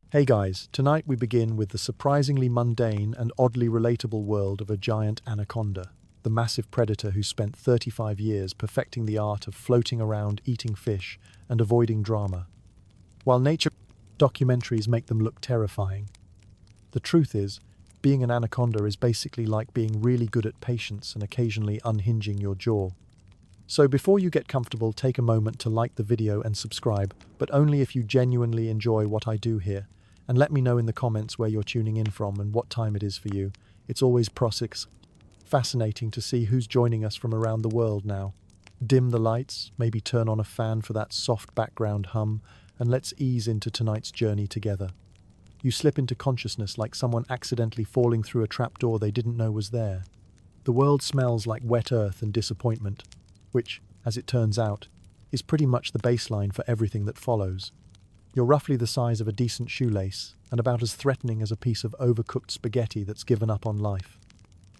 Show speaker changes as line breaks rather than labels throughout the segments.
Hey guys, tonight we begin with the surprisingly mundane and oddly relatable world of a giant anaconda, the massive predator who spent 35 years perfecting the art of floating around, eating fish, and avoiding drama. While nature documentaries make them look terrifying, the truth is, being an anaconda is basically like being really good at patience and occasionally unhinging your jaw. So before you get comfortable, take a moment to like the video and subscribe, but only if you genuinely enjoy what I do here. And let me know in the comments where you're tuning in from and what time it is for you. It's always fascinating to see who's joining us from around the world now. Dim the lights, maybe turn on a fan for that soft background hum, and let's ease into tonight's journey together. You slip into consciousness like someone accidentally falling through a trapdoor they didn't know was there. The world smells like wet earth and disappointment, which, as it turns out, is pretty much the baseline for everything that follows. You're roughly the size of a decent shoelace, and about as threatening as a piece of overcooked spaghetti that's given up on life.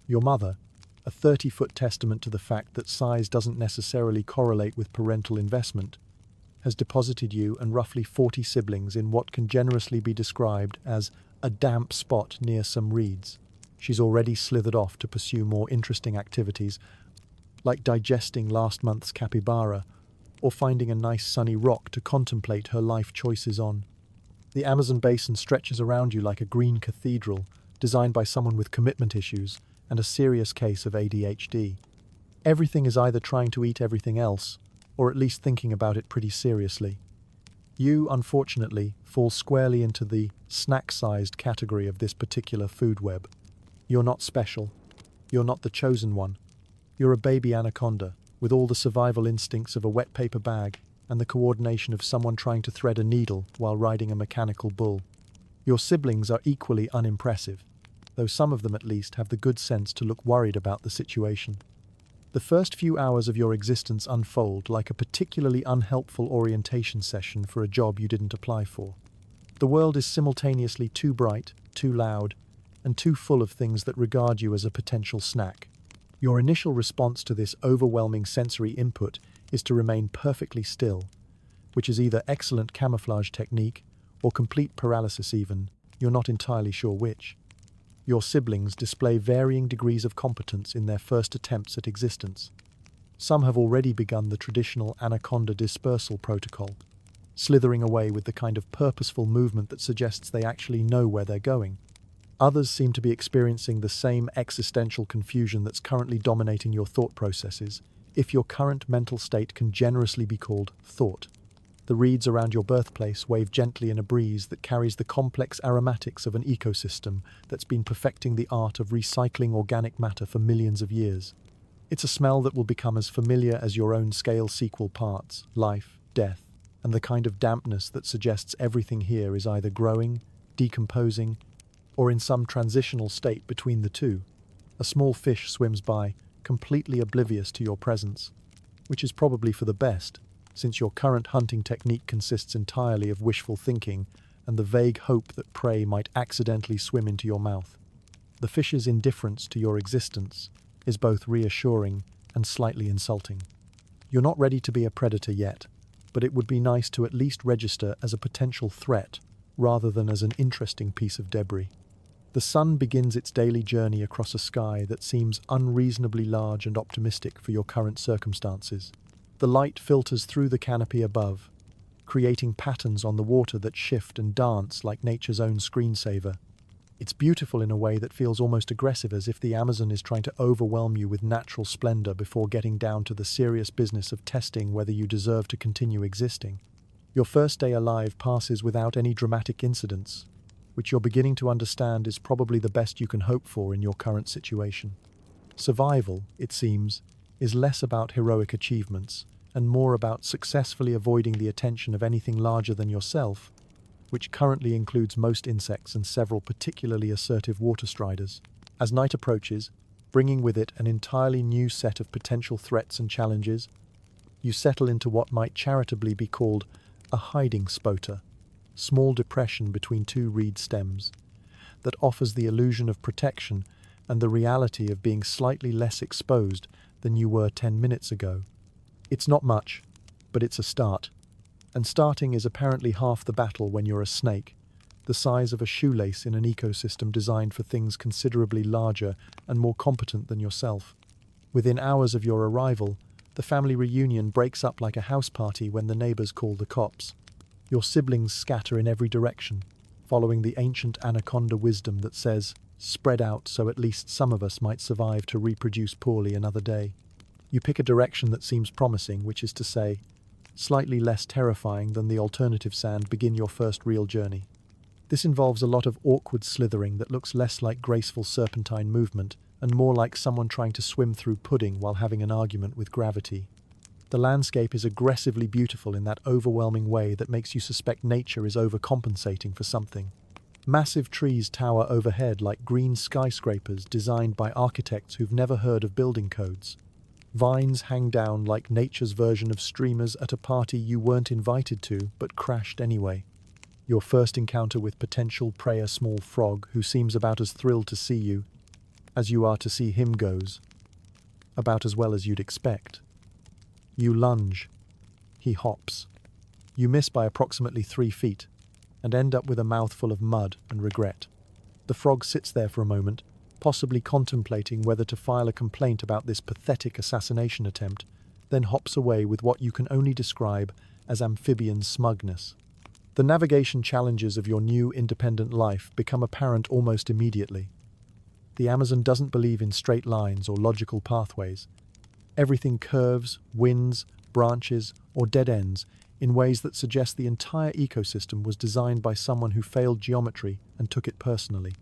Your mother, a 30-foot testament to the fact that size doesn't necessarily correlate with parental investment, has deposited you and roughly 40 siblings in what can generously be described as a damp spot near some reeds. She's already slithered off to pursue more interesting activities, like digesting last month's capybara, or finding a nice sunny rock to contemplate her life choices on. The Amazon basin stretches around you like a green cathedral, designed by someone with commitment issues and a serious case of ADHD. Everything is either trying to eat everything else, or at least thinking about it pretty seriously. You, unfortunately, fall squarely into the snack-sized category of this particular food web. You're not special. You're not the chosen one. You're a baby anaconda, with all the survival instincts of a wet paper bag and the coordination of someone trying to thread a needle while riding a mechanical bull. Your siblings are equally unimpressive, though some of them at least have the good sense to look worried about the situation. The first few hours of your existence unfold like a particularly unhelpful orientation session for a job you didn't apply for. The world is simultaneously too bright, too loud, and too full of things that regard you as a potential snack. Your initial response to this overwhelming sensory input is to remain perfectly still, which is either excellent camouflage technique or complete paralysis even, you're not entirely sure which. Your siblings display varying degrees of competence in their first attempts at existence. Some have already begun the traditional anaconda dispersal protocol, slithering away with the kind of purposeful movement that suggests they actually know where they're going. Others seem to be experiencing the same existential confusion that's currently dominating your thought processes, if your current mental state can generously be called thought. The reeds around your birthplace wave gently in a breeze that carries the complex aromatics of an ecosystem that's been perfecting the art of recycling organic matter for millions of years. It's a smell that will become as familiar as your own scale sequel parts, life, death, and the kind of dampness that suggests everything here is either growing, decomposing, or in some transitional state between the two. A small fish swims by, completely oblivious to your presence, which is probably for the best, since your current hunting technique consists entirely of wishful thinking and the vague hope that prey might accidentally swim into your mouth. The fish's indifference to your existence is both reassuring and slightly insulting. You're not ready to be a predator yet, but it would be nice to at least register as a potential threat rather than as an interesting piece of debris. The sun begins its daily journey across a sky that seems unreasonably large and optimistic for your current circumstances. The light filters through the canopy above, creating patterns on the water that shift and dance like nature's own screensaver. It's beautiful in a way that feels almost aggressive, as if the Amazon is trying to overwhelm you with natural splendor before getting down to the serious business of testing whether you deserve to continue existing. Your first day alive passes without any dramatic incidents, which you're beginning to understand is probably the best you can hope for in your current situation. Survival, it seems, is less about heroic achievements and more about successfully avoiding the attention of anything larger than yourself, which currently includes most insects and several particularly assertive water striders. As night approaches, bringing with it an entirely new set of potential threats and challenges, you settle into what might charitably be called a hiding spota, small depression between two reed stems, that offers the illusion of protection and the reality of being slightly less exposed than you were 10 minutes ago. It's not much, but it's a start. And starting is apparently half the battle when you're a snake, the size of a shoelace in an ecosystem designed for things considerably larger and more competent than yourself. Within hours of your arrival, the family reunion breaks up like a house party when the neighbors call the cops. Your siblings scatter in every direction, following the ancient Anaconda wisdom that says, "Spread out so at least some of us might survive to reproduce poorly another day." You pick a direction that seems promising, which is to say, slightly less terrifying than the alternative sand. Begin your first real journey. This involves a lot of awkward slithering that looks less like graceful serpentine movement and more like someone trying to swim through pudding while having an argument with gravity. The landscape is aggressively beautiful in that overwhelming way that makes you suspect nature is overcompensating for something. Massive trees tower overhead like green skyscrapers designed by architects who've never heard of building codes. Vines hang down like nature's version of streamers at a party you weren't invited to but crashed anyway. Your first encounter with potential prey, a small frog who seems about as thrilled to see you as you are to see him, goes about as well as you'd expect. You lunge. He hops. You miss by approximately 3 feet and end up with a mouthful of mud and regret. The frog sits there for a moment, possibly contemplating whether to file a complaint about this pathetic assassination attempt, then hops away with what you can only describe as amphibian smugness. The navigation challenges of your new independent life become apparent almost immediately. The Amazon doesn't believe in straight lines or logical pathways. Everything curves, winds, branches, or dead ends in ways that suggest the entire ecosystem was designed by someone who failed geometry and took it personally.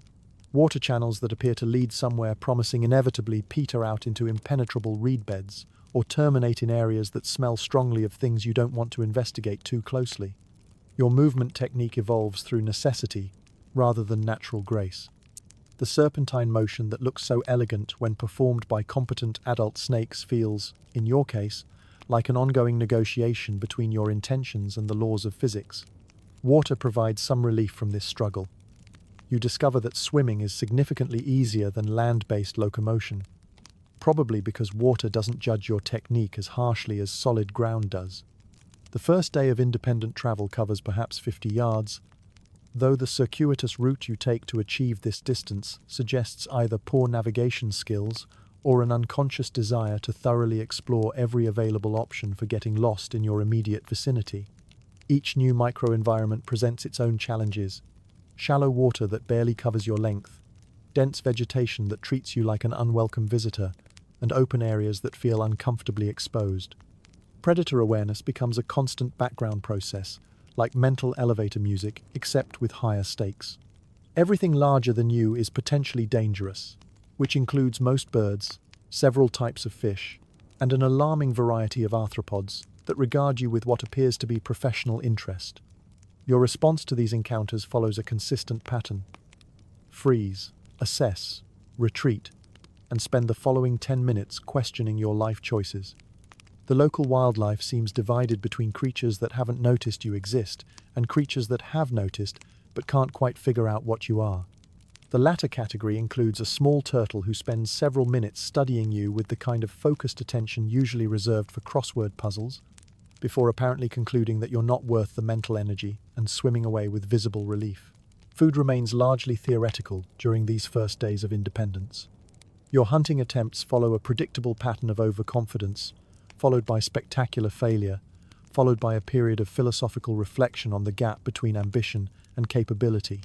Water channels that appear to lead somewhere promising inevitably peter out into impenetrable reed beds or terminate in areas that smell strongly of things you don't want to investigate too closely. Your movement technique evolves through necessity rather than natural grace. The serpentine motion that looks so elegant when performed by competent adult snakes feels, in your case, like an ongoing negotiation between your intentions and the laws of physics. Water provides some relief from this struggle. You discover that swimming is significantly easier than land-based locomotion, probably because water doesn't judge your technique as harshly as solid ground does. The first day of independent travel covers perhaps 50 yards, though the circuitous route you take to achieve this distance suggests either poor navigation skills or an unconscious desire to thoroughly explore every available option for getting lost in your immediate vicinity. Each new microenvironment presents its own challenges: shallow water that barely covers your length, dense vegetation that treats you like an unwelcome visitor, and open areas that feel uncomfortably exposed. Predator awareness becomes a constant background process, like mental elevator music, except with higher stakes. Everything larger than you is potentially dangerous, which includes most birds, several types of fish, and an alarming variety of arthropods that regard you with what appears to be professional interest. Your response to these encounters follows a consistent pattern: freeze, assess, retreat, and spend the following 10 minutes questioning your life choices. The local wildlife seems divided between creatures that haven't noticed you exist and creatures that have noticed but can't quite figure out what you are. The latter category includes a small turtle who spends several minutes studying you with the kind of focused attention usually reserved for crossword puzzles, before apparently concluding that you're not worth the mental energy and swimming away with visible relief. Food remains largely theoretical during these first days of independence. Your hunting attempts follow a predictable pattern of overconfidence, followed by spectacular failure, followed by a period of philosophical reflection on the gap between ambition and capability.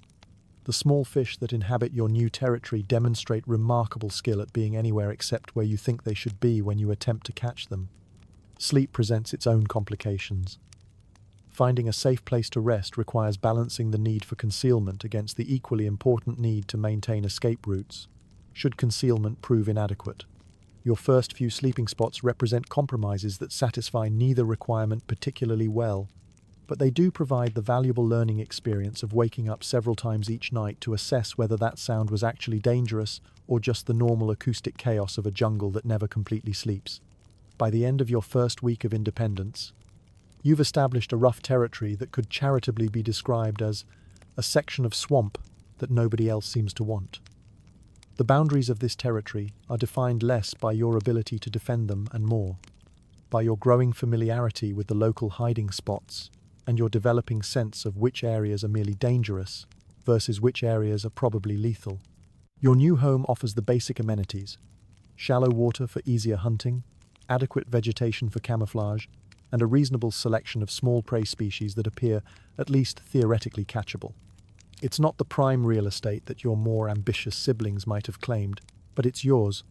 The small fish that inhabit your new territory demonstrate remarkable skill at being anywhere except where you think they should be when you attempt to catch them. Sleep presents its own complications. Finding a safe place to rest requires balancing the need for concealment against the equally important need to maintain escape routes, should concealment prove inadequate. Your first few sleeping spots represent compromises that satisfy neither requirement particularly well, but they do provide the valuable learning experience of waking up several times each night to assess whether that sound was actually dangerous or just the normal acoustic chaos of a jungle that never completely sleeps. By the end of your first week of independence, you've established a rough territory that could charitably be described as a section of swamp that nobody else seems to want. The boundaries of this territory are defined less by your ability to defend them and more by your growing familiarity with the local hiding spots and your developing sense of which areas are merely dangerous versus which areas are probably lethal. Your new home offers the basic amenities: shallow water for easier hunting, adequate vegetation for camouflage, and a reasonable selection of small prey species that appear at least theoretically catchable. It's not the prime real estate that your more ambitious siblings might have claimed, but it's yours,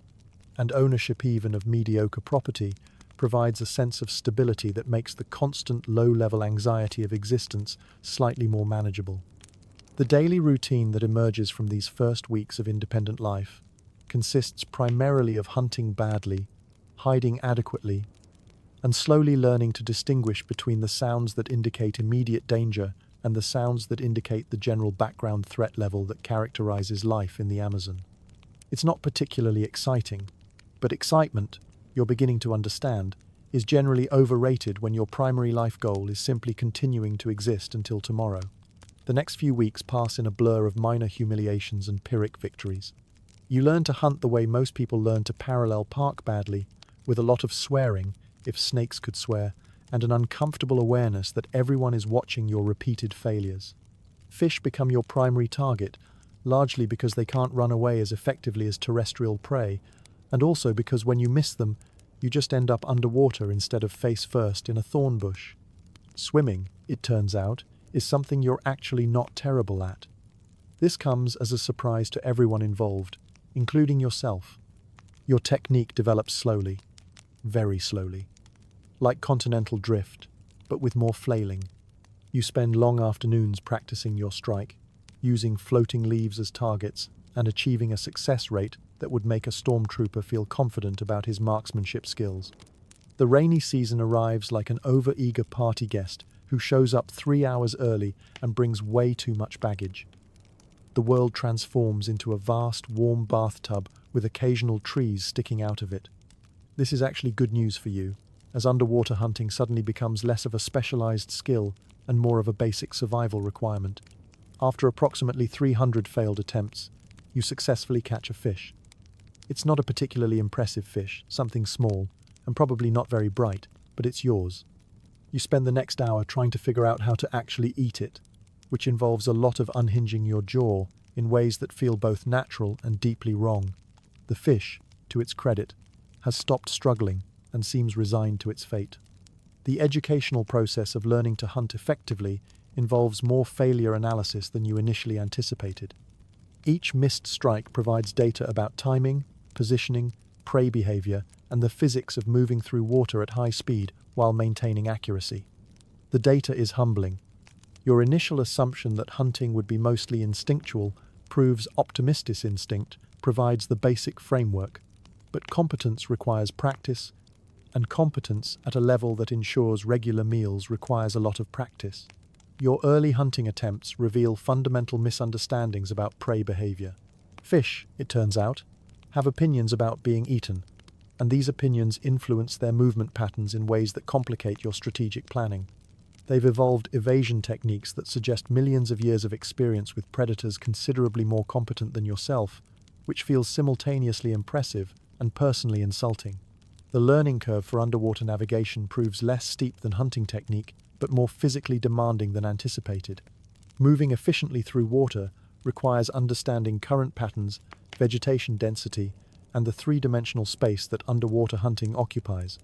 and ownership even of mediocre property provides a sense of stability that makes the constant low-level anxiety of existence slightly more manageable. The daily routine that emerges from these first weeks of independent life consists primarily of hunting badly, hiding adequately, and slowly learning to distinguish between the sounds that indicate immediate danger and the sounds that indicate the general background threat level that characterizes life in the Amazon. It's not particularly exciting, but excitement, you're beginning to understand, is generally overrated when your primary life goal is simply continuing to exist until tomorrow. The next few weeks pass in a blur of minor humiliations and Pyrrhic victories. You learn to hunt the way most people learn to parallel park badly, with a lot of swearing, if snakes could swear, and an uncomfortable awareness that everyone is watching your repeated failures. Fish become your primary target, largely because they can't run away as effectively as terrestrial prey, and also because when you miss them, you just end up underwater instead of face first in a thorn bush. Swimming, it turns out, is something you're actually not terrible at. This comes as a surprise to everyone involved, including yourself. Your technique develops slowly, very slowly, like continental drift, but with more flailing. You spend long afternoons practicing your strike, using floating leaves as targets, and achieving a success rate that would make a stormtrooper feel confident about his marksmanship skills. The rainy season arrives like an over-eager party guest who shows up 3 hours early and brings way too much baggage. The world transforms into a vast, warm bathtub with occasional trees sticking out of it. This is actually good news for you, as underwater hunting suddenly becomes less of a specialized skill and more of a basic survival requirement. After approximately 300 failed attempts, you successfully catch a fish. It's not a particularly impressive fish, something small, and probably not very bright, but it's yours. You spend the next hour trying to figure out how to actually eat it, which involves a lot of unhinging your jaw in ways that feel both natural and deeply wrong. The fish, to its credit, has stopped struggling and seems resigned to its fate. The educational process of learning to hunt effectively involves more failure analysis than you initially anticipated. Each missed strike provides data about timing, positioning, prey behavior, and the physics of moving through water at high speed while maintaining accuracy. The data is humbling. Your initial assumption that hunting would be mostly instinctual proves optimistic instinct provides the basic framework, but competence requires practice, and competence at a level that ensures regular meals requires a lot of practice. Your early hunting attempts reveal fundamental misunderstandings about prey behavior. Fish, it turns out, have opinions about being eaten, and these opinions influence their movement patterns in ways that complicate your strategic planning. They've evolved evasion techniques that suggest millions of years of experience with predators considerably more competent than yourself, which feels simultaneously impressive and personally insulting. The learning curve for underwater navigation proves less steep than hunting technique, but more physically demanding than anticipated. Moving efficiently through water requires understanding current patterns, vegetation density, and the three-dimensional space that underwater hunting occupies.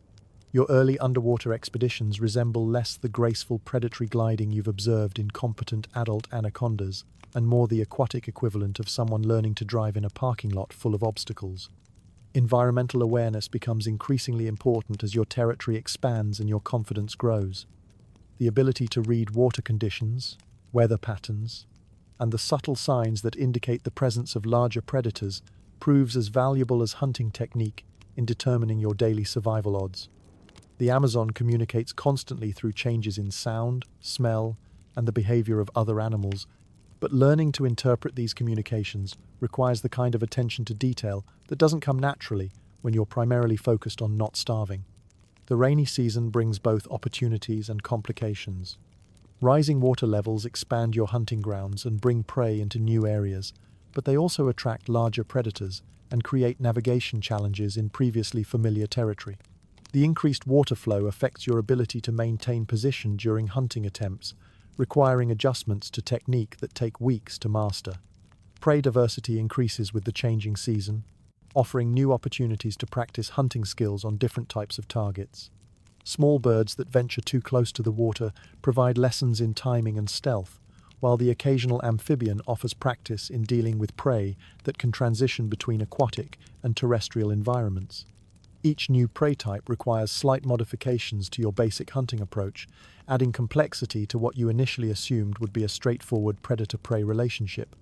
Your early underwater expeditions resemble less the graceful predatory gliding you've observed in competent adult anacondas, and more the aquatic equivalent of someone learning to drive in a parking lot full of obstacles. Environmental awareness becomes increasingly important as your territory expands and your confidence grows. The ability to read water conditions, weather patterns, and the subtle signs that indicate the presence of larger predators proves as valuable as hunting technique in determining your daily survival odds. The Amazon communicates constantly through changes in sound, smell, and the behavior of other animals, but learning to interpret these communications requires the kind of attention to detail that doesn't come naturally when you're primarily focused on not starving. The rainy season brings both opportunities and complications. Rising water levels expand your hunting grounds and bring prey into new areas, but they also attract larger predators and create navigation challenges in previously familiar territory. The increased water flow affects your ability to maintain position during hunting attempts, requiring adjustments to technique that take weeks to master. Prey diversity increases with the changing season, offering new opportunities to practice hunting skills on different types of targets. Small birds that venture too close to the water provide lessons in timing and stealth, while the occasional amphibian offers practice in dealing with prey that can transition between aquatic and terrestrial environments. Each new prey type requires slight modifications to your basic hunting approach, adding complexity to what you initially assumed would be a straightforward predator-prey relationship.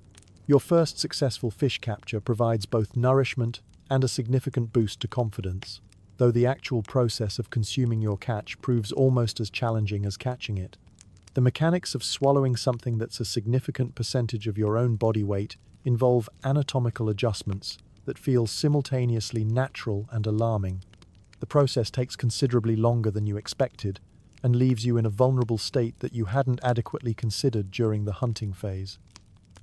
Your first successful fish capture provides both nourishment and a significant boost to confidence, though the actual process of consuming your catch proves almost as challenging as catching it. The mechanics of swallowing something that's a significant percentage of your own body weight involve anatomical adjustments that feel simultaneously natural and alarming. The process takes considerably longer than you expected and leaves you in a vulnerable state that you hadn't adequately considered during the hunting phase.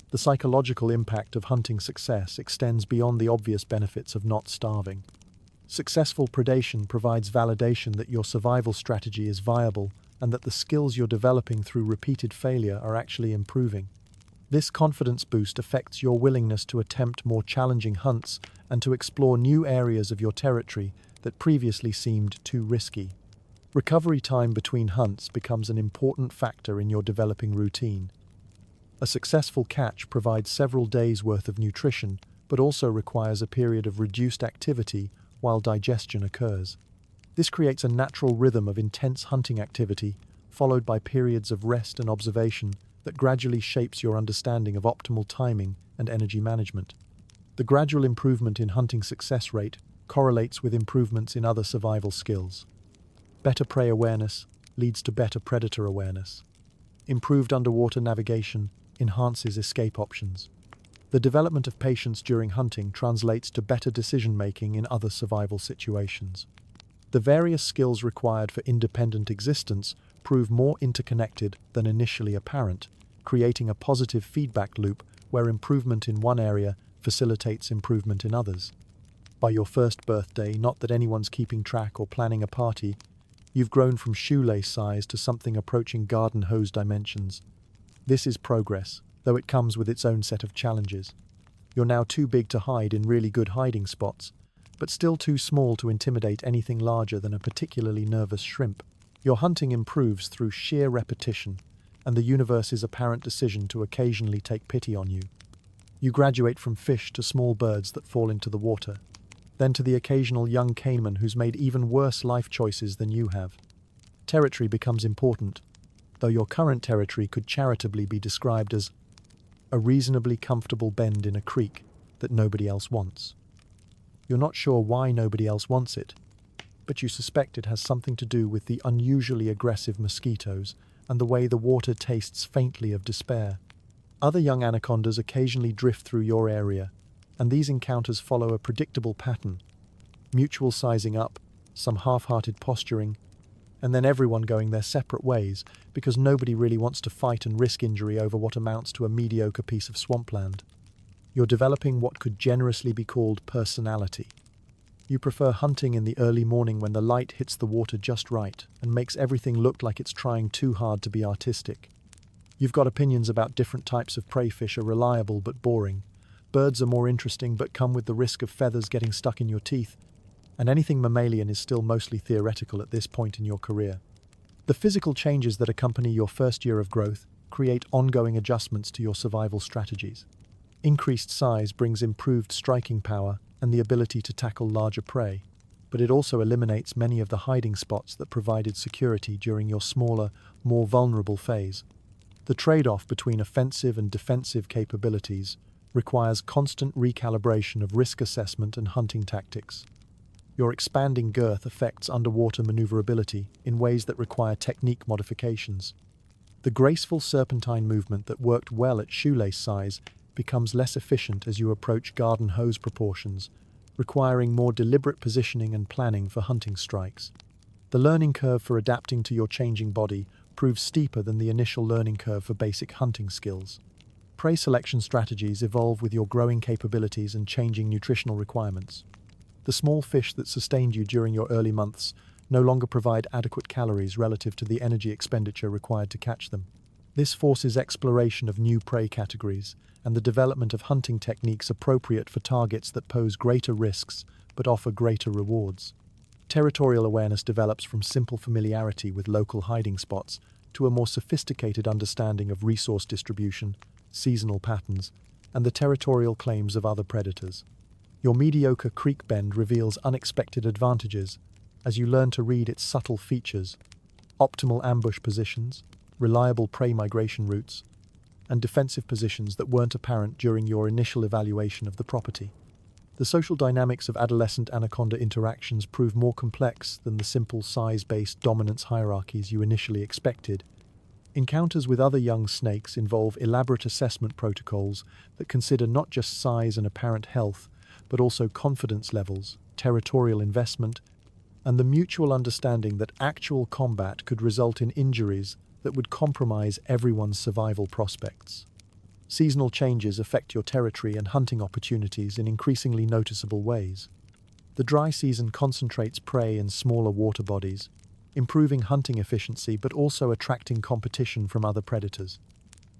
The psychological impact of hunting success extends beyond the obvious benefits of not starving. Successful predation provides validation that your survival strategy is viable and that the skills you're developing through repeated failure are actually improving. This confidence boost affects your willingness to attempt more challenging hunts and to explore new areas of your territory that previously seemed too risky. Recovery time between hunts becomes an important factor in your developing routine. A successful catch provides several days' worth of nutrition, but also requires a period of reduced activity while digestion occurs. This creates a natural rhythm of intense hunting activity, followed by periods of rest and observation that gradually shapes your understanding of optimal timing and energy management. The gradual improvement in hunting success rate correlates with improvements in other survival skills. Better prey awareness leads to better predator awareness. Improved underwater navigation enhances escape options. The development of patience during hunting translates to better decision-making in other survival situations. The various skills required for independent existence prove more interconnected than initially apparent, creating a positive feedback loop where improvement in one area facilitates improvement in others. By your first birthday, not that anyone's keeping track or planning a party, you've grown from shoelace size to something approaching garden hose dimensions. This is progress, though it comes with its own set of challenges. You're now too big to hide in really good hiding spots, but still too small to intimidate anything larger than a particularly nervous shrimp. Your hunting improves through sheer repetition, and the universe's apparent decision to occasionally take pity on you. You graduate from fish to small birds that fall into the water, then to the occasional young caiman who's made even worse life choices than you have. Territory becomes important, though your current territory could charitably be described as a reasonably comfortable bend in a creek that nobody else wants. You're not sure why nobody else wants it, but you suspect it has something to do with the unusually aggressive mosquitoes and the way the water tastes faintly of despair. Other young anacondas occasionally drift through your area, and these encounters follow a predictable pattern: mutual sizing up, some half-hearted posturing, and then everyone going their separate ways because nobody really wants to fight and risk injury over what amounts to a mediocre piece of swampland. You're developing what could generously be called personality. You prefer hunting in the early morning when the light hits the water just right and makes everything look like it's trying too hard to be artistic. You've got opinions about different types of prey. Fish are reliable but boring. Birds are more interesting but come with the risk of feathers getting stuck in your teeth. And anything mammalian is still mostly theoretical at this point in your career. The physical changes that accompany your first year of growth create ongoing adjustments to your survival strategies. Increased size brings improved striking power and the ability to tackle larger prey, but it also eliminates many of the hiding spots that provided security during your smaller, more vulnerable phase. The trade-off between offensive and defensive capabilities requires constant recalibration of risk assessment and hunting tactics. Your expanding girth affects underwater maneuverability in ways that require technique modifications. The graceful serpentine movement that worked well at shoelace size becomes less efficient as you approach garden hose proportions, requiring more deliberate positioning and planning for hunting strikes. The learning curve for adapting to your changing body proves steeper than the initial learning curve for basic hunting skills. Prey selection strategies evolve with your growing capabilities and changing nutritional requirements. The small fish that sustained you during your early months no longer provide adequate calories relative to the energy expenditure required to catch them. This forces exploration of new prey categories and the development of hunting techniques appropriate for targets that pose greater risks but offer greater rewards. Territorial awareness develops from simple familiarity with local hiding spots to a more sophisticated understanding of resource distribution, seasonal patterns, and the territorial claims of other predators. Your mediocre creek bend reveals unexpected advantages as you learn to read its subtle features, optimal ambush positions, reliable prey migration routes, and defensive positions that weren't apparent during your initial evaluation of the property. The social dynamics of adolescent anaconda interactions prove more complex than the simple size-based dominance hierarchies you initially expected. Encounters with other young snakes involve elaborate assessment protocols that consider not just size and apparent health, but also confidence levels, territorial investment, and the mutual understanding that actual combat could result in injuries that would compromise everyone's survival prospects. Seasonal changes affect your territory and hunting opportunities in increasingly noticeable ways. The dry season concentrates prey in smaller water bodies, improving hunting efficiency but also attracting competition from other predators.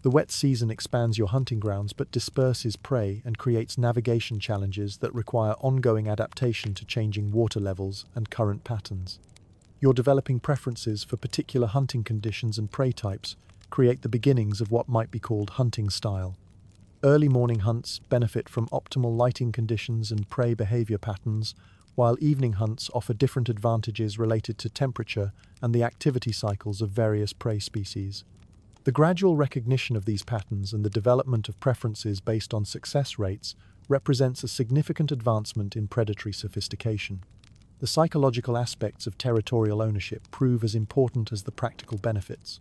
The wet season expands your hunting grounds but disperses prey and creates navigation challenges that require ongoing adaptation to changing water levels and current patterns. Your developing preferences for particular hunting conditions and prey types create the beginnings of what might be called hunting style. Early morning hunts benefit from optimal lighting conditions and prey behavior patterns, while evening hunts offer different advantages related to temperature and the activity cycles of various prey species. The gradual recognition of these patterns and the development of preferences based on success rates represents a significant advancement in predatory sophistication. The psychological aspects of territorial ownership prove as important as the practical benefits.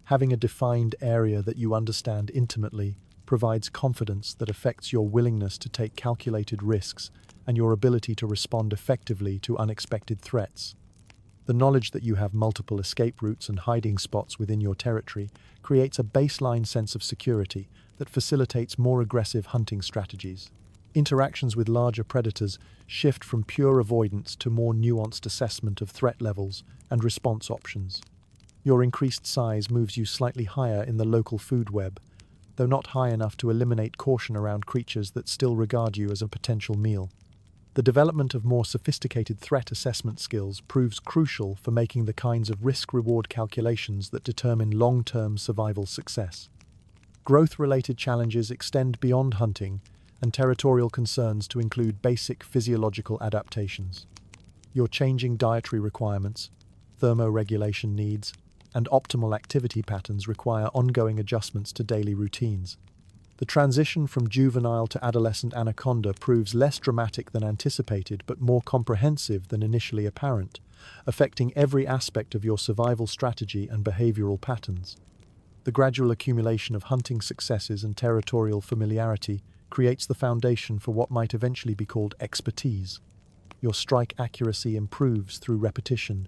Having a defined area that you understand intimately provides confidence that affects your willingness to take calculated risks and your ability to respond effectively to unexpected threats. The knowledge that you have multiple escape routes and hiding spots within your territory creates a baseline sense of security that facilitates more aggressive hunting strategies. Interactions with larger predators shift from pure avoidance to more nuanced assessment of threat levels and response options. Your increased size moves you slightly higher in the local food web, though not high enough to eliminate caution around creatures that still regard you as a potential meal. The development of more sophisticated threat assessment skills proves crucial for making the kinds of risk-reward calculations that determine long-term survival success. Growth-related challenges extend beyond hunting and territorial concerns to include basic physiological adaptations. Your changing dietary requirements, thermoregulation needs, and optimal activity patterns require ongoing adjustments to daily routines. The transition from juvenile to adolescent anaconda proves less dramatic than anticipated but more comprehensive than initially apparent, affecting every aspect of your survival strategy and behavioral patterns. The gradual accumulation of hunting successes and territorial familiarity creates the foundation for what might eventually be called expertise. Your strike accuracy improves through repetition,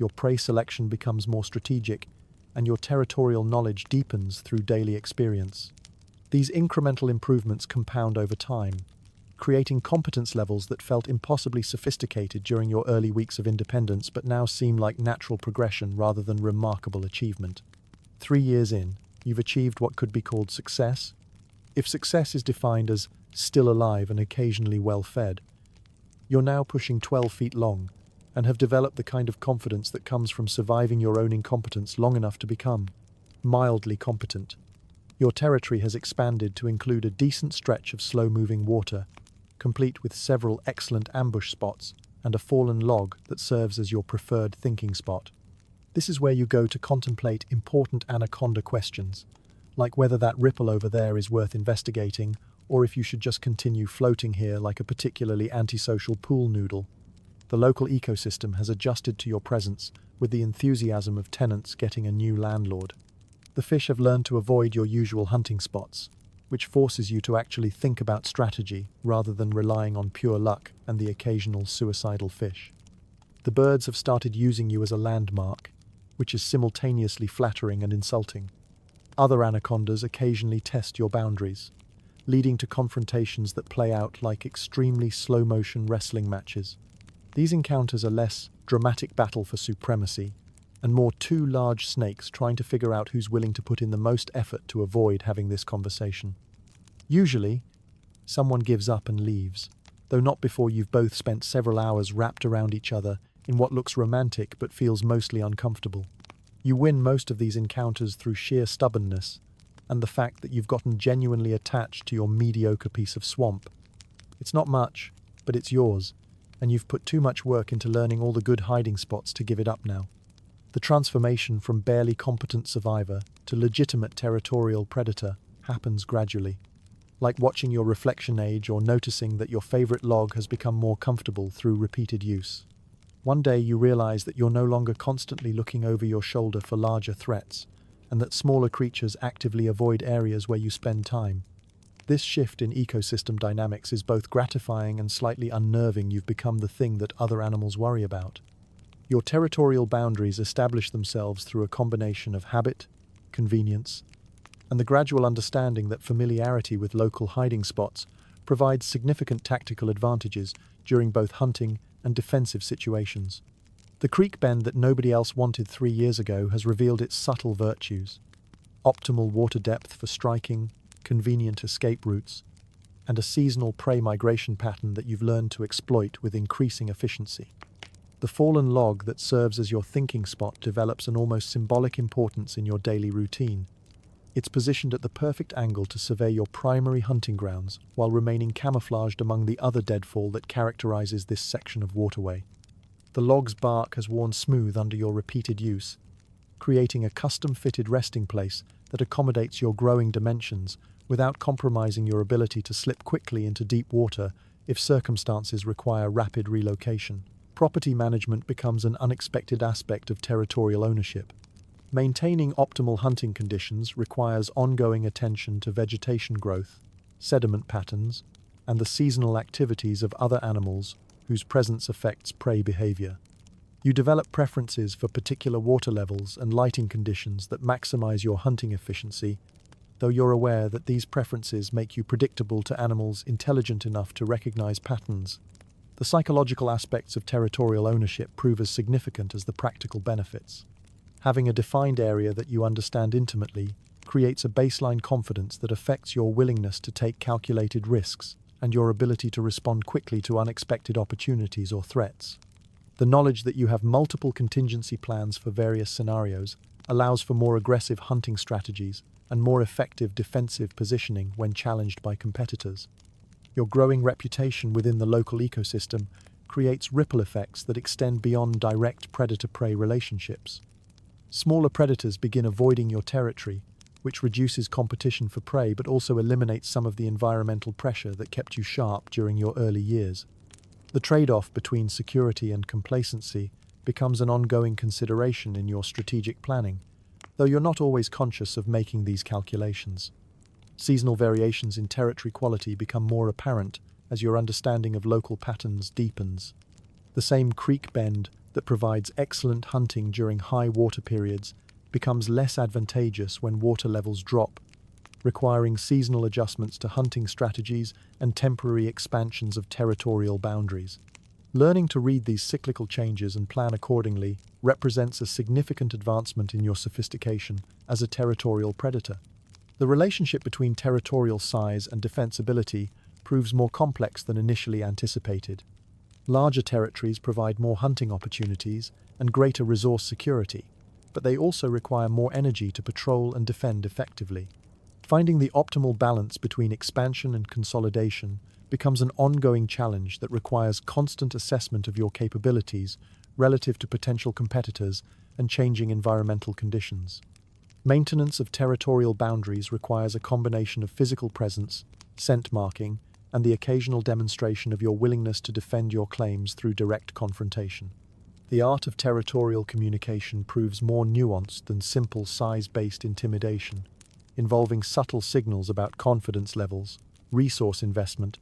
your prey selection becomes more strategic, and your territorial knowledge deepens through daily experience. These incremental improvements compound over time, creating competence levels that felt impossibly sophisticated during your early weeks of independence but now seem like natural progression rather than remarkable achievement. 3 years in, you've achieved what could be called success. If success is defined as still alive and occasionally well-fed, you're now pushing 12 feet long and have developed the kind of confidence that comes from surviving your own incompetence long enough to become mildly competent. Your territory has expanded to include a decent stretch of slow-moving water, complete with several excellent ambush spots and a fallen log that serves as your preferred thinking spot. This is where you go to contemplate important anaconda questions, like whether that ripple over there is worth investigating or if you should just continue floating here like a particularly antisocial pool noodle. The local ecosystem has adjusted to your presence with the enthusiasm of tenants getting a new landlord. The fish have learned to avoid your usual hunting spots, which forces you to actually think about strategy rather than relying on pure luck and the occasional suicidal fish. The birds have started using you as a landmark, which is simultaneously flattering and insulting. Other anacondas occasionally test your boundaries, leading to confrontations that play out like extremely slow-motion wrestling matches. These encounters are less dramatic battle for supremacy and more two large snakes trying to figure out who's willing to put in the most effort to avoid having this conversation. Usually, someone gives up and leaves, though not before you've both spent several hours wrapped around each other in what looks romantic but feels mostly uncomfortable. You win most of these encounters through sheer stubbornness and the fact that you've gotten genuinely attached to your mediocre piece of swamp. It's not much, but it's yours, and you've put too much work into learning all the good hiding spots to give it up now. The transformation from barely competent survivor to legitimate territorial predator happens gradually, like watching your reflection age or noticing that your favorite log has become more comfortable through repeated use. One day you realize that you're no longer constantly looking over your shoulder for larger threats, and that smaller creatures actively avoid areas where you spend time. This shift in ecosystem dynamics is both gratifying and slightly unnerving. You've become the thing that other animals worry about. Your territorial boundaries establish themselves through a combination of habit, convenience, and the gradual understanding that familiarity with local hiding spots provides significant tactical advantages during both hunting and defensive situations. The creek bend that nobody else wanted 3 years ago has revealed its subtle virtues: optimal water depth for striking, convenient escape routes, and a seasonal prey migration pattern that you've learned to exploit with increasing efficiency. The fallen log that serves as your thinking spot develops an almost symbolic importance in your daily routine. It's positioned at the perfect angle to survey your primary hunting grounds while remaining camouflaged among the other deadfall that characterizes this section of waterway. The log's bark has worn smooth under your repeated use, creating a custom-fitted resting place that accommodates your growing dimensions without compromising your ability to slip quickly into deep water if circumstances require rapid relocation. Property management becomes an unexpected aspect of territorial ownership. Maintaining optimal hunting conditions requires ongoing attention to vegetation growth, sediment patterns, and the seasonal activities of other animals whose presence affects prey behavior. You develop preferences for particular water levels and lighting conditions that maximize your hunting efficiency, though you're aware that these preferences make you predictable to animals intelligent enough to recognize patterns. The psychological aspects of territorial ownership prove as significant as the practical benefits. Having a defined area that you understand intimately creates a baseline confidence that affects your willingness to take calculated risks and your ability to respond quickly to unexpected opportunities or threats. The knowledge that you have multiple contingency plans for various scenarios allows for more aggressive hunting strategies and more effective defensive positioning when challenged by competitors. Your growing reputation within the local ecosystem creates ripple effects that extend beyond direct predator-prey relationships. Smaller predators begin avoiding your territory, which reduces competition for prey but also eliminates some of the environmental pressure that kept you sharp during your early years. The trade-off between security and complacency becomes an ongoing consideration in your strategic planning, though you're not always conscious of making these calculations. Seasonal variations in territory quality become more apparent as your understanding of local patterns deepens. The same creek bend that provides excellent hunting during high water periods becomes less advantageous when water levels drop, requiring seasonal adjustments to hunting strategies and temporary expansions of territorial boundaries. Learning to read these cyclical changes and plan accordingly represents a significant advancement in your sophistication as a territorial predator. The relationship between territorial size and defensibility proves more complex than initially anticipated. Larger territories provide more hunting opportunities and greater resource security, but they also require more energy to patrol and defend effectively. Finding the optimal balance between expansion and consolidation becomes an ongoing challenge that requires constant assessment of your capabilities relative to potential competitors and changing environmental conditions. Maintenance of territorial boundaries requires a combination of physical presence, scent marking, and the occasional demonstration of your willingness to defend your claims through direct confrontation. The art of territorial communication proves more nuanced than simple size-based intimidation, involving subtle signals about confidence levels, resource investment,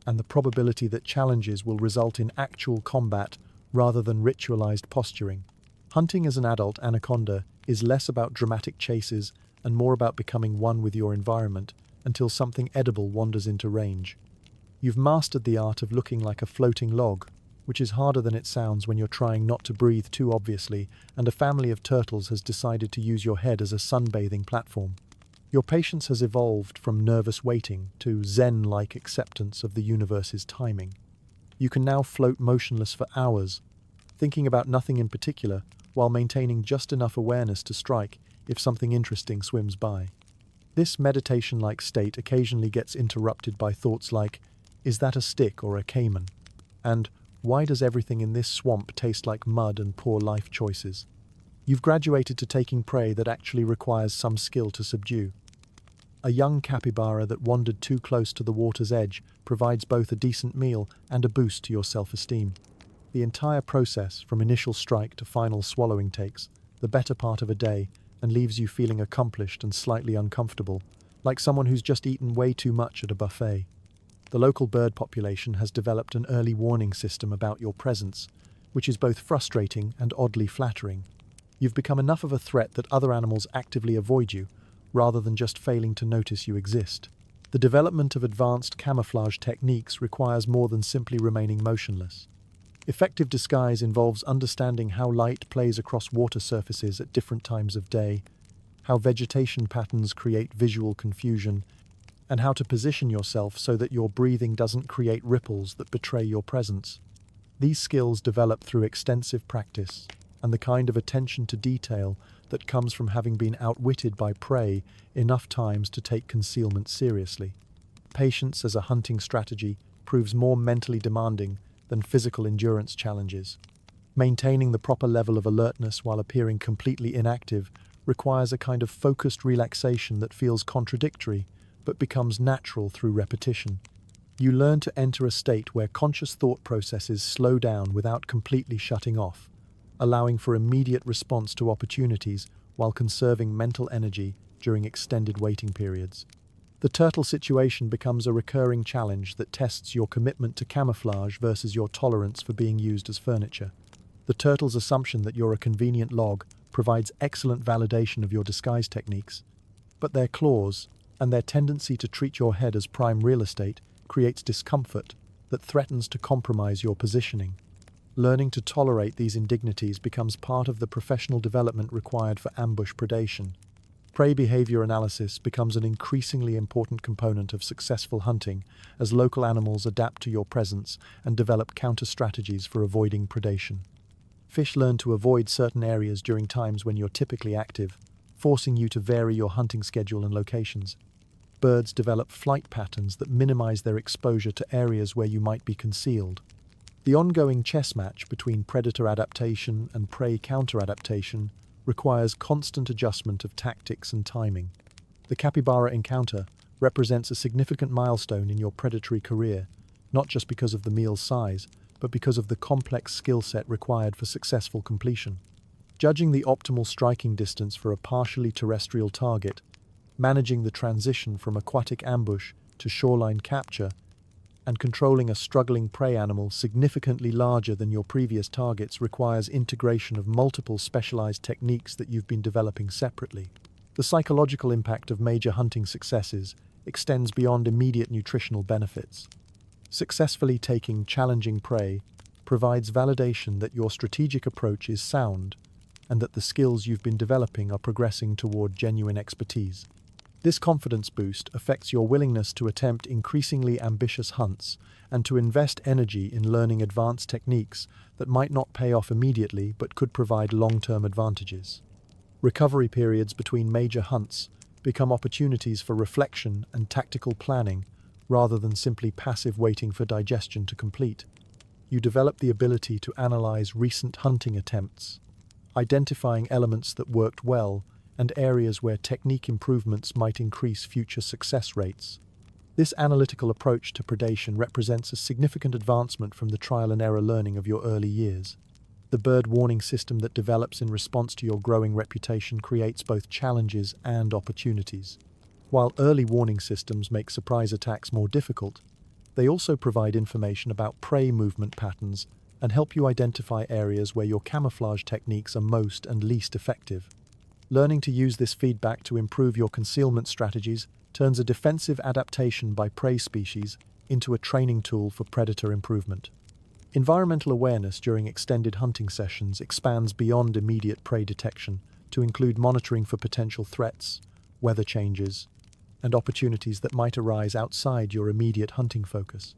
and the probability that challenges will result in actual combat rather than ritualized posturing. Hunting as an adult anaconda is less about dramatic chases and more about becoming one with your environment until something edible wanders into range. You've mastered the art of looking like a floating log, which is harder than it sounds when you're trying not to breathe too obviously, and a family of turtles has decided to use your head as a sunbathing platform. Your patience has evolved from nervous waiting to zen-like acceptance of the universe's timing. You can now float motionless for hours, thinking about nothing in particular, while maintaining just enough awareness to strike if something interesting swims by. This meditation-like state occasionally gets interrupted by thoughts like, "Is that a stick or a caiman?" And "Why does everything in this swamp taste like mud and poor life choices?" You've graduated to taking prey that actually requires some skill to subdue. A young capybara that wandered too close to the water's edge provides both a decent meal and a boost to your self-esteem. The entire process, from initial strike to final swallowing, takes the better part of a day and leaves you feeling accomplished and slightly uncomfortable, like someone who's just eaten way too much at a buffet. The local bird population has developed an early warning system about your presence, which is both frustrating and oddly flattering. You've become enough of a threat that other animals actively avoid you, rather than just failing to notice you exist. The development of advanced camouflage techniques requires more than simply remaining motionless. Effective disguise involves understanding how light plays across water surfaces at different times of day, how vegetation patterns create visual confusion, and how to position yourself so that your breathing doesn't create ripples that betray your presence. These skills develop through extensive practice, and the kind of attention to detail that comes from having been outwitted by prey enough times to take concealment seriously. Patience as a hunting strategy proves more mentally demanding than physical endurance challenges. Maintaining the proper level of alertness while appearing completely inactive requires a kind of focused relaxation that feels contradictory but becomes natural through repetition. You learn to enter a state where conscious thought processes slow down without completely shutting off, allowing for immediate response to opportunities while conserving mental energy during extended waiting periods. The turtle situation becomes a recurring challenge that tests your commitment to camouflage versus your tolerance for being used as furniture. The turtle's assumption that you're a convenient log provides excellent validation of your disguise techniques, but their claws and their tendency to treat your head as prime real estate creates discomfort that threatens to compromise your positioning. Learning to tolerate these indignities becomes part of the professional development required for ambush predation. Prey behavior analysis becomes an increasingly important component of successful hunting as local animals adapt to your presence and develop counter-strategies for avoiding predation. Fish learn to avoid certain areas during times when you're typically active, forcing you to vary your hunting schedule and locations. Birds develop flight patterns that minimize their exposure to areas where you might be concealed. The ongoing chess match between predator adaptation and prey counter-adaptation requires constant adjustment of tactics and timing. The capybara encounter represents a significant milestone in your predatory career, not just because of the meal's size, but because of the complex skill set required for successful completion. Judging the optimal striking distance for a partially terrestrial target, managing the transition from aquatic ambush to shoreline capture, and controlling a struggling prey animal significantly larger than your previous targets requires integration of multiple specialized techniques that you've been developing separately. The psychological impact of major hunting successes extends beyond immediate nutritional benefits. Successfully taking challenging prey provides validation that your strategic approach is sound and that the skills you've been developing are progressing toward genuine expertise. This confidence boost affects your willingness to attempt increasingly ambitious hunts and to invest energy in learning advanced techniques that might not pay off immediately but could provide long-term advantages. Recovery periods between major hunts become opportunities for reflection and tactical planning rather than simply passive waiting for digestion to complete. You develop the ability to analyze recent hunting attempts, identifying elements that worked well and areas where technique improvements might increase future success rates. This analytical approach to predation represents a significant advancement from the trial and error learning of your early years. The bird warning system that develops in response to your growing reputation creates both challenges and opportunities. While early warning systems make surprise attacks more difficult, they also provide information about prey movement patterns and help you identify areas where your camouflage techniques are most and least effective. Learning to use this feedback to improve your concealment strategies turns a defensive adaptation by prey species into a training tool for predator improvement. Environmental awareness during extended hunting sessions expands beyond immediate prey detection to include monitoring for potential threats, weather changes, and opportunities that might arise outside your immediate hunting focus.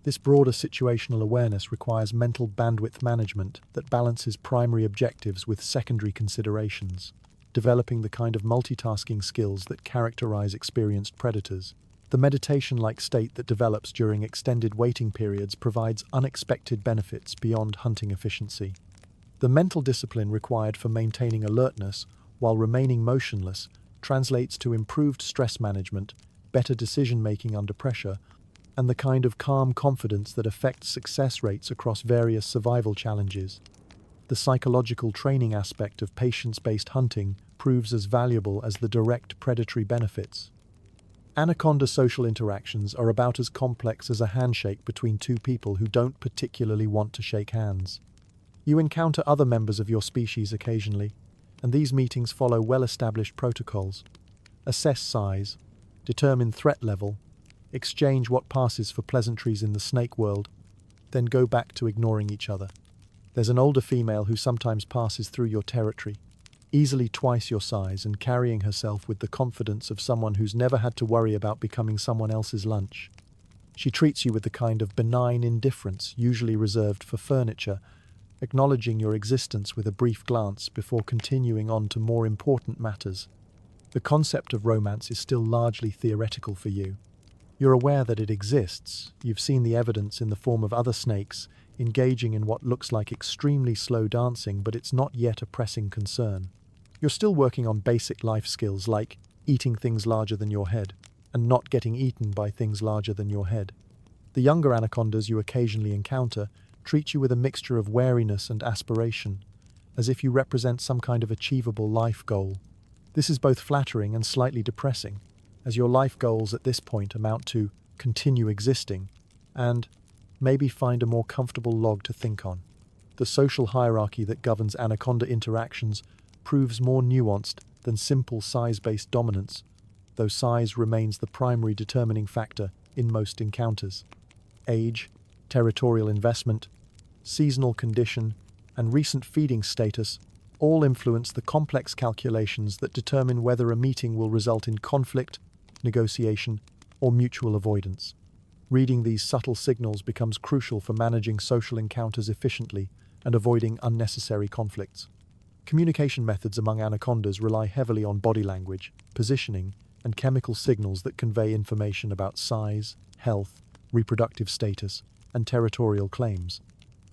This broader situational awareness requires mental bandwidth management that balances primary objectives with secondary considerations, developing the kind of multitasking skills that characterize experienced predators. The meditation-like state that develops during extended waiting periods provides unexpected benefits beyond hunting efficiency. The mental discipline required for maintaining alertness while remaining motionless translates to improved stress management, better decision-making under pressure, and the kind of calm confidence that affects success rates across various survival challenges. The psychological training aspect of patience-based hunting proves as valuable as the direct predatory benefits. Anaconda social interactions are about as complex as a handshake between two people who don't particularly want to shake hands. You encounter other members of your species occasionally, and these meetings follow well-established protocols. Assess size, determine threat level, exchange what passes for pleasantries in the snake world, then go back to ignoring each other. There's an older female who sometimes passes through your territory, easily twice your size and carrying herself with the confidence of someone who's never had to worry about becoming someone else's lunch. She treats you with the kind of benign indifference usually reserved for furniture, acknowledging your existence with a brief glance before continuing on to more important matters. The concept of romance is still largely theoretical for you. You're aware that it exists. You've seen the evidence in the form of other snakes engaging in what looks like extremely slow dancing, but it's not yet a pressing concern. You're still working on basic life skills like eating things larger than your head and not getting eaten by things larger than your head. The younger anacondas you occasionally encounter treat you with a mixture of wariness and aspiration, as if you represent some kind of achievable life goal. This is both flattering and slightly depressing, as your life goals at this point amount to continue existing and maybe find a more comfortable log to think on. The social hierarchy that governs anaconda interactions proves more nuanced than simple size-based dominance, though size remains the primary determining factor in most encounters. Age, territorial investment, seasonal condition, and recent feeding status all influence the complex calculations that determine whether a meeting will result in conflict, negotiation, or mutual avoidance. Reading these subtle signals becomes crucial for managing social encounters efficiently and avoiding unnecessary conflicts. Communication methods among anacondas rely heavily on body language, positioning, and chemical signals that convey information about size, health, reproductive status, and territorial claims.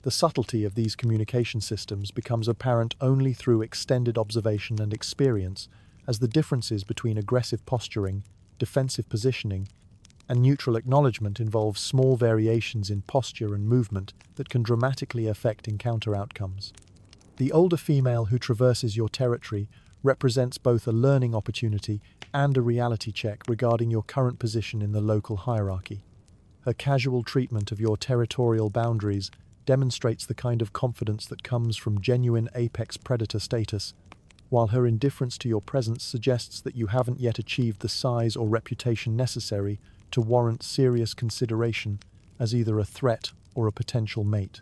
The subtlety of these communication systems becomes apparent only through extended observation and experience, as the differences between aggressive posturing, defensive positioning, and neutral acknowledgement involve small variations in posture and movement that can dramatically affect encounter outcomes. The older female who traverses your territory represents both a learning opportunity and a reality check regarding your current position in the local hierarchy. Her casual treatment of your territorial boundaries demonstrates the kind of confidence that comes from genuine apex predator status, while her indifference to your presence suggests that you haven't yet achieved the size or reputation necessary to warrant serious consideration as either a threat or a potential mate.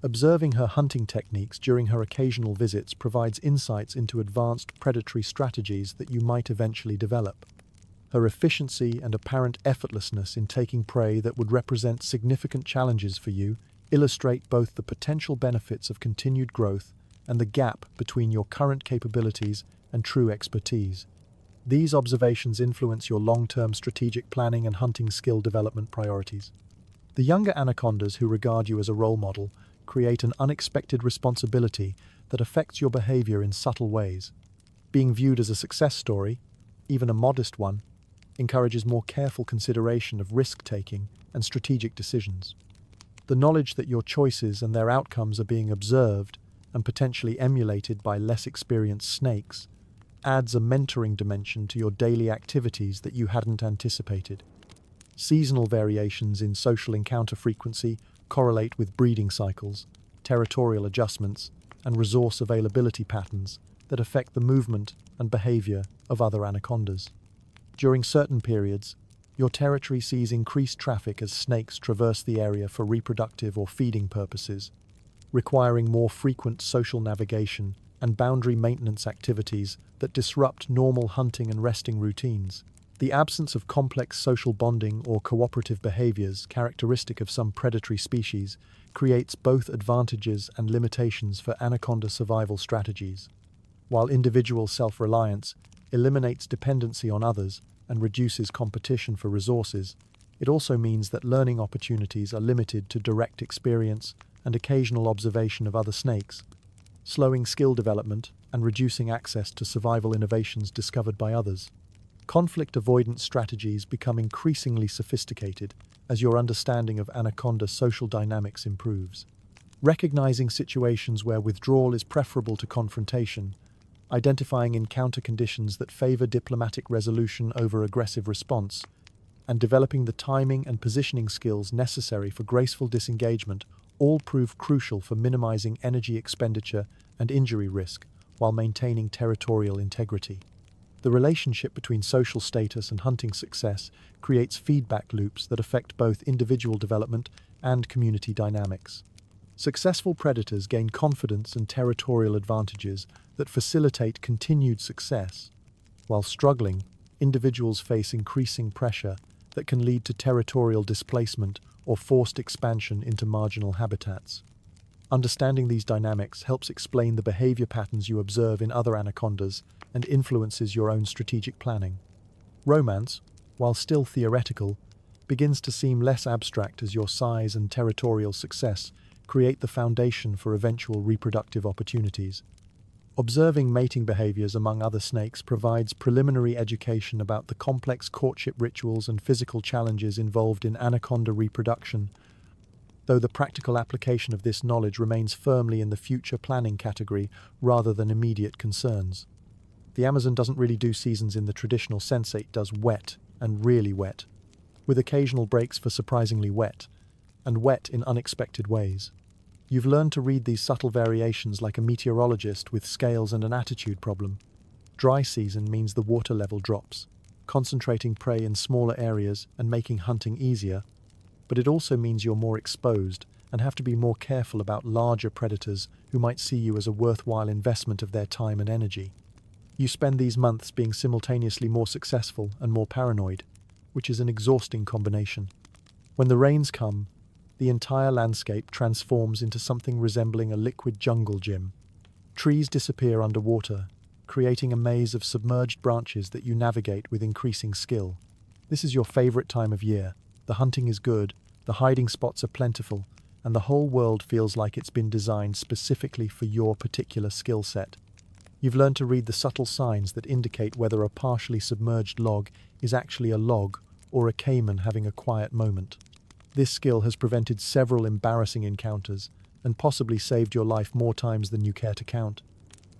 Observing her hunting techniques during her occasional visits provides insights into advanced predatory strategies that you might eventually develop. Her efficiency and apparent effortlessness in taking prey that would represent significant challenges for you illustrate both the potential benefits of continued growth and the gap between your current capabilities and true expertise. These observations influence your long-term strategic planning and hunting skill development priorities. The younger anacondas who regard you as a role model create an unexpected responsibility that affects your behavior in subtle ways. Being viewed as a success story, even a modest one, encourages more careful consideration of risk-taking and strategic decisions. The knowledge that your choices and their outcomes are being observed and potentially emulated by less experienced snakes adds a mentoring dimension to your daily activities that you hadn't anticipated. Seasonal variations in social encounter frequency correlate with breeding cycles, territorial adjustments, and resource availability patterns that affect the movement and behavior of other anacondas. During certain periods, Your territory sees increased traffic as snakes traverse the area for reproductive or feeding purposes, requiring more frequent social navigation and boundary maintenance activities that disrupt normal hunting and resting routines. The absence of complex social bonding or cooperative behaviors characteristic of some predatory species creates both advantages and limitations for anaconda survival strategies. While individual self-reliance eliminates dependency on others and reduces competition for resources, it also means that learning opportunities are limited to direct experience and occasional observation of other snakes, slowing skill development and reducing access to survival innovations discovered by others. Conflict avoidance strategies become increasingly sophisticated as your understanding of anaconda social dynamics improves. Recognizing situations where withdrawal is preferable to confrontation, identifying encounter conditions that favor diplomatic resolution over aggressive response, and developing the timing and positioning skills necessary for graceful disengagement all prove crucial for minimizing energy expenditure and injury risk while maintaining territorial integrity. The relationship between social status and hunting success creates feedback loops that affect both individual development and community dynamics. Successful predators gain confidence and territorial advantages that facilitate continued success, while struggling, individuals face increasing pressure that can lead to territorial displacement or forced expansion into marginal habitats. Understanding these dynamics helps explain the behavior patterns you observe in other anacondas and influences your own strategic planning. Romance, while still theoretical, begins to seem less abstract as your size and territorial success create the foundation for eventual reproductive opportunities. Observing mating behaviors among other snakes provides preliminary education about the complex courtship rituals and physical challenges involved in anaconda reproduction, though the practical application of this knowledge remains firmly in the future planning category rather than immediate concerns. The Amazon doesn't really do seasons in the traditional sense, it does wet and really wet, with occasional breaks for surprisingly wet, and wet in unexpected ways. You've learned to read these subtle variations like a meteorologist with scales and an attitude problem. Dry season means the water level drops, concentrating prey in smaller areas and making hunting easier, but it also means you're more exposed and have to be more careful about larger predators who might see you as a worthwhile investment of their time and energy. You spend these months being simultaneously more successful and more paranoid, which is an exhausting combination. When the rains come, the entire landscape transforms into something resembling a liquid jungle gym. Trees disappear underwater, creating a maze of submerged branches that you navigate with increasing skill. This is your favorite time of year. The hunting is good, the hiding spots are plentiful, and the whole world feels like it's been designed specifically for your particular skill set. You've learned to read the subtle signs that indicate whether a partially submerged log is actually a log or a caiman having a quiet moment. This skill has prevented several embarrassing encounters and possibly saved your life more times than you care to count.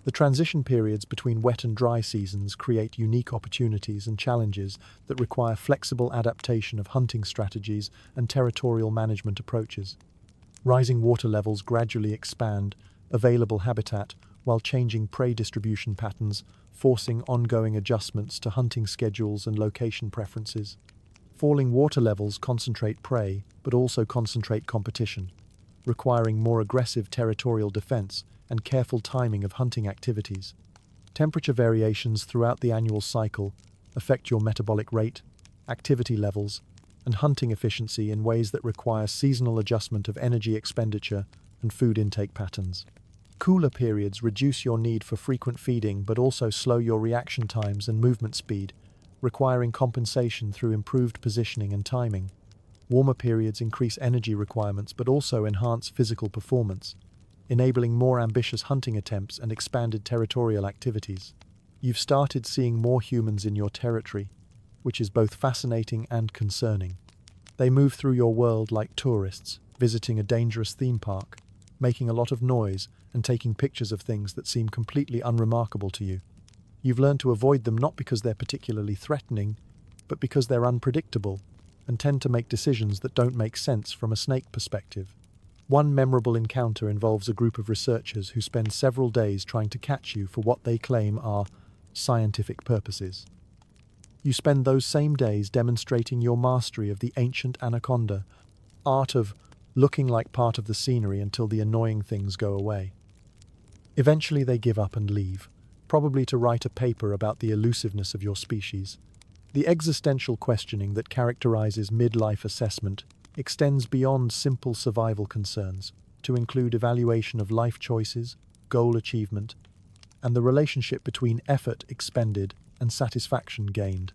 The transition periods between wet and dry seasons create unique opportunities and challenges that require flexible adaptation of hunting strategies and territorial management approaches. Rising water levels gradually expand available habitat while changing prey distribution patterns, forcing ongoing adjustments to hunting schedules and location preferences. Falling water levels concentrate prey, but also concentrate competition, requiring more aggressive territorial defense and careful timing of hunting activities. Temperature variations throughout the annual cycle affect your metabolic rate, activity levels, and hunting efficiency in ways that require seasonal adjustment of energy expenditure and food intake patterns. Cooler periods reduce your need for frequent feeding but also slow your reaction times and movement speed, requiring compensation through improved positioning and timing. Warmer periods increase energy requirements but also enhance physical performance, enabling more ambitious hunting attempts and expanded territorial activities. You've started seeing more humans in your territory, which is both fascinating and concerning. They move through your world like tourists, visiting a dangerous theme park, making a lot of noise and taking pictures of things that seem completely unremarkable to you. You've learned to avoid them not because they're particularly threatening, but because they're unpredictable and tend to make decisions that don't make sense from a snake perspective. One memorable encounter involves a group of researchers who spend several days trying to catch you for what they claim are scientific purposes. You spend those same days demonstrating your mastery of the ancient anaconda, art of looking like part of the scenery until the annoying things go away. Eventually they give up and leave, probably to write a paper about the elusiveness of your species. The existential questioning that characterizes midlife assessment extends beyond simple survival concerns to include evaluation of life choices, goal achievement, and the relationship between effort expended and satisfaction gained.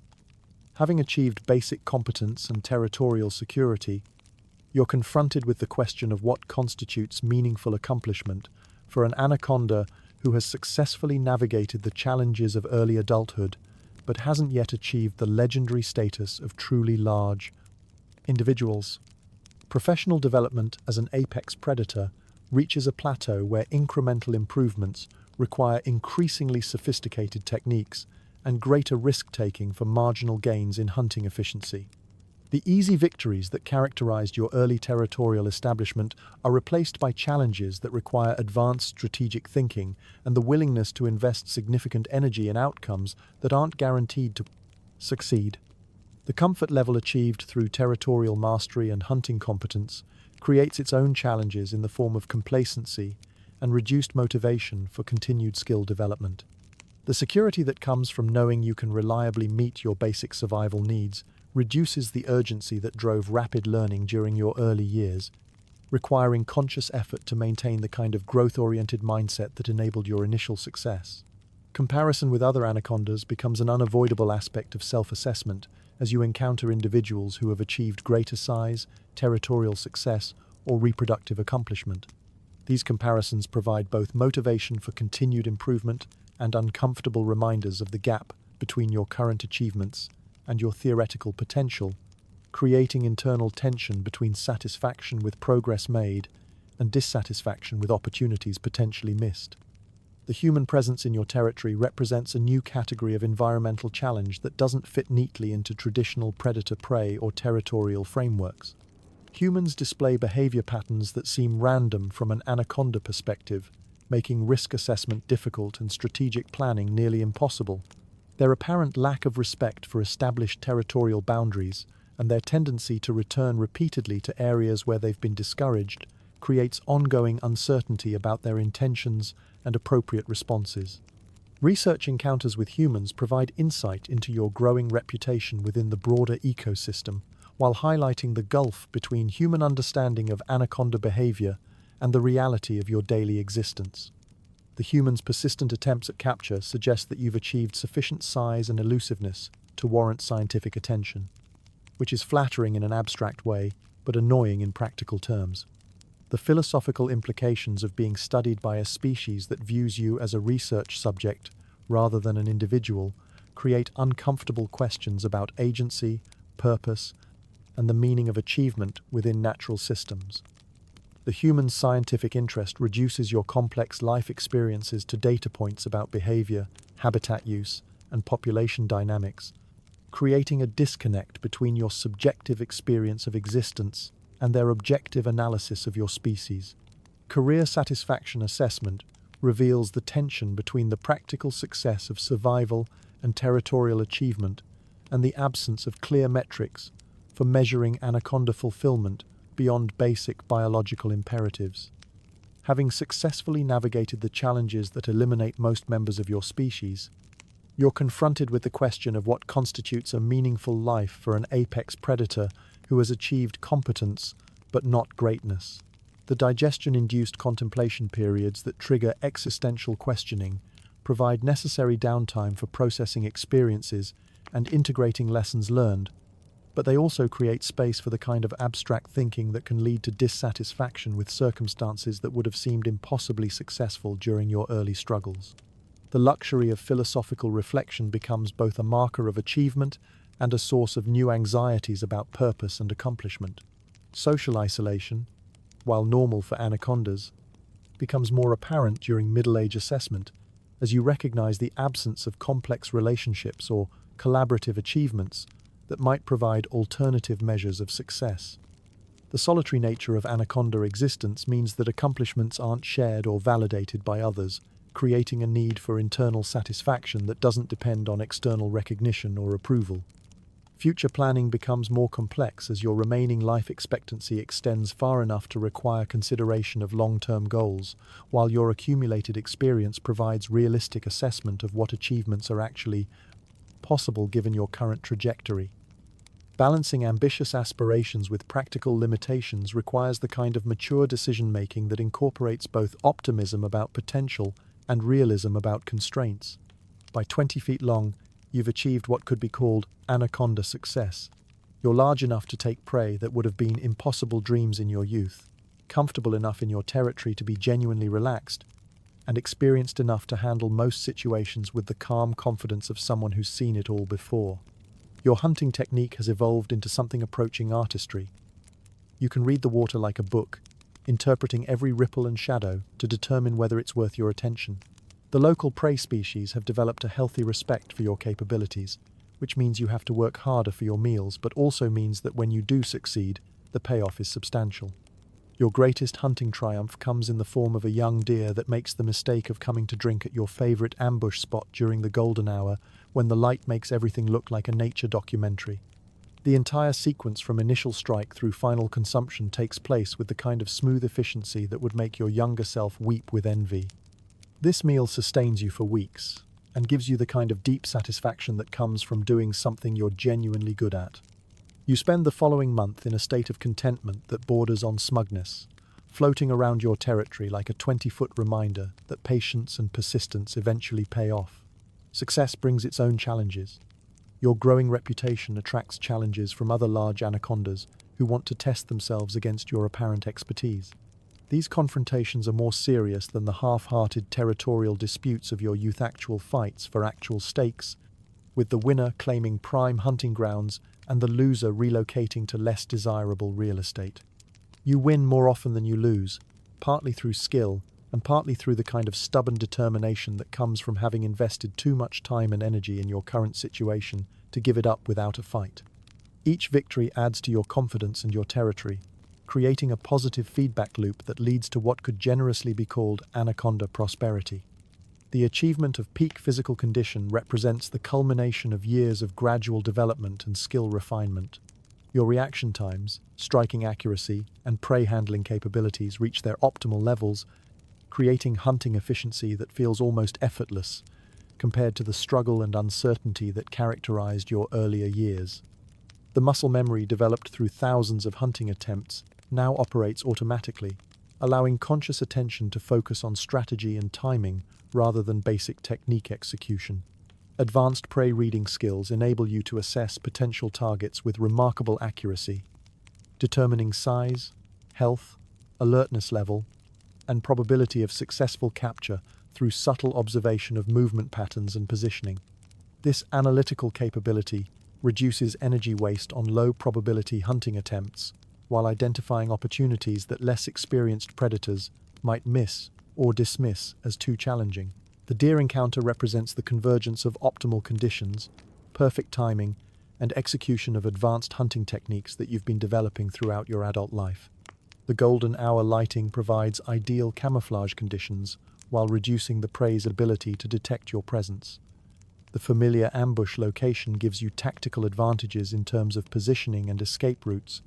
Having achieved basic competence and territorial security, you're confronted with the question of what constitutes meaningful accomplishment for an anaconda who has successfully navigated the challenges of early adulthood but hasn't yet achieved the legendary status of truly large individuals. Professional development as an apex predator reaches a plateau where incremental improvements require increasingly sophisticated techniques and greater risk-taking for marginal gains in hunting efficiency. The easy victories that characterized your early territorial establishment are replaced by challenges that require advanced strategic thinking and the willingness to invest significant energy in outcomes that aren't guaranteed to succeed. The comfort level achieved through territorial mastery and hunting competence creates its own challenges in the form of complacency and reduced motivation for continued skill development. The security that comes from knowing you can reliably meet your basic survival needs reduces the urgency that drove rapid learning during your early years, requiring conscious effort to maintain the kind of growth-oriented mindset that enabled your initial success. Comparison with other anacondas becomes an unavoidable aspect of self-assessment as you encounter individuals who have achieved greater size, territorial success, or reproductive accomplishment. These comparisons provide both motivation for continued improvement and uncomfortable reminders of the gap between your current achievements and your theoretical potential, creating internal tension between satisfaction with progress made and dissatisfaction with opportunities potentially missed. The human presence in your territory represents a new category of environmental challenge that doesn't fit neatly into traditional predator-prey or territorial frameworks. Humans display behavior patterns that seem random from an anaconda perspective, making risk assessment difficult and strategic planning nearly impossible. Their apparent lack of respect for established territorial boundaries and their tendency to return repeatedly to areas where they've been discouraged creates ongoing uncertainty about their intentions and appropriate responses. Research encounters with humans provide insight into your growing reputation within the broader ecosystem, while highlighting the gulf between human understanding of anaconda behavior and the reality of your daily existence. The human's persistent attempts at capture suggest that you've achieved sufficient size and elusiveness to warrant scientific attention, which is flattering in an abstract way, but annoying in practical terms. The philosophical implications of being studied by a species that views you as a research subject rather than an individual create uncomfortable questions about agency, purpose, and the meaning of achievement within natural systems. The human scientific interest reduces your complex life experiences to data points about behavior, habitat use, and population dynamics, creating a disconnect between your subjective experience of existence and their objective analysis of your species. Career satisfaction assessment reveals the tension between the practical success of survival and territorial achievement and the absence of clear metrics for measuring anaconda fulfillment beyond basic biological imperatives. Having successfully navigated the challenges that eliminate most members of your species, you're confronted with the question of what constitutes a meaningful life for an apex predator who has achieved competence but not greatness. The digestion-induced contemplation periods that trigger existential questioning provide necessary downtime for processing experiences and integrating lessons learned, but they also create space for the kind of abstract thinking that can lead to dissatisfaction with circumstances that would have seemed impossibly successful during your early struggles. The luxury of philosophical reflection becomes both a marker of achievement and a source of new anxieties about purpose and accomplishment. Social isolation, while normal for anacondas, becomes more apparent during middle-age assessment as you recognize the absence of complex relationships or collaborative achievements that might provide alternative measures of success. The solitary nature of anaconda existence means that accomplishments aren't shared or validated by others, creating a need for internal satisfaction that doesn't depend on external recognition or approval. Future planning becomes more complex as your remaining life expectancy extends far enough to require consideration of long-term goals, while your accumulated experience provides realistic assessment of what achievements are actually possible given your current trajectory. Balancing ambitious aspirations with practical limitations requires the kind of mature decision-making that incorporates both optimism about potential and realism about constraints. By 20 feet long, you've achieved what could be called Anaconda success. You're large enough to take prey that would have been impossible dreams in your youth, comfortable enough in your territory to be genuinely relaxed, and experienced enough to handle most situations with the calm confidence of someone who's seen it all before. Your hunting technique has evolved into something approaching artistry. You can read the water like a book, interpreting every ripple and shadow to determine whether it's worth your attention. The local prey species have developed a healthy respect for your capabilities, which means you have to work harder for your meals, but also means that when you do succeed, the payoff is substantial. Your greatest hunting triumph comes in the form of a young deer that makes the mistake of coming to drink at your favorite ambush spot during the golden hour, when the light makes everything look like a nature documentary. The entire sequence from initial strike through final consumption takes place with the kind of smooth efficiency that would make your younger self weep with envy. This meal sustains you for weeks and gives you the kind of deep satisfaction that comes from doing something you're genuinely good at. You spend the following month in a state of contentment that borders on smugness, floating around your territory like a 20-foot reminder that patience and persistence eventually pay off. Success brings its own challenges. Your growing reputation attracts challenges from other large anacondas who want to test themselves against your apparent expertise. These confrontations are more serious than the half-hearted territorial disputes of your youth actual fights for actual stakes, with the winner claiming prime hunting grounds and the loser relocating to less desirable real estate. You win more often than you lose, partly through skill and partly through the kind of stubborn determination that comes from having invested too much time and energy in your current situation to give it up without a fight. Each victory adds to your confidence and your territory, creating a positive feedback loop that leads to what could generously be called anaconda prosperity. The achievement of peak physical condition represents the culmination of years of gradual development and skill refinement. Your reaction times, striking accuracy, and prey handling capabilities reach their optimal levels, creating hunting efficiency that feels almost effortless compared to the struggle and uncertainty that characterized your earlier years. The muscle memory developed through thousands of hunting attempts now operates automatically, allowing conscious attention to focus on strategy and timing rather than basic technique execution. Advanced prey reading skills enable you to assess potential targets with remarkable accuracy, determining size, health, alertness level, and probability of successful capture through subtle observation of movement patterns and positioning. This analytical capability reduces energy waste on low-probability hunting attempts, while identifying opportunities that less experienced predators might miss or dismiss as too challenging. The deer encounter represents the convergence of optimal conditions, perfect timing, and execution of advanced hunting techniques that you've been developing throughout your adult life. The golden hour lighting provides ideal camouflage conditions while reducing the prey's ability to detect your presence. The familiar ambush location gives you tactical advantages in terms of positioning and escape routes.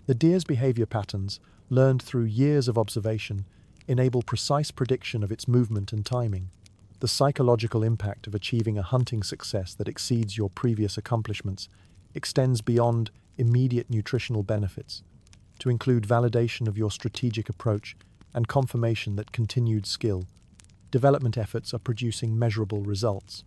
The deer's behavior patterns, learned through years of observation, enable precise prediction of its movement and timing. The psychological impact of achieving a hunting success that exceeds your previous accomplishments extends beyond immediate nutritional benefits, to include validation of your strategic approach and confirmation that continued skill development efforts are producing measurable results.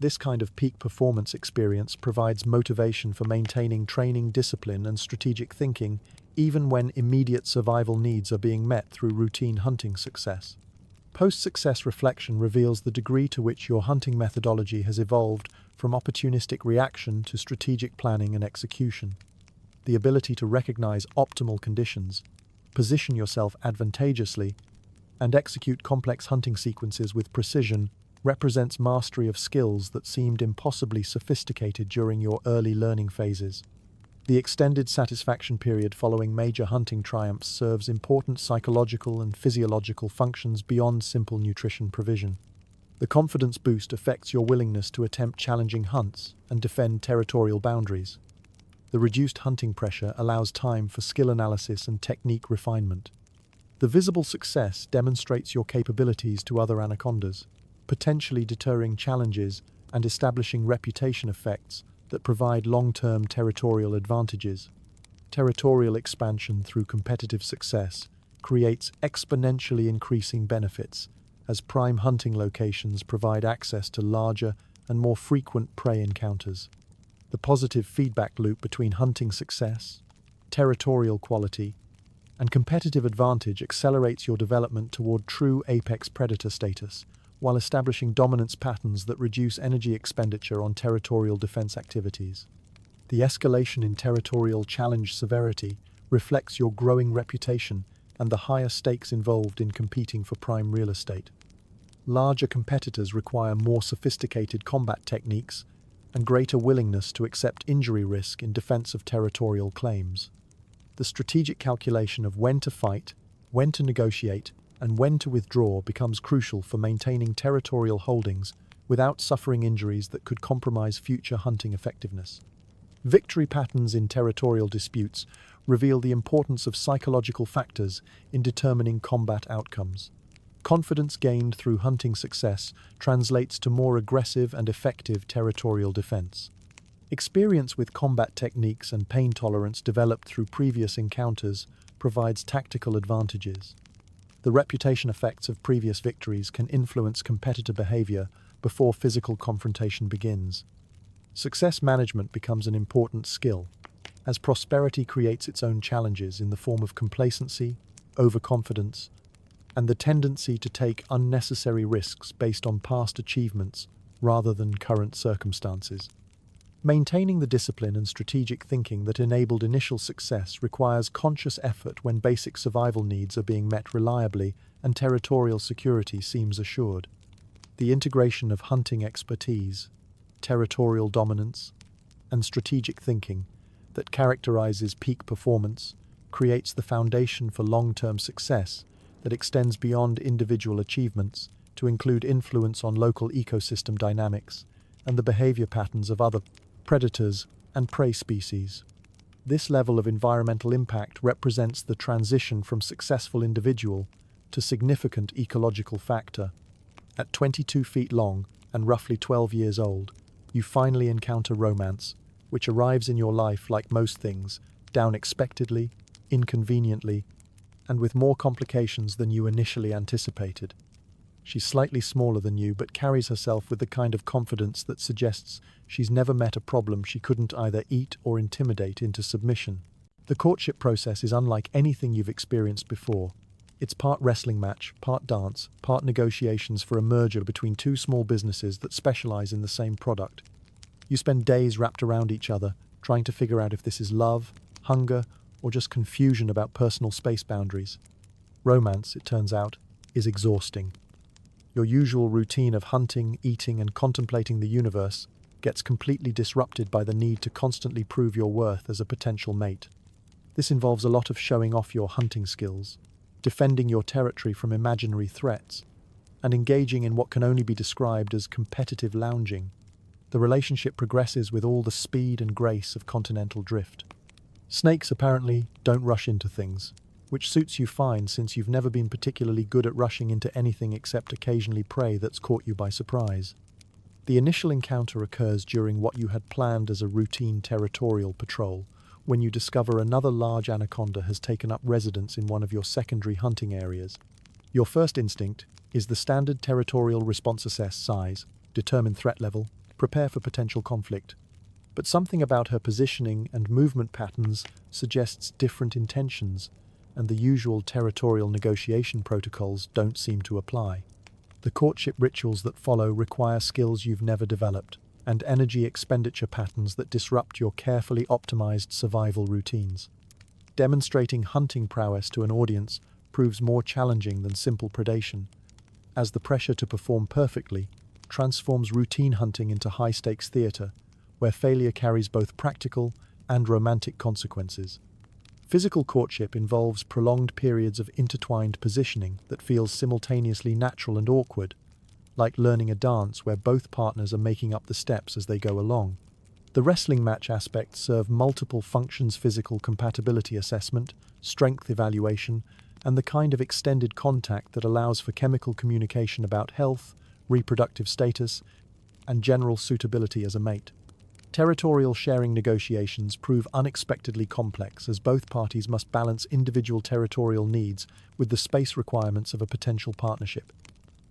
This kind of peak performance experience provides motivation for maintaining training, discipline, and strategic thinking, even when immediate survival needs are being met through routine hunting success. Post-success reflection reveals the degree to which your hunting methodology has evolved from opportunistic reaction to strategic planning and execution. The ability to recognize optimal conditions, position yourself advantageously, and execute complex hunting sequences with precision represents mastery of skills that seemed impossibly sophisticated during your early learning phases. The extended satisfaction period following major hunting triumphs serves important psychological and physiological functions beyond simple nutrition provision. The confidence boost affects your willingness to attempt challenging hunts and defend territorial boundaries. The reduced hunting pressure allows time for skill analysis and technique refinement. The visible success demonstrates your capabilities to other anacondas, potentially deterring challenges and establishing reputation effects that provide long-term territorial advantages. Territorial expansion through competitive success creates exponentially increasing benefits, as prime hunting locations provide access to larger and more frequent prey encounters. The positive feedback loop between hunting success, territorial quality, and competitive advantage accelerates your development toward true apex predator status, while establishing dominance patterns that reduce energy expenditure on territorial defense activities. The escalation in territorial challenge severity reflects your growing reputation and the higher stakes involved in competing for prime real estate. Larger competitors require more sophisticated combat techniques and greater willingness to accept injury risk in defense of territorial claims. The strategic calculation of when to fight, when to negotiate, and when to withdraw becomes crucial for maintaining territorial holdings without suffering injuries that could compromise future hunting effectiveness. Victory patterns in territorial disputes reveal the importance of psychological factors in determining combat outcomes. Confidence gained through hunting success translates to more aggressive and effective territorial defense. Experience with combat techniques and pain tolerance developed through previous encounters provides tactical advantages. The reputation effects of previous victories can influence competitor behavior before physical confrontation begins. Success management becomes an important skill, as prosperity creates its own challenges in the form of complacency, overconfidence, and the tendency to take unnecessary risks based on past achievements rather than current circumstances. Maintaining the discipline and strategic thinking that enabled initial success requires conscious effort when basic survival needs are being met reliably and territorial security seems assured. The integration of hunting expertise, territorial dominance, and strategic thinking that characterizes peak performance creates the foundation for long-term success that extends beyond individual achievements to include influence on local ecosystem dynamics and the behavior patterns of other predators and prey species. This level of environmental impact represents the transition from successful individual to significant ecological factor. At 22 feet long and roughly 12 years old, you finally encounter romance, which arrives in your life like most things, down unexpectedly, inconveniently, and with more complications than you initially anticipated. She's slightly smaller than you, but carries herself with the kind of confidence that suggests she's never met a problem she couldn't either eat or intimidate into submission. The courtship process is unlike anything you've experienced before. It's part wrestling match, part dance, part negotiations for a merger between two small businesses that specialize in the same product. You spend days wrapped around each other, trying to figure out if this is love, hunger, or just confusion about personal space boundaries. Romance, it turns out, is exhausting. Your usual routine of hunting, eating, and contemplating the universe gets completely disrupted by the need to constantly prove your worth as a potential mate. This involves a lot of showing off your hunting skills, defending your territory from imaginary threats, and engaging in what can only be described as competitive lounging. The relationship progresses with all the speed and grace of continental drift. Snakes apparently don't rush into things, which suits you fine since you've never been particularly good at rushing into anything except occasionally prey that's caught you by surprise. The initial encounter occurs during what you had planned as a routine territorial patrol, when you discover another large anaconda has taken up residence in one of your secondary hunting areas. Your first instinct is the standard territorial response: assess size, determine threat level, prepare for potential conflict. But something about her positioning and movement patterns suggests different intentions, and the usual territorial negotiation protocols don't seem to apply. The courtship rituals that follow require skills you've never developed, and energy expenditure patterns that disrupt your carefully optimized survival routines. Demonstrating hunting prowess to an audience proves more challenging than simple predation, as the pressure to perform perfectly transforms routine hunting into high-stakes theater, where failure carries both practical and romantic consequences. Physical courtship involves prolonged periods of intertwined positioning that feels simultaneously natural and awkward, like learning a dance where both partners are making up the steps as they go along. The wrestling match aspects serve multiple functions: physical compatibility assessment, strength evaluation, and the kind of extended contact that allows for chemical communication about health, reproductive status, and general suitability as a mate. Territorial sharing negotiations prove unexpectedly complex as both parties must balance individual territorial needs with the space requirements of a potential partnership.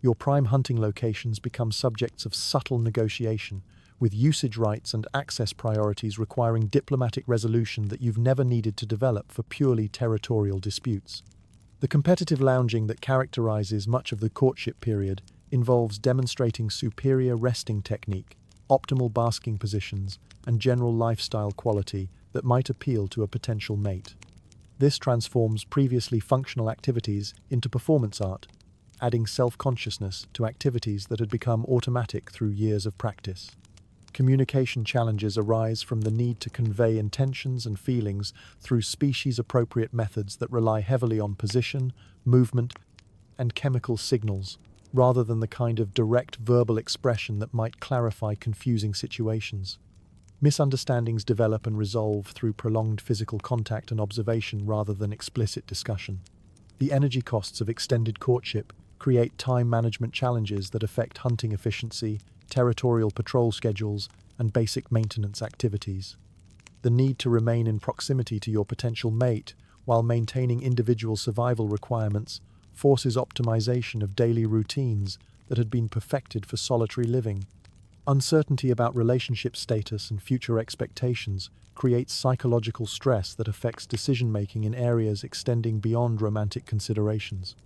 Your prime hunting locations become subjects of subtle negotiation, with usage rights and access priorities requiring diplomatic resolution that you've never needed to develop for purely territorial disputes. The competitive lounging that characterizes much of the courtship period involves demonstrating superior resting technique, optimal basking positions, and general lifestyle quality that might appeal to a potential mate. This transforms previously functional activities into performance art, adding self-consciousness to activities that had become automatic through years of practice. Communication challenges arise from the need to convey intentions and feelings through species-appropriate methods that rely heavily on position, movement, and chemical signals, rather than the kind of direct verbal expression that might clarify confusing situations. Misunderstandings develop and resolve through prolonged physical contact and observation rather than explicit discussion. The energy costs of extended courtship create time management challenges that affect hunting efficiency, territorial patrol schedules, and basic maintenance activities. The need to remain in proximity to your potential mate while maintaining individual survival requirements forces optimization of daily routines that had been perfected for solitary living. Uncertainty about relationship status and future expectations creates psychological stress that affects decision-making in areas extending beyond romantic considerations.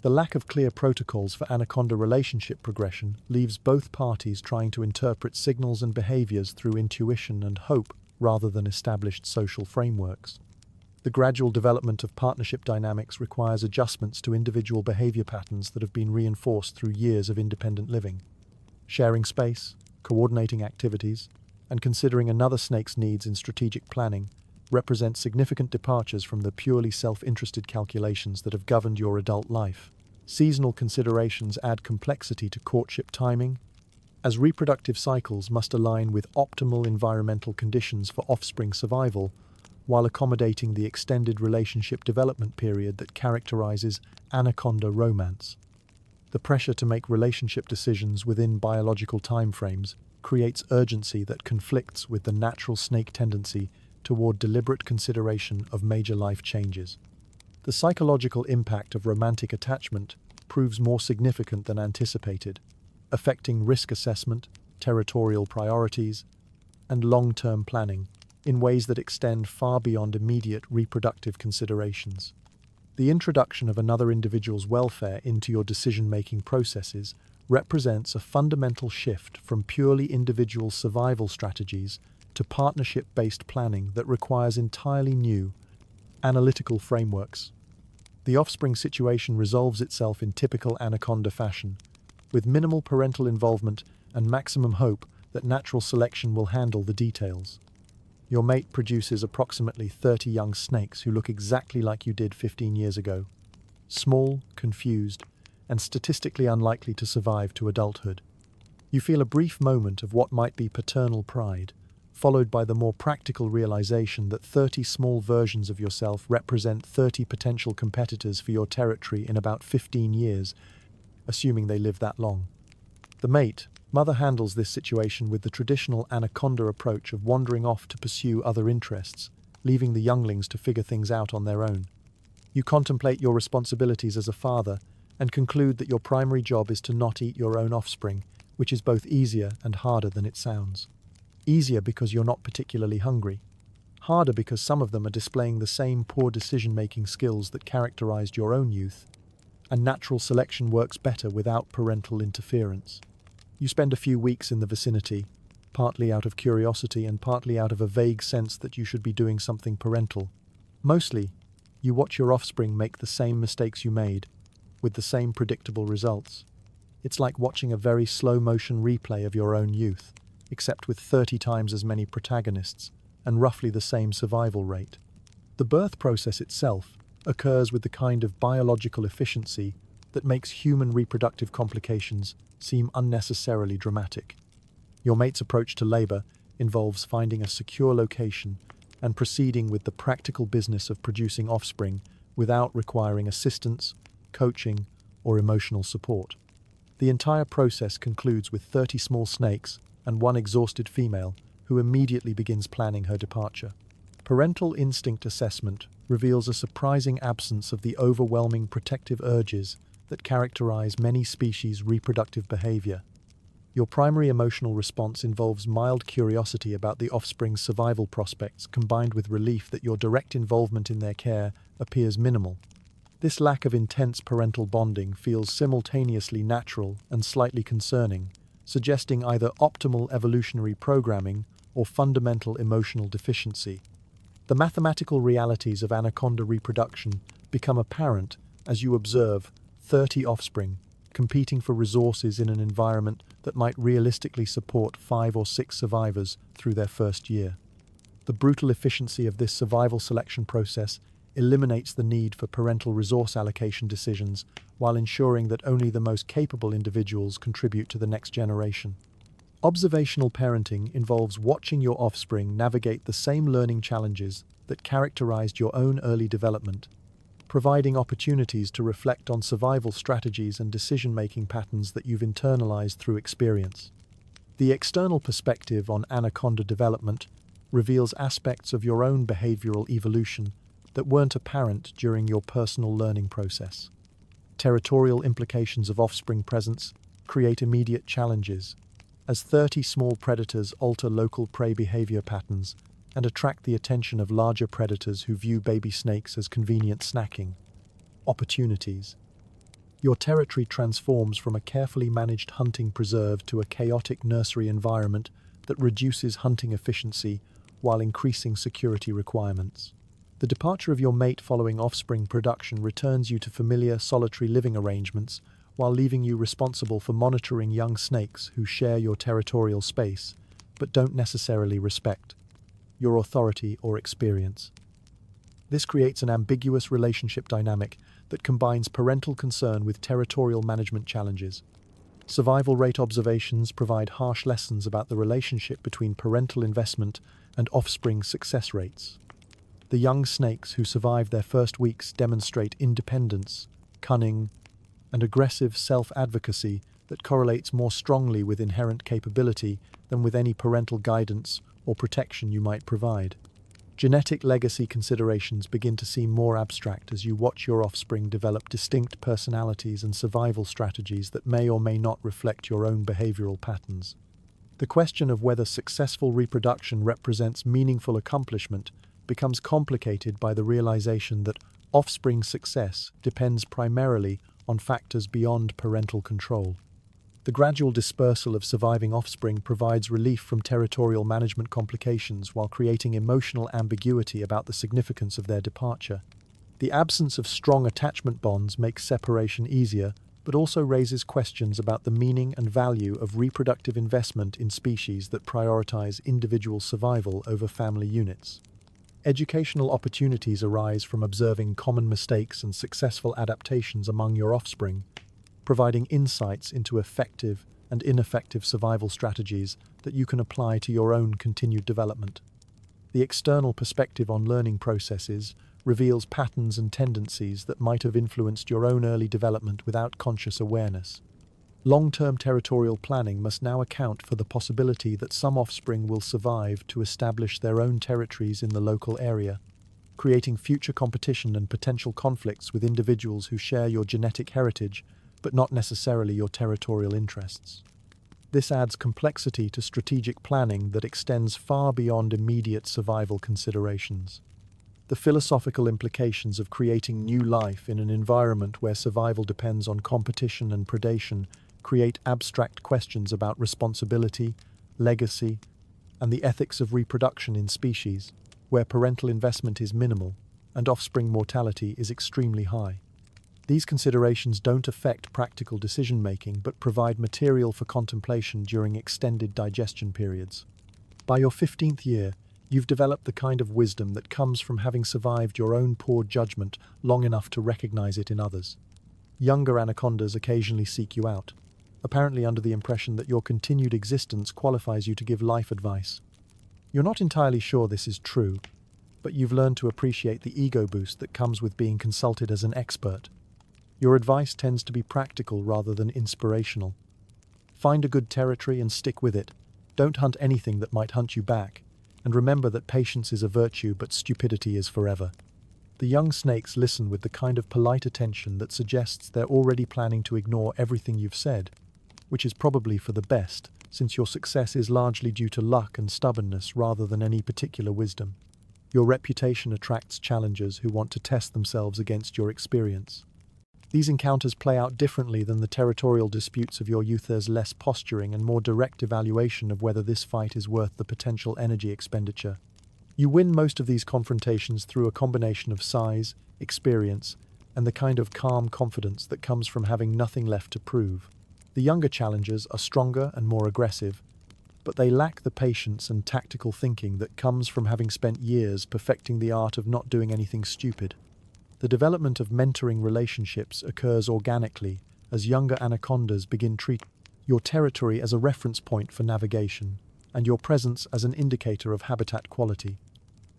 The lack of clear protocols for Anaconda relationship progression leaves both parties trying to interpret signals and behaviors through intuition and hope rather than established social frameworks. The gradual development of partnership dynamics requires adjustments to individual behavior patterns that have been reinforced through years of independent living. Sharing space, coordinating activities, and considering another snake's needs in strategic planning represent significant departures from the purely self-interested calculations that have governed your adult life. Seasonal considerations add complexity to courtship timing, as reproductive cycles must align with optimal environmental conditions for offspring survival, while accommodating the extended relationship development period that characterizes Anaconda romance. The pressure to make relationship decisions within biological timeframes creates urgency that conflicts with the natural snake tendency toward deliberate consideration of major life changes. The psychological impact of romantic attachment proves more significant than anticipated, affecting risk assessment, territorial priorities, and long-term planning in ways that extend far beyond immediate reproductive considerations. The introduction of another individual's welfare into your decision-making processes represents a fundamental shift from purely individual survival strategies to partnership-based planning that requires entirely new, analytical frameworks. The offspring situation resolves itself in typical Anaconda fashion, with minimal parental involvement and maximum hope that natural selection will handle the details. Your mate produces approximately 30 young snakes who look exactly like you did 15 years ago, small, confused, and statistically unlikely to survive to adulthood. You feel a brief moment of what might be paternal pride, followed by the more practical realization that 30 small versions of yourself represent 30 potential competitors for your territory in about 15 years, assuming they live that long. The mother handles this situation with the traditional Anaconda approach of wandering off to pursue other interests, leaving the younglings to figure things out on their own. You contemplate your responsibilities as a father and conclude that your primary job is to not eat your own offspring, which is both easier and harder than it sounds. Easier because you're not particularly hungry. Harder because some of them are displaying the same poor decision-making skills that characterized your own youth, and natural selection works better without parental interference. You spend a few weeks in the vicinity, partly out of curiosity and partly out of a vague sense that you should be doing something parental. Mostly, you watch your offspring make the same mistakes you made, with the same predictable results. It's like watching a very slow-motion replay of your own youth, except with 30 times as many protagonists, and roughly the same survival rate. The birth process itself occurs with the kind of biological efficiency that makes human reproductive complications seem unnecessarily dramatic. Your mate's approach to labor involves finding a secure location and proceeding with the practical business of producing offspring without requiring assistance, coaching, or emotional support. The entire process concludes with 30 small snakes and one exhausted female who immediately begins planning her departure. Parental instinct assessment reveals a surprising absence of the overwhelming protective urges that characterize many species' reproductive behavior. Your primary emotional response involves mild curiosity about the offspring's survival prospects combined with relief that your direct involvement in their care appears minimal. This lack of intense parental bonding feels simultaneously natural and slightly concerning, suggesting either optimal evolutionary programming or fundamental emotional deficiency. The mathematical realities of anaconda reproduction become apparent as you observe 30 offspring competing for resources in an environment that might realistically support 5 or 6 survivors through their first year. The brutal efficiency of this survival selection process eliminates the need for parental resource allocation decisions while ensuring that only the most capable individuals contribute to the next generation. Observational parenting involves watching your offspring navigate the same learning challenges that characterized your own early development, providing opportunities to reflect on survival strategies and decision-making patterns that you've internalized through experience. The external perspective on anaconda development reveals aspects of your own behavioral evolution that weren't apparent during your personal learning process. Territorial implications of offspring presence create immediate challenges, as 30 small predators alter local prey behavior patterns and attract the attention of larger predators who view baby snakes as convenient snacking. Opportunities. Your territory transforms from a carefully managed hunting preserve to a chaotic nursery environment that reduces hunting efficiency while increasing security requirements. The departure of your mate following offspring production returns you to familiar solitary living arrangements while leaving you responsible for monitoring young snakes who share your territorial space but don't necessarily respect your authority or experience. This creates an ambiguous relationship dynamic that combines parental concern with territorial management challenges. Survival rate observations provide harsh lessons about the relationship between parental investment and offspring success rates. The young snakes who survive their first weeks demonstrate independence, cunning, and aggressive self-advocacy that correlates more strongly with inherent capability than with any parental guidance or protection you might provide. Genetic legacy considerations begin to seem more abstract as you watch your offspring develop distinct personalities and survival strategies that may or may not reflect your own behavioral patterns. The question of whether successful reproduction represents meaningful accomplishment becomes complicated by the realization that offspring success depends primarily on factors beyond parental control. The gradual dispersal of surviving offspring provides relief from territorial management complications while creating emotional ambiguity about the significance of their departure. The absence of strong attachment bonds makes separation easier, but also raises questions about the meaning and value of reproductive investment in species that prioritize individual survival over family units. Educational opportunities arise from observing common mistakes and successful adaptations among your offspring, providing insights into effective and ineffective survival strategies that you can apply to your own continued development. The external perspective on learning processes reveals patterns and tendencies that might have influenced your own early development without conscious awareness. Long-term territorial planning must now account for the possibility that some offspring will survive to establish their own territories in the local area, creating future competition and potential conflicts with individuals who share your genetic heritage but not necessarily your territorial interests. This adds complexity to strategic planning that extends far beyond immediate survival considerations. The philosophical implications of creating new life in an environment where survival depends on competition and predation create abstract questions about responsibility, legacy, and the ethics of reproduction in species where parental investment is minimal and offspring mortality is extremely high. These considerations don't affect practical decision-making but provide material for contemplation during extended digestion periods. By your 15th year, You've developed the kind of wisdom that comes from having survived your own poor judgment long enough to recognize it in others. Younger anacondas occasionally seek you out, apparently under the impression that your continued existence qualifies you to give life advice. You're not entirely sure this is true, but you've learned to appreciate the ego boost that comes with being consulted as an expert. Your advice tends to be practical rather than inspirational. Find a good territory and stick with it. Don't hunt anything that might hunt you back, and remember that patience is a virtue but stupidity is forever. The young snakes listen with the kind of polite attention that suggests they're already planning to ignore everything you've said, which is probably for the best, since your success is largely due to luck and stubbornness rather than any particular wisdom. Your reputation attracts challengers who want to test themselves against your experience. These encounters play out differently than the territorial disputes of your youth. There's less posturing and more direct evaluation of whether this fight is worth the potential energy expenditure. You win most of these confrontations through a combination of size, experience, and the kind of calm confidence that comes from having nothing left to prove. The younger challengers are stronger and more aggressive, but they lack the patience and tactical thinking that comes from having spent years perfecting the art of not doing anything stupid. The development of mentoring relationships occurs organically as younger anacondas begin treating your territory as a reference point for navigation and your presence as an indicator of habitat quality.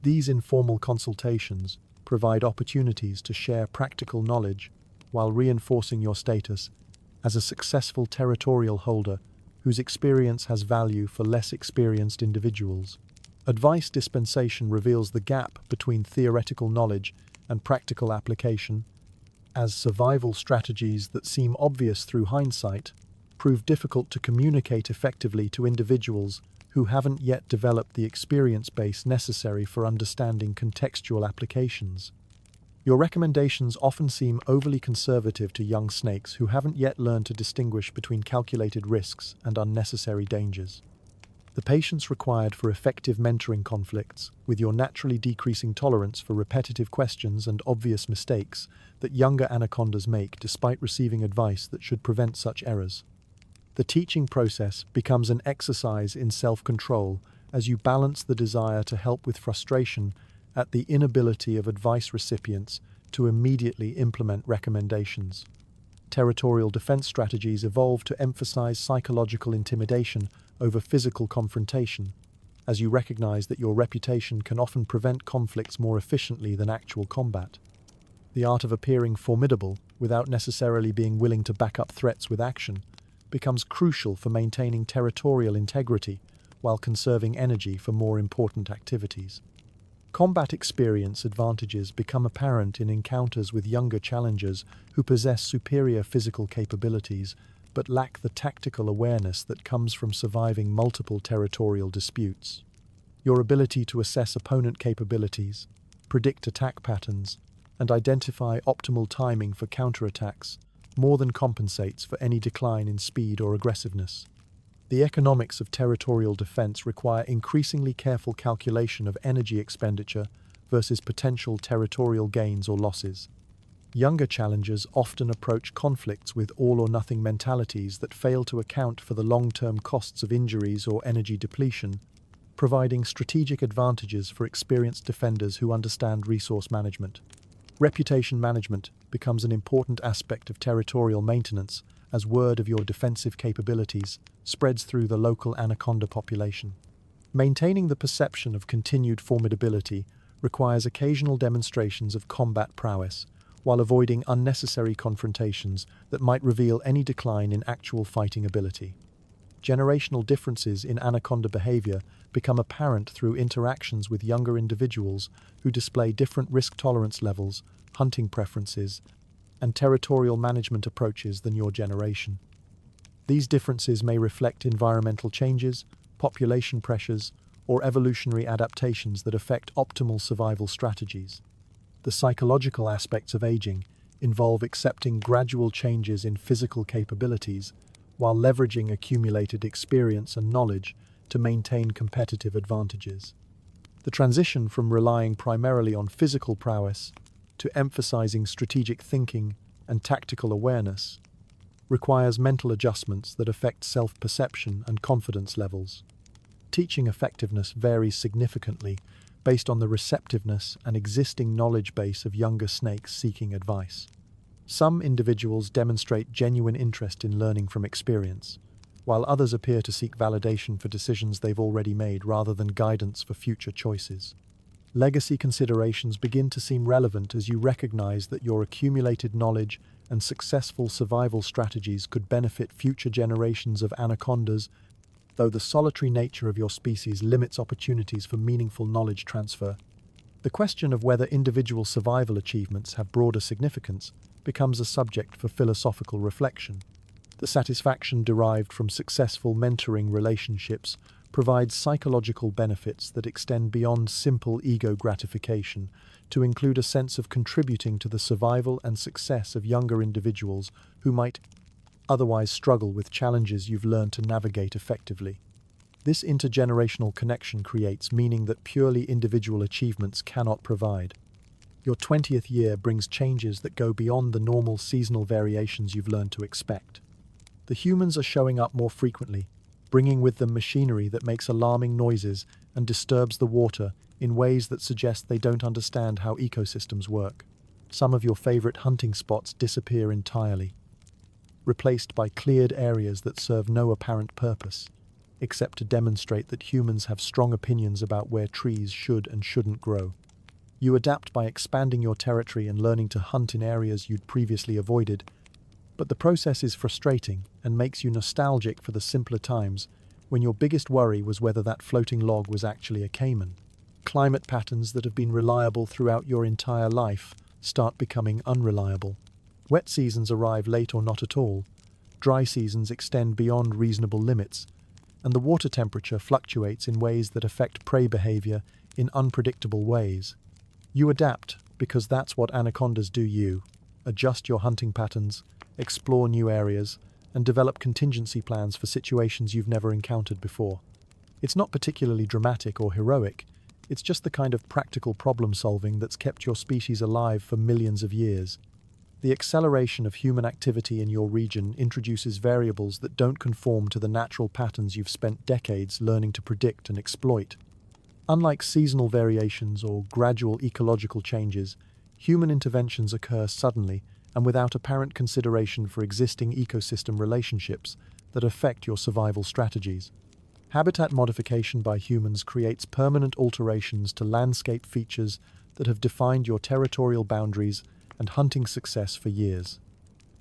These informal consultations provide opportunities to share practical knowledge while reinforcing your status as a successful territorial holder whose experience has value for less experienced individuals. Advice dispensation reveals the gap between theoretical knowledge and practical application, as survival strategies that seem obvious through hindsight prove difficult to communicate effectively to individuals who haven't yet developed the experience base necessary for understanding contextual applications. Your recommendations often seem overly conservative to young snakes who haven't yet learned to distinguish between calculated risks and unnecessary dangers. The patience required for effective mentoring conflicts, with your naturally decreasing tolerance for repetitive questions and obvious mistakes that younger anacondas make despite receiving advice that should prevent such errors. The teaching process becomes an exercise in self-control as you balance the desire to help with frustration at the inability of advice recipients to immediately implement recommendations. Territorial defense strategies evolve to emphasize psychological intimidation over physical confrontation, as you recognize that your reputation can often prevent conflicts more efficiently than actual combat. The art of appearing formidable without necessarily being willing to back up threats with action becomes crucial for maintaining territorial integrity while conserving energy for more important activities. Combat experience advantages become apparent in encounters with younger challengers who possess superior physical capabilities but lack the tactical awareness that comes from surviving multiple territorial disputes. Your ability to assess opponent capabilities, predict attack patterns, and identify optimal timing for counterattacks more than compensates for any decline in speed or aggressiveness. The economics of territorial defense require increasingly careful calculation of energy expenditure versus potential territorial gains or losses. Younger challengers often approach conflicts with all-or-nothing mentalities that fail to account for the long-term costs of injuries or energy depletion, providing strategic advantages for experienced defenders who understand resource management. Reputation management becomes an important aspect of territorial maintenance as word of your defensive capabilities spreads through the local anaconda population. Maintaining the perception of continued formidability requires occasional demonstrations of combat prowess, while avoiding unnecessary confrontations that might reveal any decline in actual fighting ability. Generational differences in anaconda behavior become apparent through interactions with younger individuals who display different risk tolerance levels, hunting preferences, and territorial management approaches than your generation. These differences may reflect environmental changes, population pressures, or evolutionary adaptations that affect optimal survival strategies. The psychological aspects of aging involve accepting gradual changes in physical capabilities while leveraging accumulated experience and knowledge to maintain competitive advantages. The transition from relying primarily on physical prowess to emphasizing strategic thinking and tactical awareness requires mental adjustments that affect self-perception and confidence levels. Teaching effectiveness varies significantly based on the receptiveness and existing knowledge base of younger snakes seeking advice. Some individuals demonstrate genuine interest in learning from experience, while others appear to seek validation for decisions they've already made rather than guidance for future choices. Legacy considerations begin to seem relevant as you recognize that your accumulated knowledge and successful survival strategies could benefit future generations of anacondas, though the solitary nature of your species limits opportunities for meaningful knowledge transfer. The question of whether individual survival achievements have broader significance becomes a subject for philosophical reflection. The satisfaction derived from successful mentoring relationships provides psychological benefits that extend beyond simple ego gratification to include a sense of contributing to the survival and success of younger individuals who might otherwise struggle with challenges you've learned to navigate effectively. This intergenerational connection creates meaning that purely individual achievements cannot provide. Your 20th year brings changes that go beyond the normal seasonal variations you've learned to expect. The humans are showing up more frequently, bringing with them machinery that makes alarming noises and disturbs the water in ways that suggest they don't understand how ecosystems work. Some of your favorite hunting spots disappear entirely, replaced by cleared areas that serve no apparent purpose, except to demonstrate that humans have strong opinions about where trees should and shouldn't grow. You adapt by expanding your territory and learning to hunt in areas you'd previously avoided, but the process is frustrating and makes you nostalgic for the simpler times when your biggest worry was whether that floating log was actually a caiman. Climate patterns that have been reliable throughout your entire life start becoming unreliable. Wet seasons arrive late or not at all, dry seasons extend beyond reasonable limits, and the water temperature fluctuates in ways that affect prey behavior in unpredictable ways. You adapt because that's what anacondas do. You adjust your hunting patterns, explore new areas, and develop contingency plans for situations you've never encountered before. It's not particularly dramatic or heroic, it's just the kind of practical problem solving that's kept your species alive for millions of years. The acceleration of human activity in your region introduces variables that don't conform to the natural patterns you've spent decades learning to predict and exploit. Unlike seasonal variations or gradual ecological changes, human interventions occur suddenly and without apparent consideration for existing ecosystem relationships that affect your survival strategies. Habitat modification by humans creates permanent alterations to landscape features that have defined your territorial boundaries and hunting success for years.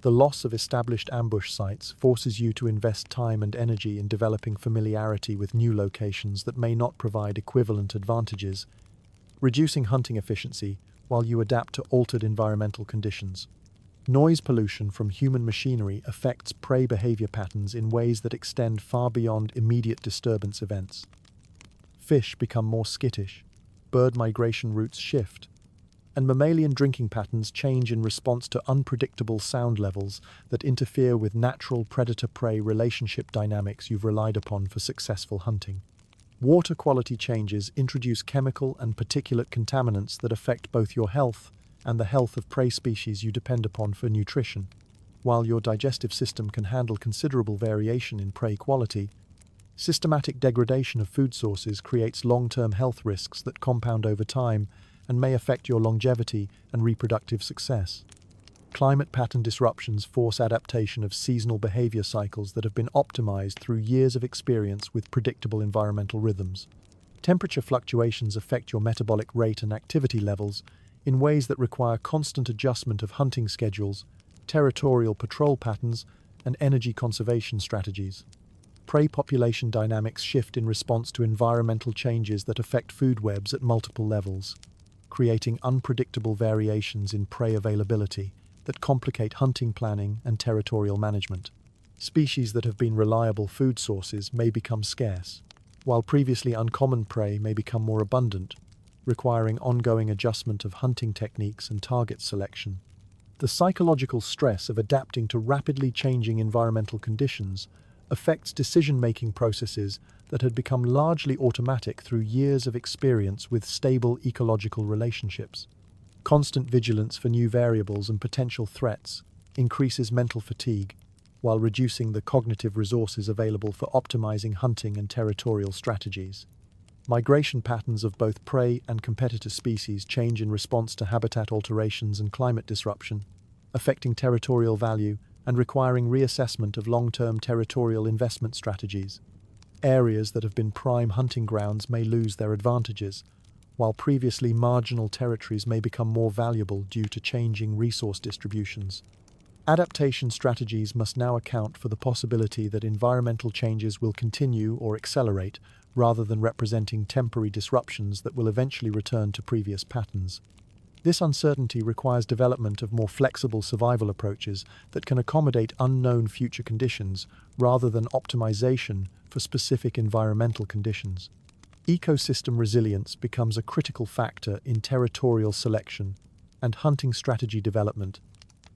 The loss of established ambush sites forces you to invest time and energy in developing familiarity with new locations that may not provide equivalent advantages, reducing hunting efficiency while you adapt to altered environmental conditions. Noise pollution from human machinery affects prey behavior patterns in ways that extend far beyond immediate disturbance events. Fish become more skittish, bird migration routes shift, and mammalian drinking patterns change in response to unpredictable sound levels that interfere with natural predator-prey relationship dynamics you've relied upon for successful hunting. Water quality changes introduce chemical and particulate contaminants that affect both your health and the health of prey species you depend upon for nutrition. While your digestive system can handle considerable variation in prey quality, systematic degradation of food sources creates long-term health risks that compound over time and may affect your longevity and reproductive success. Climate pattern disruptions force adaptation of seasonal behavior cycles that have been optimized through years of experience with predictable environmental rhythms. Temperature fluctuations affect your metabolic rate and activity levels in ways that require constant adjustment of hunting schedules, territorial patrol patterns, and energy conservation strategies. Prey population dynamics shift in response to environmental changes that affect food webs at multiple levels, creating unpredictable variations in prey availability that complicate hunting planning and territorial management. Species that have been reliable food sources may become scarce, while previously uncommon prey may become more abundant, requiring ongoing adjustment of hunting techniques and target selection. The psychological stress of adapting to rapidly changing environmental conditions affects decision-making processes that had become largely automatic through years of experience with stable ecological relationships. Constant vigilance for new variables and potential threats increases mental fatigue, while reducing the cognitive resources available for optimizing hunting and territorial strategies. Migration patterns of both prey and competitor species change in response to habitat alterations and climate disruption, affecting territorial value and requiring reassessment of long-term territorial investment strategies. Areas that have been prime hunting grounds may lose their advantages, while previously marginal territories may become more valuable due to changing resource distributions. Adaptation strategies must now account for the possibility that environmental changes will continue or accelerate, rather than representing temporary disruptions that will eventually return to previous patterns. This uncertainty requires development of more flexible survival approaches that can accommodate unknown future conditions rather than optimization for specific environmental conditions. Ecosystem resilience becomes a critical factor in territorial selection and hunting strategy development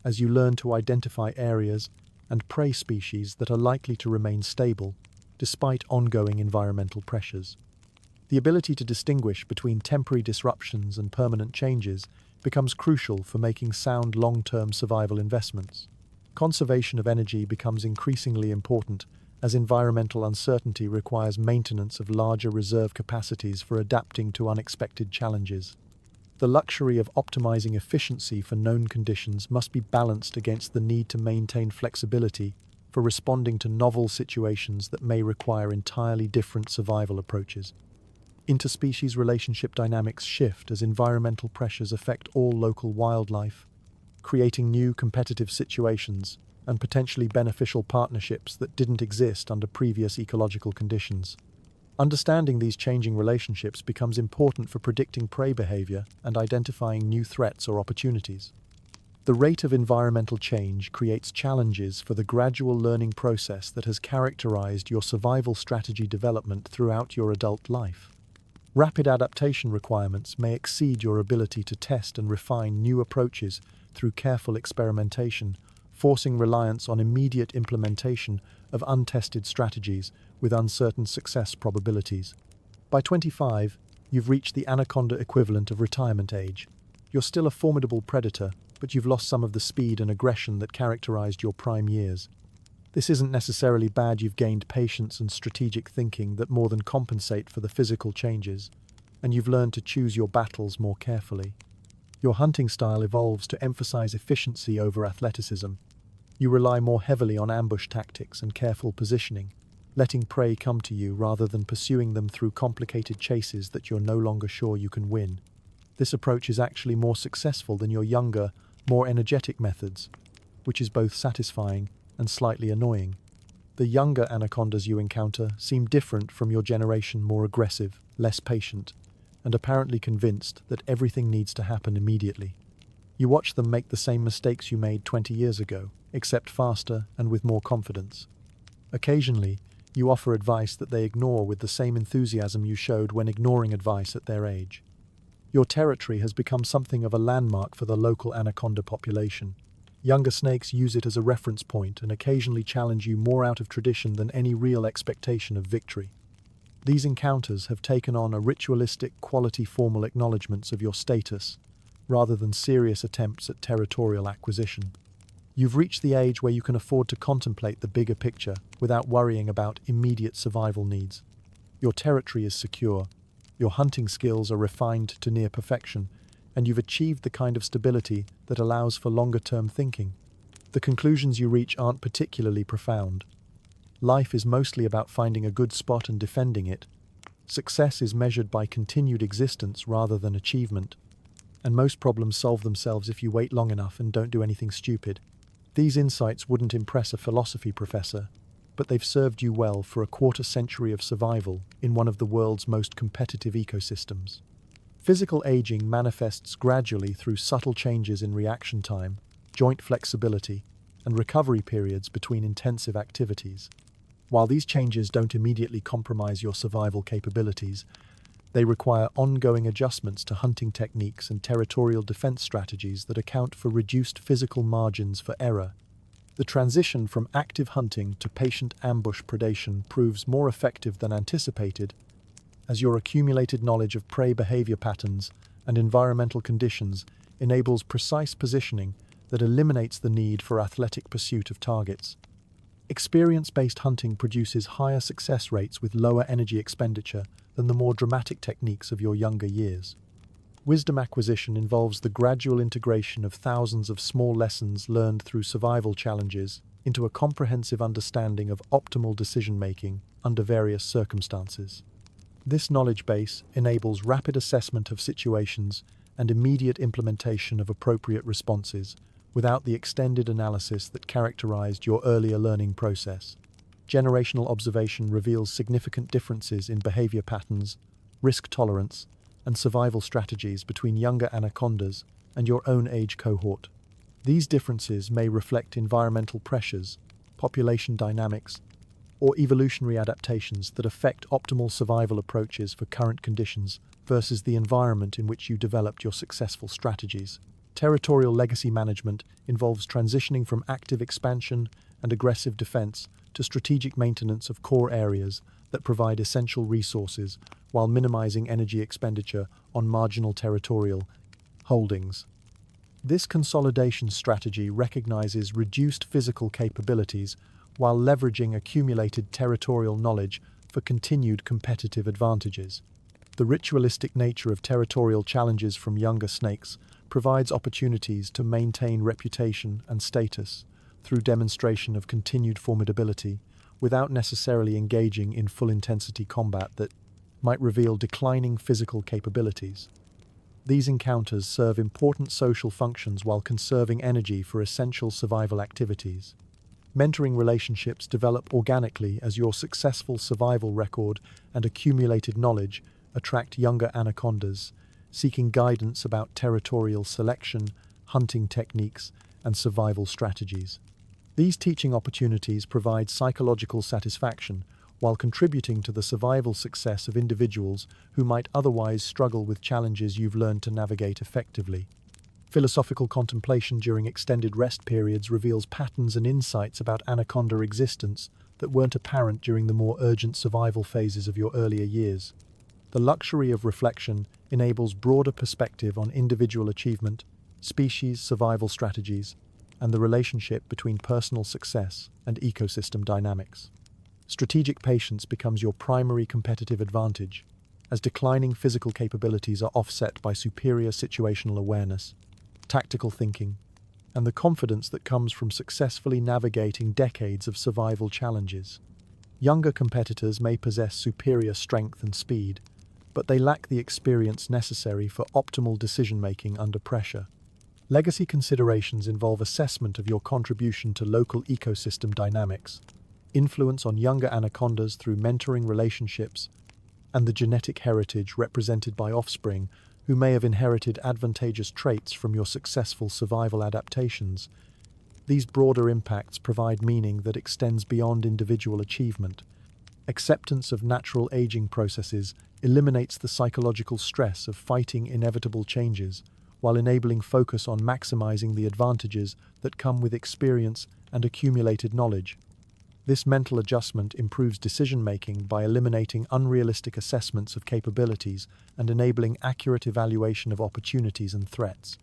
as you learn to identify areas and prey species that are likely to remain stable despite ongoing environmental pressures. The ability to distinguish between temporary disruptions and permanent changes becomes crucial for making sound long-term survival investments. Conservation of energy becomes increasingly important as environmental uncertainty requires maintenance of larger reserve capacities for adapting to unexpected challenges. The luxury of optimizing efficiency for known conditions must be balanced against the need to maintain flexibility for responding to novel situations that may require entirely different survival approaches. Interspecies relationship dynamics shift as environmental pressures affect all local wildlife, creating new competitive situations and potentially beneficial partnerships that didn't exist under previous ecological conditions. Understanding these changing relationships becomes important for predicting prey behavior and identifying new threats or opportunities. The rate of environmental change creates challenges for the gradual learning process that has characterized your survival strategy development throughout your adult life. Rapid adaptation requirements may exceed your ability to test and refine new approaches through careful experimentation, forcing reliance on immediate implementation of untested strategies with uncertain success probabilities. By 25, you've reached the anaconda equivalent of retirement age. You're still a formidable predator, but you've lost some of the speed and aggression that characterized your prime years. This isn't necessarily bad. You've gained patience and strategic thinking that more than compensate for the physical changes, and you've learned to choose your battles more carefully. Your hunting style evolves to emphasize efficiency over athleticism. You rely more heavily on ambush tactics and careful positioning, letting prey come to you rather than pursuing them through complicated chases that you're no longer sure you can win. This approach is actually more successful than your younger, more energetic methods, which is both satisfying and slightly annoying. The younger anacondas you encounter seem different from your generation, more aggressive, less patient, and apparently convinced that everything needs to happen immediately. You watch them make the same mistakes you made 20 years ago, except faster and with more confidence. Occasionally, you offer advice that they ignore with the same enthusiasm you showed when ignoring advice at their age. Your territory has become something of a landmark for the local anaconda population. Younger snakes use it as a reference point and occasionally challenge you more out of tradition than any real expectation of victory. These encounters have taken on a ritualistic, quality formal acknowledgements of your status, rather than serious attempts at territorial acquisition. You've reached the age where you can afford to contemplate the bigger picture without worrying about immediate survival needs. Your territory is secure, your hunting skills are refined to near perfection, and you've achieved the kind of stability that allows for longer-term thinking. The conclusions you reach aren't particularly profound. Life is mostly about finding a good spot and defending it. Success is measured by continued existence rather than achievement, and most problems solve themselves if you wait long enough and don't do anything stupid. These insights wouldn't impress a philosophy professor, but they've served you well for a quarter century of survival in one of the world's most competitive ecosystems. Physical aging manifests gradually through subtle changes in reaction time, joint flexibility, and recovery periods between intensive activities. While these changes don't immediately compromise your survival capabilities, they require ongoing adjustments to hunting techniques and territorial defense strategies that account for reduced physical margins for error. The transition from active hunting to patient ambush predation proves more effective than anticipated, as your accumulated knowledge of prey behavior patterns and environmental conditions enables precise positioning that eliminates the need for athletic pursuit of targets. Experience-based hunting produces higher success rates with lower energy expenditure than the more dramatic techniques of your younger years. Wisdom acquisition involves the gradual integration of thousands of small lessons learned through survival challenges into a comprehensive understanding of optimal decision-making under various circumstances. This knowledge base enables rapid assessment of situations and immediate implementation of appropriate responses without the extended analysis that characterized your earlier learning process. Generational observation reveals significant differences in behavior patterns, risk tolerance, and survival strategies between younger anacondas and your own age cohort. These differences may reflect environmental pressures, population dynamics, or evolutionary adaptations that affect optimal survival approaches for current conditions versus the environment in which you developed your successful strategies. Territorial legacy management involves transitioning from active expansion and aggressive defense to strategic maintenance of core areas that provide essential resources while minimizing energy expenditure on marginal territorial holdings. This consolidation strategy recognizes reduced physical capabilities while leveraging accumulated territorial knowledge for continued competitive advantages. The ritualistic nature of territorial challenges from younger snakes provides opportunities to maintain reputation and status through demonstration of continued formidability without necessarily engaging in full-intensity combat that might reveal declining physical capabilities. These encounters serve important social functions while conserving energy for essential survival activities. Mentoring relationships develop organically as your successful survival record and accumulated knowledge attract younger anacondas, seeking guidance about territorial selection, hunting techniques, and survival strategies. These teaching opportunities provide psychological satisfaction while contributing to the survival success of individuals who might otherwise struggle with challenges you've learned to navigate effectively. Philosophical contemplation during extended rest periods reveals patterns and insights about anaconda existence that weren't apparent during the more urgent survival phases of your earlier years. The luxury of reflection enables broader perspective on individual achievement, species survival strategies, and the relationship between personal success and ecosystem dynamics. Strategic patience becomes your primary competitive advantage, as declining physical capabilities are offset by superior situational awareness, tactical thinking, and the confidence that comes from successfully navigating decades of survival challenges. Younger competitors may possess superior strength and speed, but they lack the experience necessary for optimal decision-making under pressure. Legacy considerations involve assessment of your contribution to local ecosystem dynamics, influence on younger anacondas through mentoring relationships, and the genetic heritage represented by offspring who may have inherited advantageous traits from your successful survival adaptations. These broader impacts provide meaning that extends beyond individual achievement. Acceptance of natural aging processes eliminates the psychological stress of fighting inevitable changes, while enabling focus on maximizing the advantages that come with experience and accumulated knowledge. This mental adjustment improves decision-making by eliminating unrealistic assessments of capabilities and enabling accurate evaluation of opportunities and threats.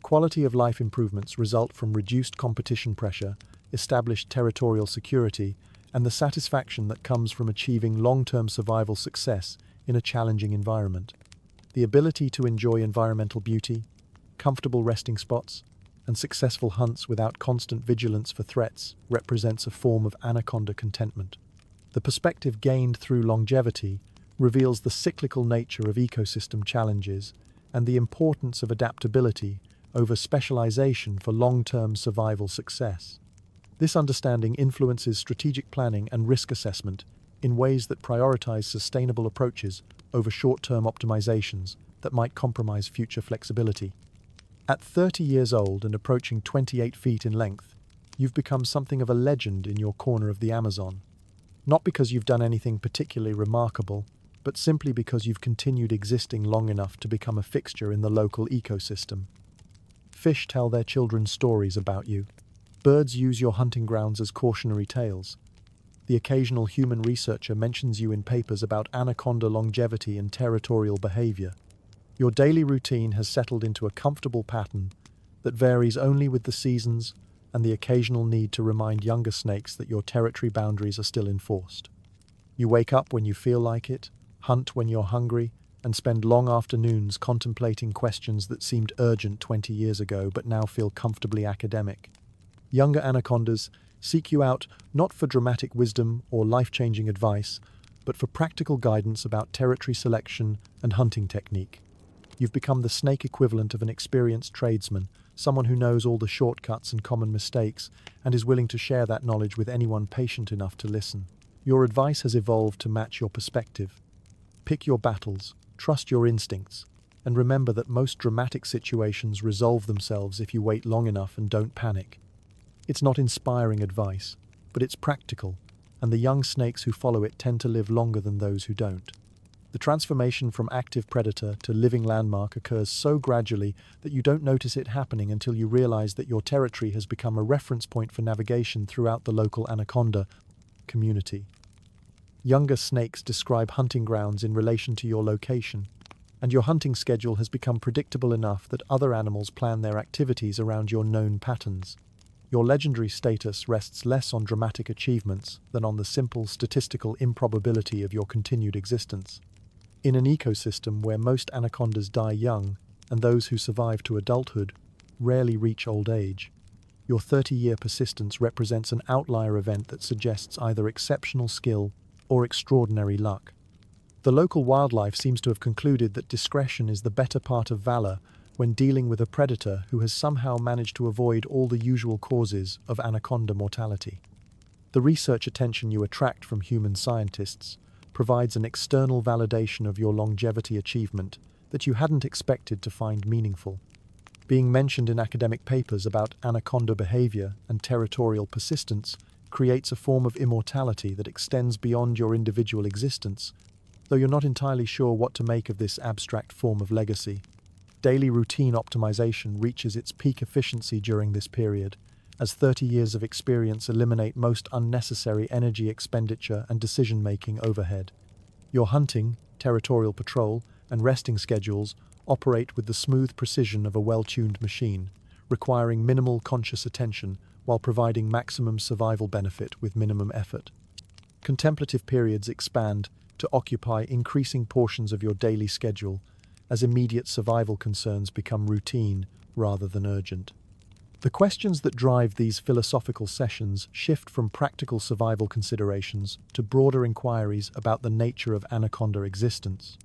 Quality of life improvements result from reduced competition pressure, established territorial security, and the satisfaction that comes from achieving long-term survival success in a challenging environment. The ability to enjoy environmental beauty, comfortable resting spots, and successful hunts without constant vigilance for threats represents a form of anaconda contentment. The perspective gained through longevity reveals the cyclical nature of ecosystem challenges and the importance of adaptability over specialization for long-term survival success. This understanding influences strategic planning and risk assessment in ways that prioritize sustainable approaches over short-term optimizations that might compromise future flexibility. At 30 years old and approaching 28 feet in length, you've become something of a legend in your corner of the Amazon. Not because you've done anything particularly remarkable, but simply because you've continued existing long enough to become a fixture in the local ecosystem. Fish tell their children stories about you. Birds use your hunting grounds as cautionary tales. The occasional human researcher mentions you in papers about anaconda longevity and territorial behavior. Your daily routine has settled into a comfortable pattern that varies only with the seasons, and the occasional need to remind younger snakes that your territory boundaries are still enforced. You wake up when you feel like it, hunt when you're hungry, and spend long afternoons contemplating questions that seemed urgent 20 years ago but now feel comfortably academic. Younger anacondas seek you out not for dramatic wisdom or life-changing advice, but for practical guidance about territory selection and hunting technique. You've become the snake equivalent of an experienced tradesman, someone who knows all the shortcuts and common mistakes, and is willing to share that knowledge with anyone patient enough to listen. Your advice has evolved to match your perspective. Pick your battles, trust your instincts, and remember that most dramatic situations resolve themselves if you wait long enough and don't panic. It's not inspiring advice, but it's practical, and the young snakes who follow it tend to live longer than those who don't. The transformation from active predator to living landmark occurs so gradually that you don't notice it happening until you realize that your territory has become a reference point for navigation throughout the local anaconda community. Younger snakes describe hunting grounds in relation to your location, and your hunting schedule has become predictable enough that other animals plan their activities around your known patterns. Your legendary status rests less on dramatic achievements than on the simple statistical improbability of your continued existence. In an ecosystem where most anacondas die young, and those who survive to adulthood rarely reach old age, your 30-year persistence represents an outlier event that suggests either exceptional skill or extraordinary luck. The local wildlife seems to have concluded that discretion is the better part of valor when dealing with a predator who has somehow managed to avoid all the usual causes of anaconda mortality. The research attention you attract from human scientists provides an external validation of your longevity achievement that you hadn't expected to find meaningful. Being mentioned in academic papers about anaconda behavior and territorial persistence creates a form of immortality that extends beyond your individual existence, though you're not entirely sure what to make of this abstract form of legacy. Daily routine optimization reaches its peak efficiency during this period, as 30 years of experience eliminate most unnecessary energy expenditure and decision-making overhead. Your hunting, territorial patrol, and resting schedules operate with the smooth precision of a well-tuned machine, requiring minimal conscious attention while providing maximum survival benefit with minimum effort. Contemplative periods expand to occupy increasing portions of your daily schedule as immediate survival concerns become routine rather than urgent. The questions that drive these philosophical sessions shift from practical survival considerations to broader inquiries about the nature of anaconda existence,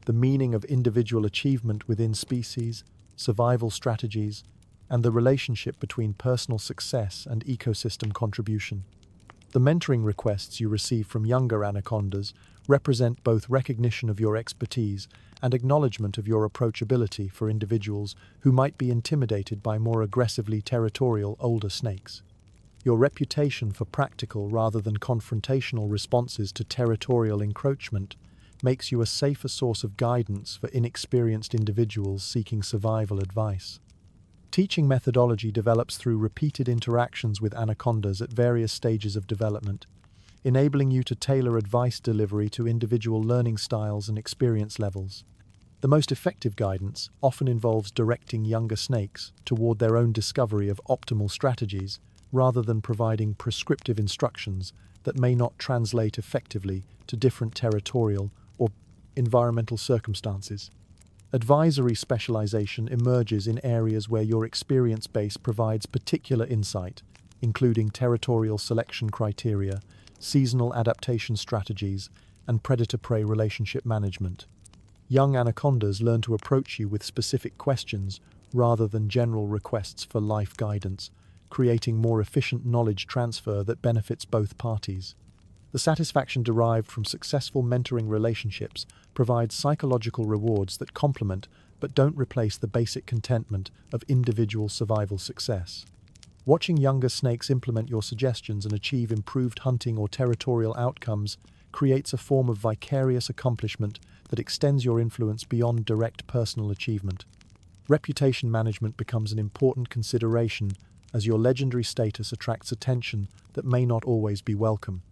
the meaning of individual achievement within species, survival strategies, and the relationship between personal success and ecosystem contribution. The mentoring requests you receive from younger anacondas represent both recognition of your expertise and acknowledgement of your approachability for individuals who might be intimidated by more aggressively territorial older snakes. Your reputation for practical rather than confrontational responses to territorial encroachment makes you a safer source of guidance for inexperienced individuals seeking survival advice. Teaching methodology develops through repeated interactions with anacondas at various stages of development, enabling you to tailor advice delivery to individual learning styles and experience levels. The most effective guidance often involves directing younger snakes toward their own discovery of optimal strategies rather than providing prescriptive instructions that may not translate effectively to different territorial or environmental circumstances. Advisory specialization emerges in areas where your experience base provides particular insight, including territorial selection criteria, seasonal adaptation strategies, and predator-prey relationship management. Young anacondas learn to approach you with specific questions rather than general requests for life guidance, creating more efficient knowledge transfer that benefits both parties. The satisfaction derived from successful mentoring relationships provides psychological rewards that complement but don't replace the basic contentment of individual survival success. Watching younger snakes implement your suggestions and achieve improved hunting or territorial outcomes creates a form of vicarious accomplishment that extends your influence beyond direct personal achievement. Reputation management becomes an important consideration as your legendary status attracts attention that may not always be welcome.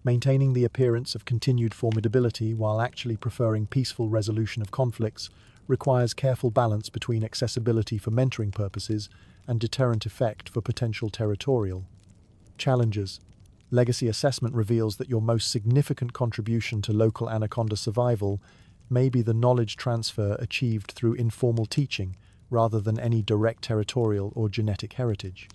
Maintaining the appearance of continued formidability while actually preferring peaceful resolution of conflicts requires careful balance between accessibility for mentoring purposes and deterrent effect for potential territorial challenges. Legacy assessment reveals that your most significant contribution to local anaconda survival may be the knowledge transfer achieved through informal teaching rather than any direct territorial or genetic heritage.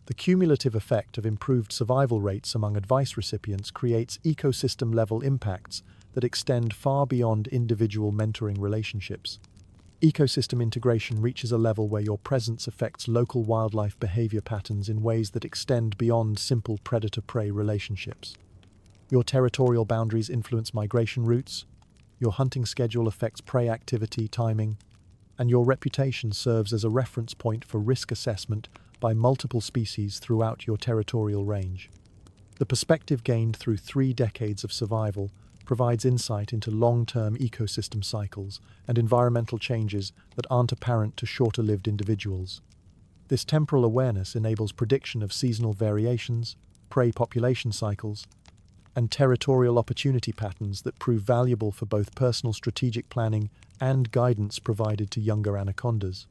The cumulative effect of improved survival rates among advice recipients creates ecosystem-level impacts that extend far beyond individual mentoring relationships. Ecosystem integration reaches a level where your presence affects local wildlife behavior patterns in ways that extend beyond simple predator-prey relationships. Your territorial boundaries influence migration routes, your hunting schedule affects prey activity timing, and your reputation serves as a reference point for risk assessment by multiple species throughout your territorial range. The perspective gained through 3 decades of survival provides insight into long-term ecosystem cycles and environmental changes that aren't apparent to shorter-lived individuals. This temporal awareness enables prediction of seasonal variations, prey population cycles, and territorial opportunity patterns that prove valuable for both personal strategic planning and guidance provided to younger anacondas.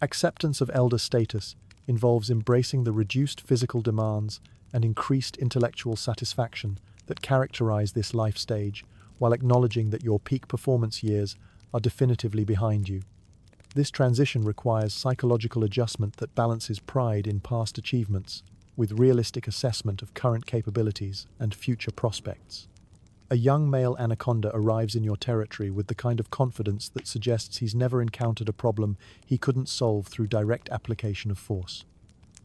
Acceptance of elder status involves embracing the reduced physical demands and increased intellectual satisfaction that characterize this life stage, while acknowledging that your peak performance years are definitively behind you. This transition requires psychological adjustment that balances pride in past achievements with realistic assessment of current capabilities and future prospects. A young male anaconda arrives in your territory with the kind of confidence that suggests he's never encountered a problem he couldn't solve through direct application of force.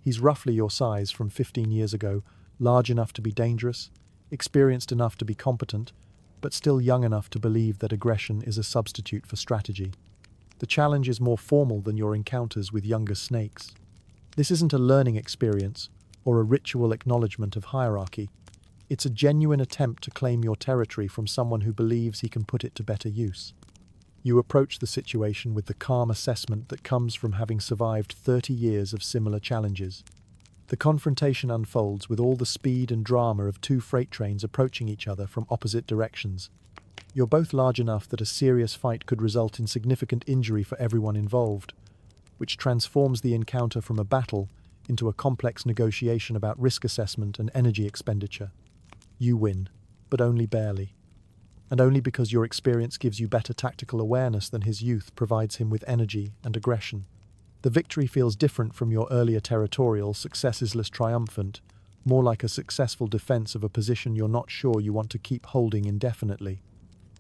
He's roughly your size from 15 years ago, large enough to be dangerous, experienced enough to be competent, but still young enough to believe that aggression is a substitute for strategy. The challenge is more formal than your encounters with younger snakes. This isn't a learning experience or a ritual acknowledgement of hierarchy. It's a genuine attempt to claim your territory from someone who believes he can put it to better use. You approach the situation with the calm assessment that comes from having survived 30 years of similar challenges. The confrontation unfolds with all the speed and drama of 2 freight trains approaching each other from opposite directions. You're both large enough that a serious fight could result in significant injury for everyone involved, which transforms the encounter from a battle into a complex negotiation about risk assessment and energy expenditure. You win, but only barely. And only because your experience gives you better tactical awareness than his youth provides him with energy and aggression. The victory feels different from your earlier territorial successes less triumphant, more like a successful defense of a position you're not sure you want to keep holding indefinitely.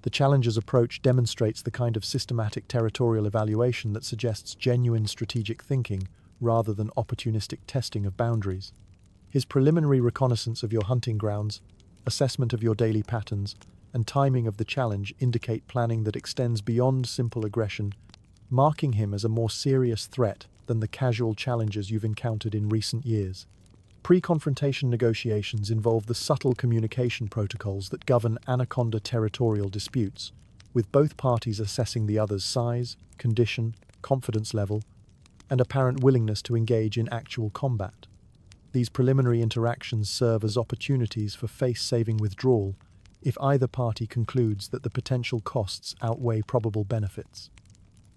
The challenger's approach demonstrates the kind of systematic territorial evaluation that suggests genuine strategic thinking rather than opportunistic testing of boundaries. His preliminary reconnaissance of your hunting grounds, assessment of your daily patterns, and timing of the challenge indicate planning that extends beyond simple aggression, marking him as a more serious threat than the casual challenges you've encountered in recent years. Pre-confrontation negotiations involve the subtle communication protocols that govern anaconda territorial disputes, with both parties assessing the other's size, condition, confidence level, and apparent willingness to engage in actual combat. These preliminary interactions serve as opportunities for face-saving withdrawal if either party concludes that the potential costs outweigh probable benefits.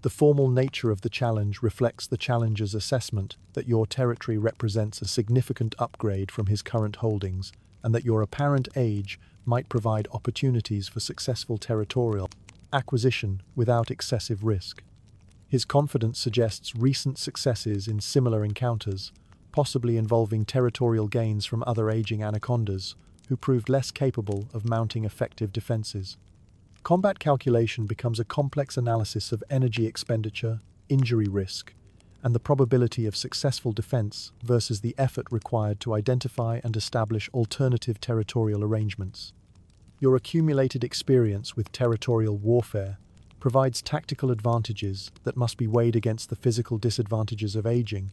The formal nature of the challenge reflects the challenger's assessment that your territory represents a significant upgrade from his current holdings and that your apparent age might provide opportunities for successful territorial acquisition without excessive risk. His confidence suggests recent successes in similar encounters, possibly involving territorial gains from other aging anacondas who proved less capable of mounting effective defenses. Combat calculation becomes a complex analysis of energy expenditure, injury risk, and the probability of successful defense versus the effort required to identify and establish alternative territorial arrangements. Your accumulated experience with territorial warfare provides tactical advantages that must be weighed against the physical disadvantages of aging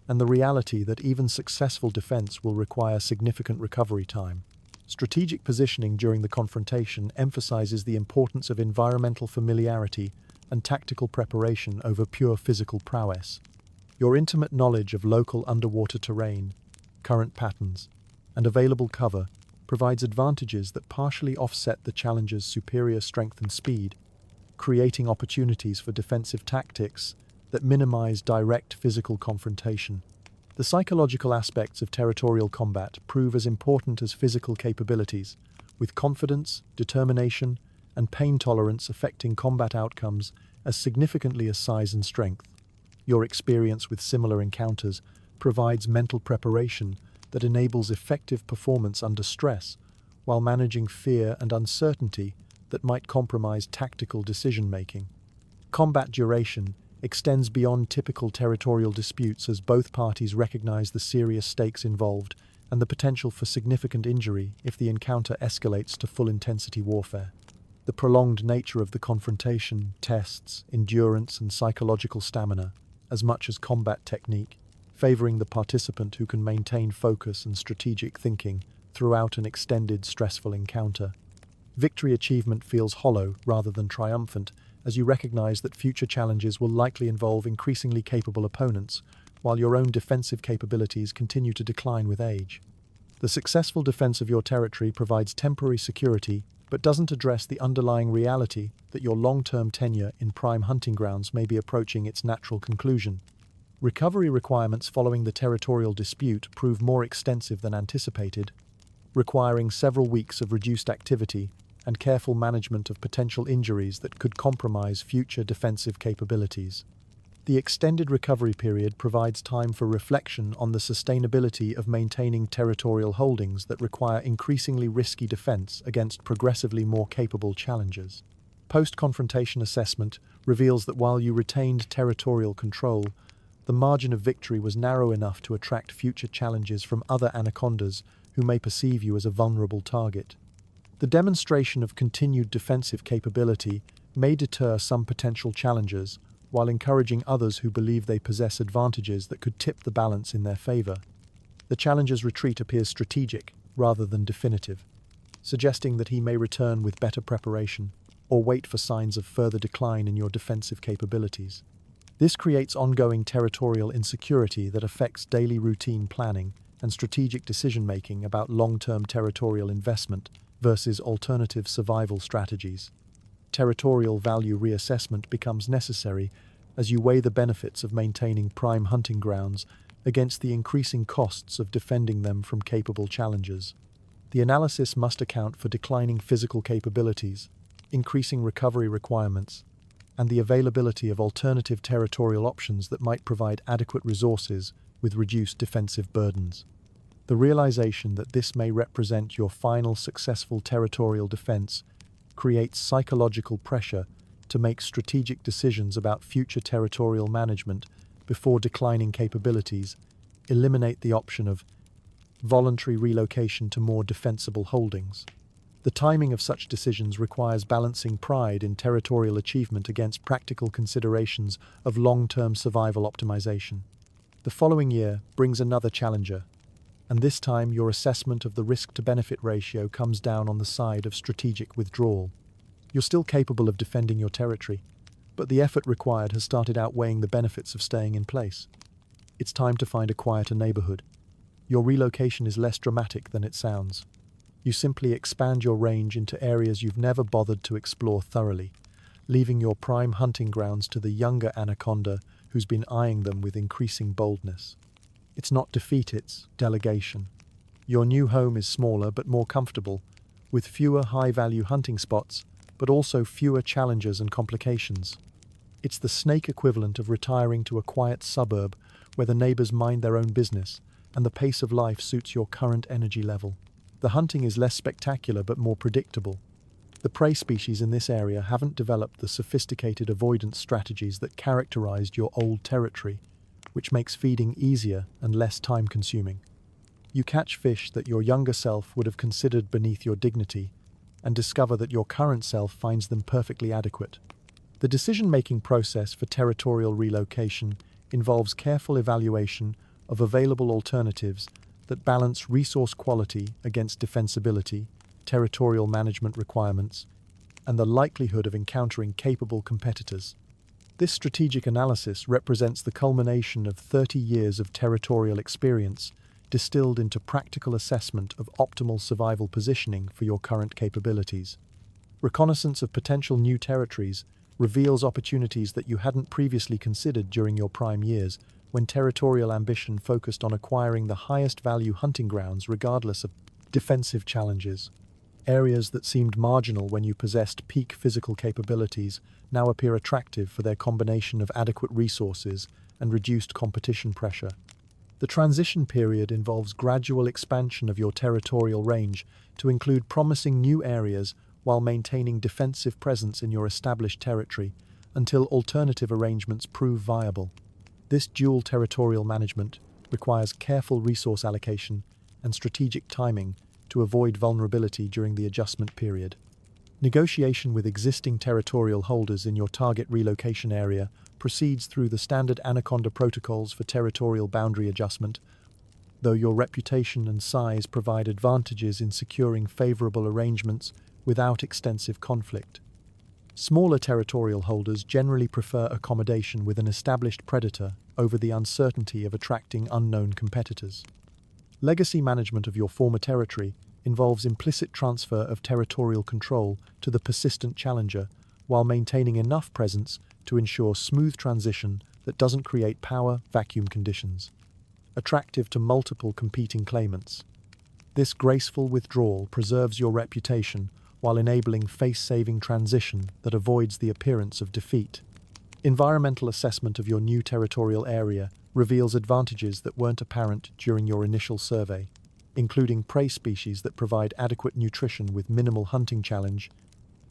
and the reality that even successful defense will require significant recovery time. Strategic positioning during the confrontation emphasizes the importance of environmental familiarity and tactical preparation over pure physical prowess. Your intimate knowledge of local underwater terrain, current patterns, and available cover provides advantages that partially offset the challenger's superior strength and speed, creating opportunities for defensive tactics that minimize direct physical confrontation. The psychological aspects of territorial combat prove as important as physical capabilities, with confidence, determination, and pain tolerance affecting combat outcomes as significantly as size and strength. Your experience with similar encounters provides mental preparation that enables effective performance under stress, while managing fear and uncertainty that might compromise tactical decision-making. Combat duration extends beyond typical territorial disputes as both parties recognize the serious stakes involved and the potential for significant injury if the encounter escalates to full-intensity warfare. The prolonged nature of the confrontation tests endurance and psychological stamina, as much as combat technique, favoring the participant who can maintain focus and strategic thinking throughout an extended, stressful encounter. Victory achievement feels hollow rather than triumphant, as you recognize that future challenges will likely involve increasingly capable opponents, while your own defensive capabilities continue to decline with age. The successful defense of your territory provides temporary security, but doesn't address the underlying reality that your long-term tenure in prime hunting grounds may be approaching its natural conclusion. Recovery requirements following the territorial dispute prove more extensive than anticipated, requiring several weeks of reduced activity and careful management of potential injuries that could compromise future defensive capabilities. The extended recovery period provides time for reflection on the sustainability of maintaining territorial holdings that require increasingly risky defense against progressively more capable challengers. Post-confrontation assessment reveals that while you retained territorial control, the margin of victory was narrow enough to attract future challenges from other anacondas who may perceive you as a vulnerable target. The demonstration of continued defensive capability may deter some potential challengers, while encouraging others who believe they possess advantages that could tip the balance in their favor. The challenger's retreat appears strategic rather than definitive, suggesting that he may return with better preparation or wait for signs of further decline in your defensive capabilities. This creates ongoing territorial insecurity that affects daily routine planning and strategic decision-making about long-term territorial investment versus alternative survival strategies. Territorial value reassessment becomes necessary as you weigh the benefits of maintaining prime hunting grounds against the increasing costs of defending them from capable challengers. The analysis must account for declining physical capabilities, increasing recovery requirements, and the availability of alternative territorial options that might provide adequate resources with reduced defensive burdens. The realization that this may represent your final successful territorial defense creates psychological pressure to make strategic decisions about future territorial management before declining capabilities, eliminate the option of voluntary relocation to more defensible holdings. The timing of such decisions requires balancing pride in territorial achievement against practical considerations of long-term survival optimization. The following year brings another challenger, and this time your assessment of the risk-to-benefit ratio comes down on the side of strategic withdrawal. You're still capable of defending your territory, but the effort required has started outweighing the benefits of staying in place. It's time to find a quieter neighborhood. Your relocation is less dramatic than it sounds. You simply expand your range into areas you've never bothered to explore thoroughly, leaving your prime hunting grounds to the younger anaconda who's been eyeing them with increasing boldness. It's not defeat, it's delegation. Your new home is smaller but more comfortable, with fewer high-value hunting spots, but also fewer challenges and complications. It's the snake equivalent of retiring to a quiet suburb where the neighbors mind their own business and the pace of life suits your current energy level. The hunting is less spectacular but more predictable. The prey species in this area haven't developed the sophisticated avoidance strategies that characterized your old territory, which makes feeding easier and less time-consuming. You catch fish that your younger self would have considered beneath your dignity, and discover that your current self finds them perfectly adequate. The decision-making process for territorial relocation involves careful evaluation of available alternatives that balance resource quality against defensibility, territorial management requirements, and the likelihood of encountering capable competitors. This strategic analysis represents the culmination of 30 years of territorial experience distilled into practical assessment of optimal survival positioning for your current capabilities. Reconnaissance of potential new territories reveals opportunities that you hadn't previously considered during your prime years, when territorial ambition focused on acquiring the highest value hunting grounds regardless of defensive challenges. Areas that seemed marginal when you possessed peak physical capabilities now appear attractive for their combination of adequate resources and reduced competition pressure. The transition period involves gradual expansion of your territorial range to include promising new areas while maintaining defensive presence in your established territory until alternative arrangements prove viable. This dual territorial management requires careful resource allocation and strategic timing to avoid vulnerability during the adjustment period. Negotiation with existing territorial holders in your target relocation area proceeds through the standard Anaconda protocols for territorial boundary adjustment, though your reputation and size provide advantages in securing favorable arrangements without extensive conflict. Smaller territorial holders generally prefer accommodation with an established predator over the uncertainty of attracting unknown competitors. Legacy management of your former territory involves implicit transfer of territorial control to the persistent challenger while maintaining enough presence to ensure smooth transition that doesn't create power vacuum conditions, attractive to multiple competing claimants. This graceful withdrawal preserves your reputation while enabling face-saving transition that avoids the appearance of defeat. Environmental assessment of your new territorial area reveals advantages that weren't apparent during your initial survey, including prey species that provide adequate nutrition with minimal hunting challenge,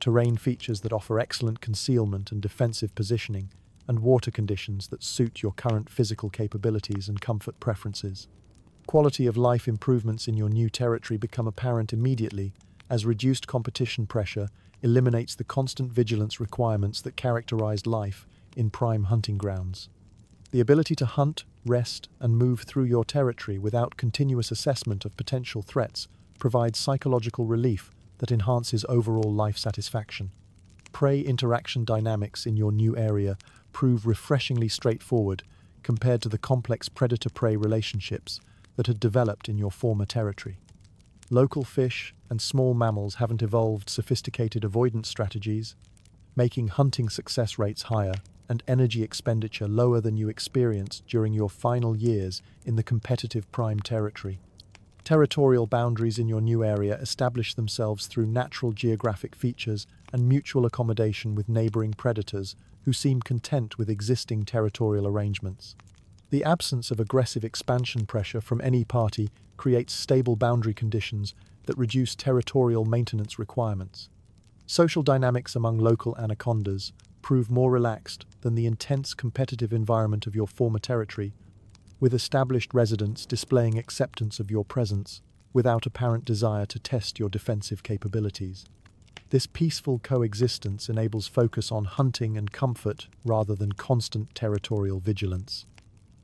terrain features that offer excellent concealment and defensive positioning, and water conditions that suit your current physical capabilities and comfort preferences. Quality of life improvements in your new territory become apparent immediately as reduced competition pressure eliminates the constant vigilance requirements that characterized life in prime hunting grounds. The ability to hunt, rest, and move through your territory without continuous assessment of potential threats provides psychological relief that enhances overall life satisfaction. Prey interaction dynamics in your new area prove refreshingly straightforward compared to the complex predator-prey relationships that had developed in your former territory. Local fish and small mammals haven't evolved sophisticated avoidance strategies, making hunting success rates higher and energy expenditure lower than you experienced during your final years in the competitive prime territory. Territorial boundaries in your new area establish themselves through natural geographic features and mutual accommodation with neighboring predators who seem content with existing territorial arrangements. The absence of aggressive expansion pressure from any party creates stable boundary conditions that reduce territorial maintenance requirements. Social dynamics among local anacondas prove more relaxed than the intense competitive environment of your former territory, with established residents displaying acceptance of your presence without apparent desire to test your defensive capabilities. This peaceful coexistence enables focus on hunting and comfort rather than constant territorial vigilance.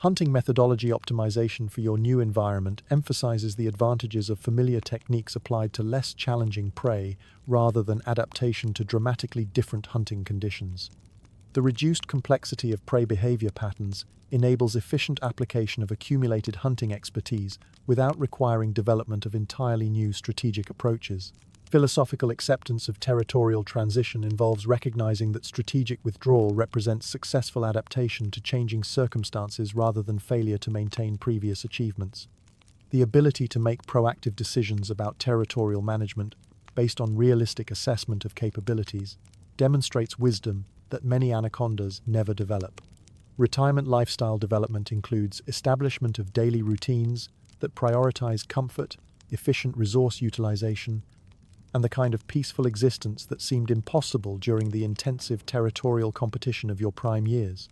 Hunting methodology optimization for your new environment emphasizes the advantages of familiar techniques applied to less challenging prey rather than adaptation to dramatically different hunting conditions. The reduced complexity of prey behavior patterns enables efficient application of accumulated hunting expertise without requiring development of entirely new strategic approaches. Philosophical acceptance of territorial transition involves recognizing that strategic withdrawal represents successful adaptation to changing circumstances rather than failure to maintain previous achievements. The ability to make proactive decisions about territorial management based on realistic assessment of capabilities demonstrates wisdom that many anacondas never develop. Retirement lifestyle development includes establishment of daily routines that prioritize comfort, efficient resource utilization, and the kind of peaceful existence that seemed impossible during the intensive territorial competition of your prime years.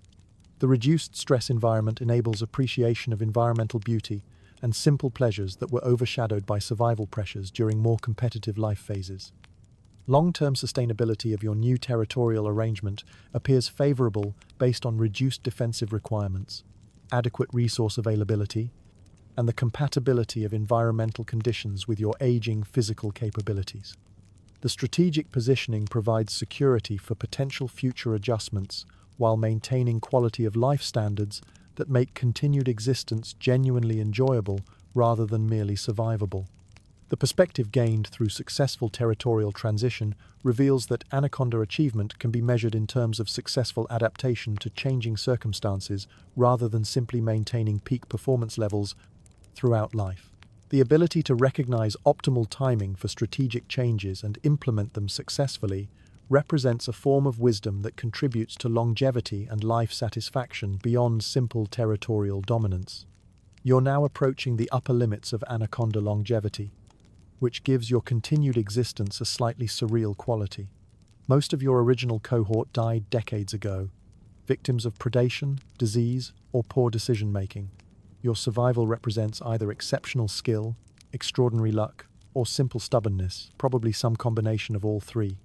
The reduced stress environment enables appreciation of environmental beauty and simple pleasures that were overshadowed by survival pressures during more competitive life phases. Long-term sustainability of your new territorial arrangement appears favorable based on reduced defensive requirements, adequate resource availability, and the compatibility of environmental conditions with your aging physical capabilities. The strategic positioning provides security for potential future adjustments while maintaining quality of life standards that make continued existence genuinely enjoyable rather than merely survivable. The perspective gained through successful territorial transition reveals that anaconda achievement can be measured in terms of successful adaptation to changing circumstances rather than simply maintaining peak performance levels throughout life. The ability to recognize optimal timing for strategic changes and implement them successfully represents a form of wisdom that contributes to longevity and life satisfaction beyond simple territorial dominance. You're now approaching the upper limits of anaconda longevity, which gives your continued existence a slightly surreal quality. Most of your original cohort died decades ago, victims of predation, disease, or poor decision-making. Your survival represents either exceptional skill, extraordinary luck, or simple stubbornness, probably some combination of all three.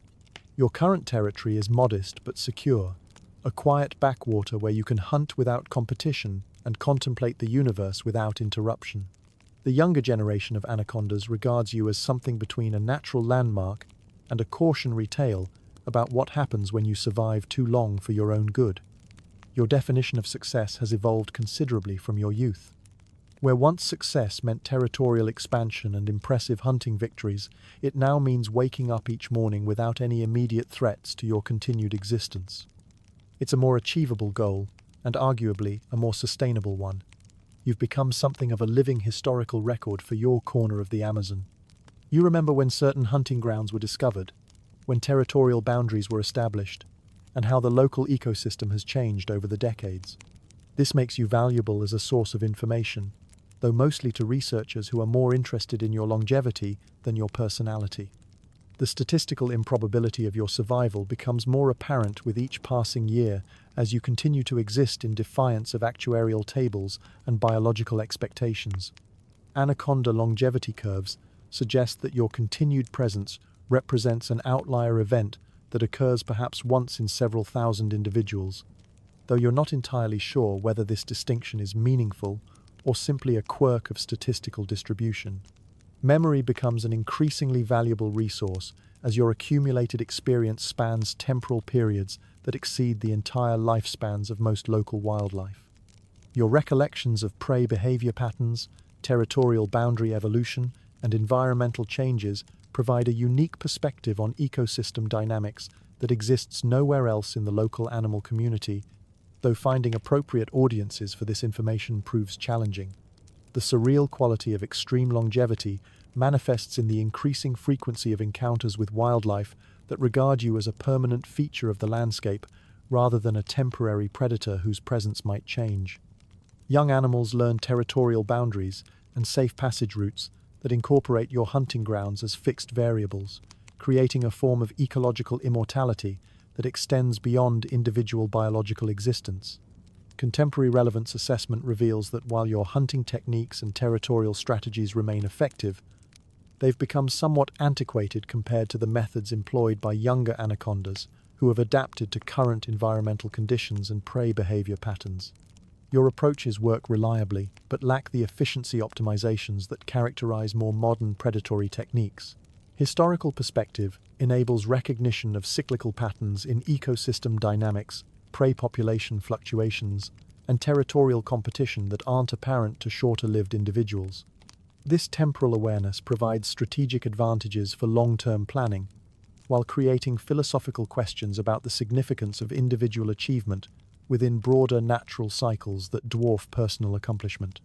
Your current territory is modest but secure, a quiet backwater where you can hunt without competition and contemplate the universe without interruption. The younger generation of anacondas regards you as something between a natural landmark and a cautionary tale about what happens when you survive too long for your own good. Your definition of success has evolved considerably from your youth. Where once success meant territorial expansion and impressive hunting victories, it now means waking up each morning without any immediate threats to your continued existence. It's a more achievable goal, and arguably a more sustainable one. You've become something of a living historical record for your corner of the Amazon. You remember when certain hunting grounds were discovered, when territorial boundaries were established, and how the local ecosystem has changed over the decades. This makes you valuable as a source of information, though mostly to researchers who are more interested in your longevity than your personality. The statistical improbability of your survival becomes more apparent with each passing year as you continue to exist in defiance of actuarial tables and biological expectations. Anaconda longevity curves suggest that your continued presence represents an outlier event that occurs perhaps once in several thousand individuals, though you're not entirely sure whether this distinction is meaningful or simply a quirk of statistical distribution. Memory becomes an increasingly valuable resource as your accumulated experience spans temporal periods that exceed the entire lifespans of most local wildlife. Your recollections of prey behavior patterns, territorial boundary evolution, and environmental changes provide a unique perspective on ecosystem dynamics that exists nowhere else in the local animal community, though finding appropriate audiences for this information proves challenging. The surreal quality of extreme longevity manifests in the increasing frequency of encounters with wildlife that regard you as a permanent feature of the landscape rather than a temporary predator whose presence might change. Young animals learn territorial boundaries and safe passage routes that incorporate your hunting grounds as fixed variables, creating a form of ecological immortality that extends beyond individual biological existence. Contemporary relevance assessment reveals that while your hunting techniques and territorial strategies remain effective, they've become somewhat antiquated compared to the methods employed by younger anacondas who have adapted to current environmental conditions and prey behavior patterns. Your approaches work reliably, but lack the efficiency optimizations that characterize more modern predatory techniques. Historical perspective enables recognition of cyclical patterns in ecosystem dynamics, prey population fluctuations, and territorial competition that aren't apparent to shorter-lived individuals. This temporal awareness provides strategic advantages for long-term planning, while creating philosophical questions about the significance of individual achievement within broader natural cycles that dwarf personal accomplishment.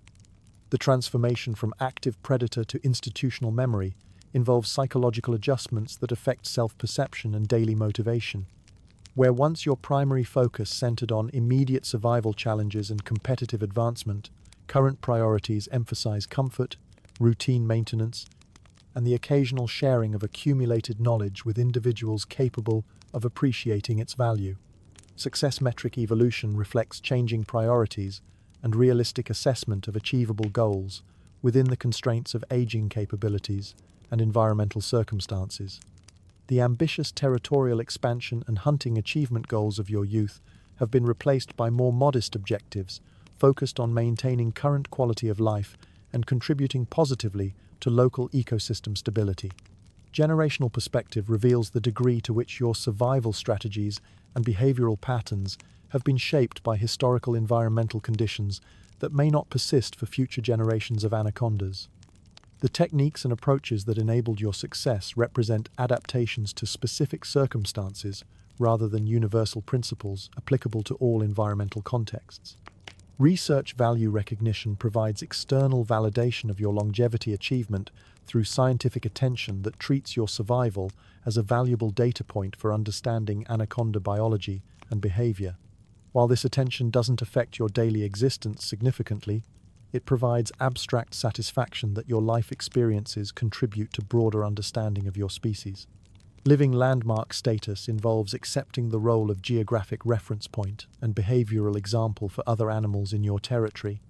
The transformation from active predator to institutional memory involves psychological adjustments that affect self-perception and daily motivation. Where once your primary focus centered on immediate survival challenges and competitive advancement, current priorities emphasize comfort, routine maintenance, and the occasional sharing of accumulated knowledge with individuals capable of appreciating its value. Success metric evolution reflects changing priorities and realistic assessment of achievable goals within the constraints of aging capabilities and environmental circumstances. The ambitious territorial expansion and hunting achievement goals of your youth have been replaced by more modest objectives focused on maintaining current quality of life and contributing positively to local ecosystem stability. Generational perspective reveals the degree to which your survival strategies and behavioral patterns have been shaped by historical environmental conditions that may not persist for future generations of anacondas. The techniques and approaches that enabled your success represent adaptations to specific circumstances rather than universal principles applicable to all environmental contexts. Research value recognition provides external validation of your longevity achievement through scientific attention that treats your survival as a valuable data point for understanding anaconda biology and behavior. While this attention doesn't affect your daily existence significantly, it provides abstract satisfaction that your life experiences contribute to broader understanding of your species. Living landmark status involves accepting the role of geographic reference point and behavioral example for other animals in your territory.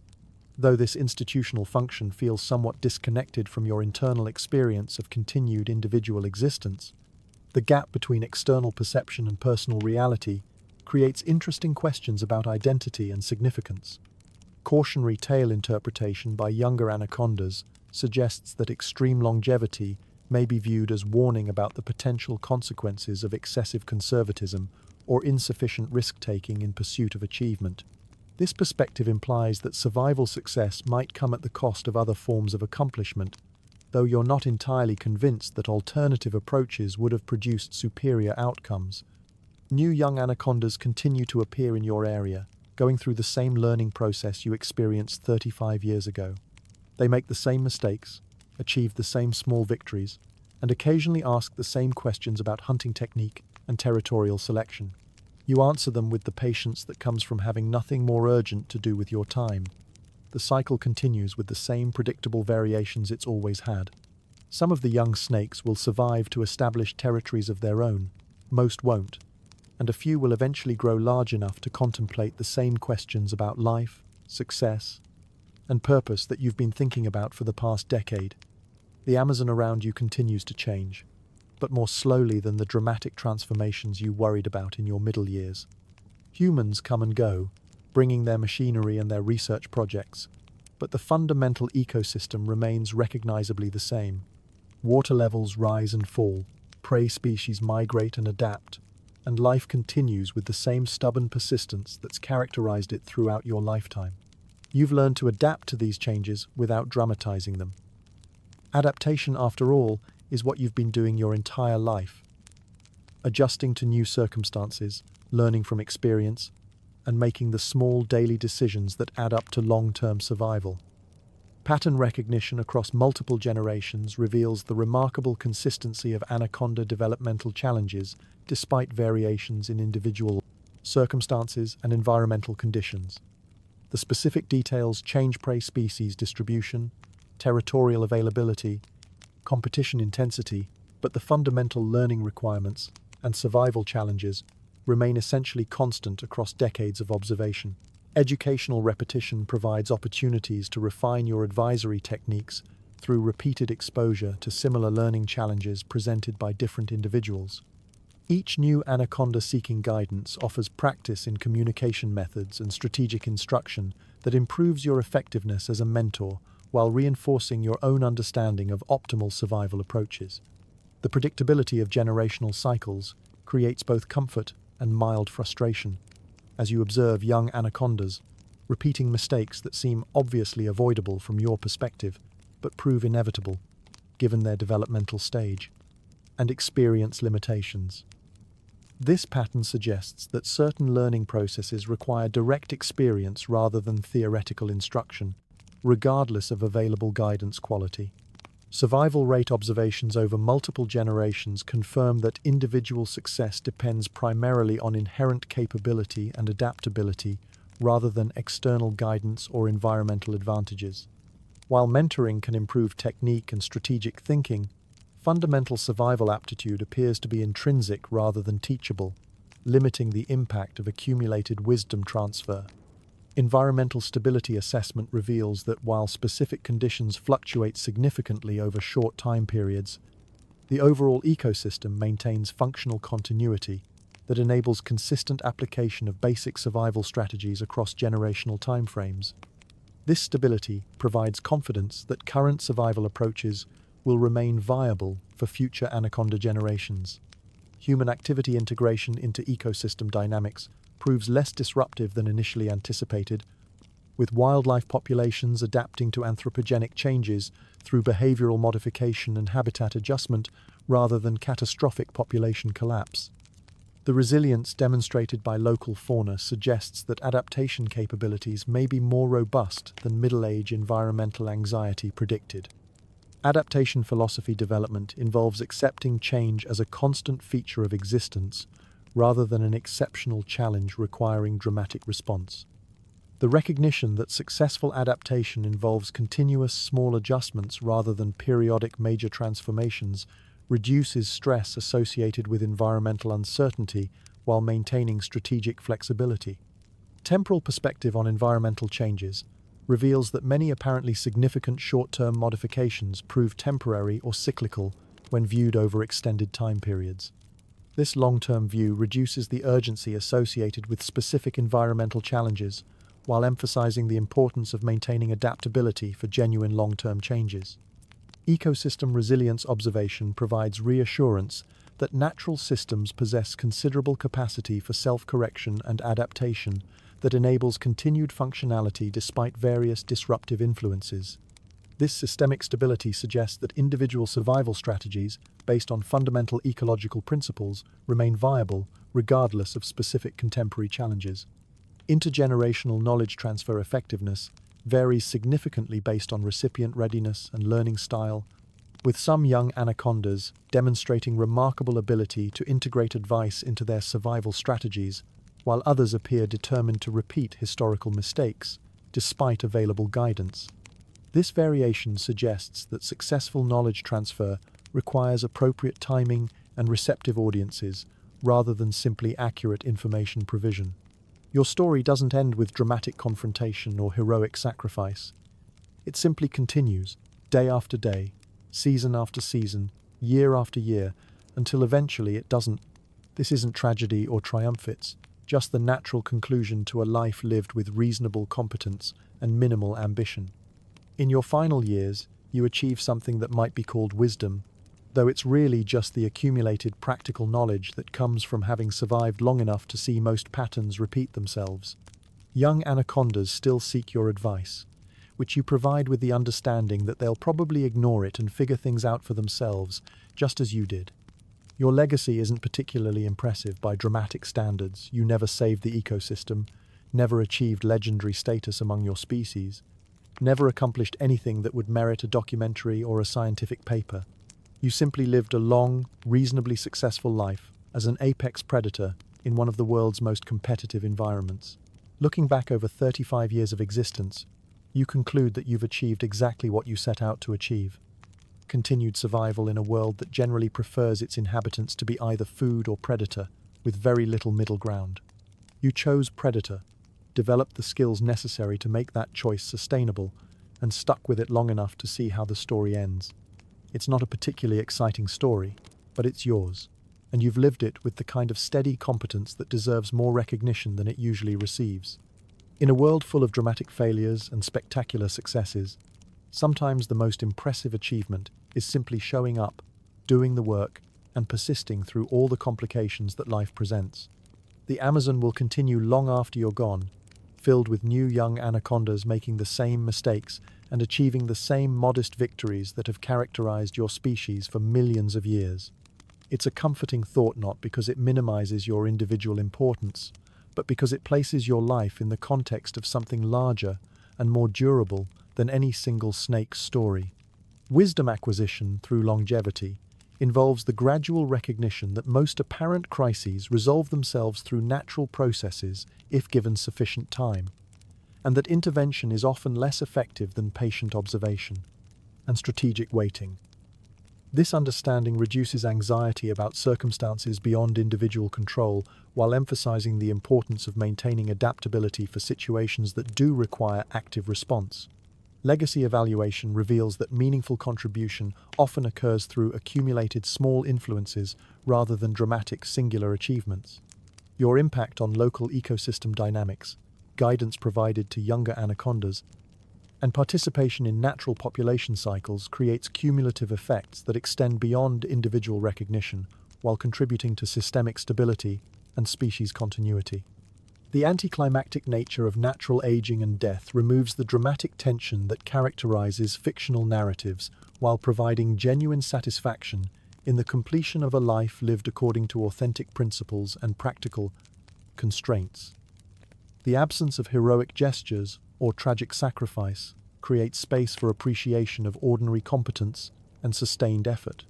Though this institutional function feels somewhat disconnected from your internal experience of continued individual existence, the gap between external perception and personal reality creates interesting questions about identity and significance. Cautionary tale interpretation by younger anacondas suggests that extreme longevity may be viewed as warning about the potential consequences of excessive conservatism or insufficient risk-taking in pursuit of achievement. This perspective implies that survival success might come at the cost of other forms of accomplishment, though you're not entirely convinced that alternative approaches would have produced superior outcomes. New young anacondas continue to appear in your area, going through the same learning process you experienced 35 years ago. They make the same mistakes, achieve the same small victories, and occasionally ask the same questions about hunting technique and territorial selection. You answer them with the patience that comes from having nothing more urgent to do with your time. The cycle continues with the same predictable variations it's always had. Some of the young snakes will survive to establish territories of their own, most won't, and a few will eventually grow large enough to contemplate the same questions about life, success, and purpose that you've been thinking about for the past decade. The Amazon around you continues to change, but more slowly than the dramatic transformations you worried about in your middle years. Humans come and go, bringing their machinery and their research projects, but the fundamental ecosystem remains recognizably the same. Water levels rise and fall, prey species migrate and adapt, and life continues with the same stubborn persistence that's characterized it throughout your lifetime. You've learned to adapt to these changes without dramatizing them. Adaptation, after all, is what you've been doing your entire life. Adjusting to new circumstances, learning from experience, and making the small daily decisions that add up to long-term survival. Pattern recognition across multiple generations reveals the remarkable consistency of anaconda developmental challenges despite variations in individual circumstances and environmental conditions. The specific details change prey species distribution, territorial availability, competition intensity, but the fundamental learning requirements and survival challenges remain essentially constant across decades of observation. Educational repetition provides opportunities to refine your advisory techniques through repeated exposure to similar learning challenges presented by different individuals. Each new anaconda seeking guidance offers practice in communication methods and strategic instruction that improves your effectiveness as a mentor while reinforcing your own understanding of optimal survival approaches. The predictability of generational cycles creates both comfort and mild frustration as you observe young anacondas repeating mistakes that seem obviously avoidable from your perspective but prove inevitable given their developmental stage and experience limitations. This pattern suggests that certain learning processes require direct experience rather than theoretical instruction, regardless of available guidance quality. Survival rate observations over multiple generations confirm that individual success depends primarily on inherent capability and adaptability rather than external guidance or environmental advantages. While mentoring can improve technique and strategic thinking, fundamental survival aptitude appears to be intrinsic rather than teachable, limiting the impact of accumulated wisdom transfer. Environmental stability assessment reveals that while specific conditions fluctuate significantly over short time periods, the overall ecosystem maintains functional continuity that enables consistent application of basic survival strategies across generational timeframes. This stability provides confidence that current survival approaches will remain viable for future anaconda generations. Human activity integration into ecosystem dynamics proves less disruptive than initially anticipated, with wildlife populations adapting to anthropogenic changes through behavioral modification and habitat adjustment rather than catastrophic population collapse. The resilience demonstrated by local fauna suggests that adaptation capabilities may be more robust than middle-age environmental anxiety predicted. Adaptation philosophy development involves accepting change as a constant feature of existence rather than an exceptional challenge requiring dramatic response. The recognition that successful adaptation involves continuous small adjustments rather than periodic major transformations reduces stress associated with environmental uncertainty while maintaining strategic flexibility. Temporal perspective on environmental changes reveals that many apparently significant short-term modifications prove temporary or cyclical when viewed over extended time periods. This long-term view reduces the urgency associated with specific environmental challenges, while emphasizing the importance of maintaining adaptability for genuine long-term changes. Ecosystem resilience observation provides reassurance that natural systems possess considerable capacity for self-correction and adaptation that enables continued functionality despite various disruptive influences. This systemic stability suggests that individual survival strategies, based on fundamental ecological principles, remain viable regardless of specific contemporary challenges. Intergenerational knowledge transfer effectiveness varies significantly based on recipient readiness and learning style, with some young anacondas demonstrating remarkable ability to integrate advice into their survival strategies, while others appear determined to repeat historical mistakes, despite available guidance. This variation suggests that successful knowledge transfer requires appropriate timing and receptive audiences, rather than simply accurate information provision. Your story doesn't end with dramatic confrontation or heroic sacrifice. It simply continues, day after day, season after season, year after year, until eventually it doesn't. This isn't tragedy or triumph, it's just the natural conclusion to a life lived with reasonable competence and minimal ambition. In your final years, you achieve something that might be called wisdom, though it's really just the accumulated practical knowledge that comes from having survived long enough to see most patterns repeat themselves. Young anacondas still seek your advice, which you provide with the understanding that they'll probably ignore it and figure things out for themselves, just as you did. Your legacy isn't particularly impressive by dramatic standards. You never saved the ecosystem, never achieved legendary status among your species, never accomplished anything that would merit a documentary or a scientific paper. You simply lived a long, reasonably successful life as an apex predator in one of the world's most competitive environments. Looking back over 35 years of existence, you conclude that you've achieved exactly what you set out to achieve. Continued survival in a world that generally prefers its inhabitants to be either food or predator, with very little middle ground. You chose predator, developed the skills necessary to make that choice sustainable, and stuck with it long enough to see how the story ends. It's not a particularly exciting story, but it's yours, and you've lived it with the kind of steady competence that deserves more recognition than it usually receives. In a world full of dramatic failures and spectacular successes, sometimes the most impressive achievement is simply showing up, doing the work, and persisting through all the complications that life presents. The Amazon will continue long after you're gone, filled with new young anacondas making the same mistakes and achieving the same modest victories that have characterized your species for millions of years. It's a comforting thought not because it minimizes your individual importance, but because it places your life in the context of something larger and more durable than any single snake's story. Wisdom acquisition through longevity involves the gradual recognition that most apparent crises resolve themselves through natural processes if given sufficient time, and that intervention is often less effective than patient observation and strategic waiting. This understanding reduces anxiety about circumstances beyond individual control while emphasizing the importance of maintaining adaptability for situations that do require active response. Legacy evaluation reveals that meaningful contribution often occurs through accumulated small influences rather than dramatic singular achievements. Your impact on local ecosystem dynamics, guidance provided to younger anacondas, and participation in natural population cycles creates cumulative effects that extend beyond individual recognition while contributing to systemic stability and species continuity. The anticlimactic nature of natural aging and death removes the dramatic tension that characterizes fictional narratives while providing genuine satisfaction in the completion of a life lived according to authentic principles and practical constraints. The absence of heroic gestures or tragic sacrifice creates space for appreciation of ordinary competence and sustained effort.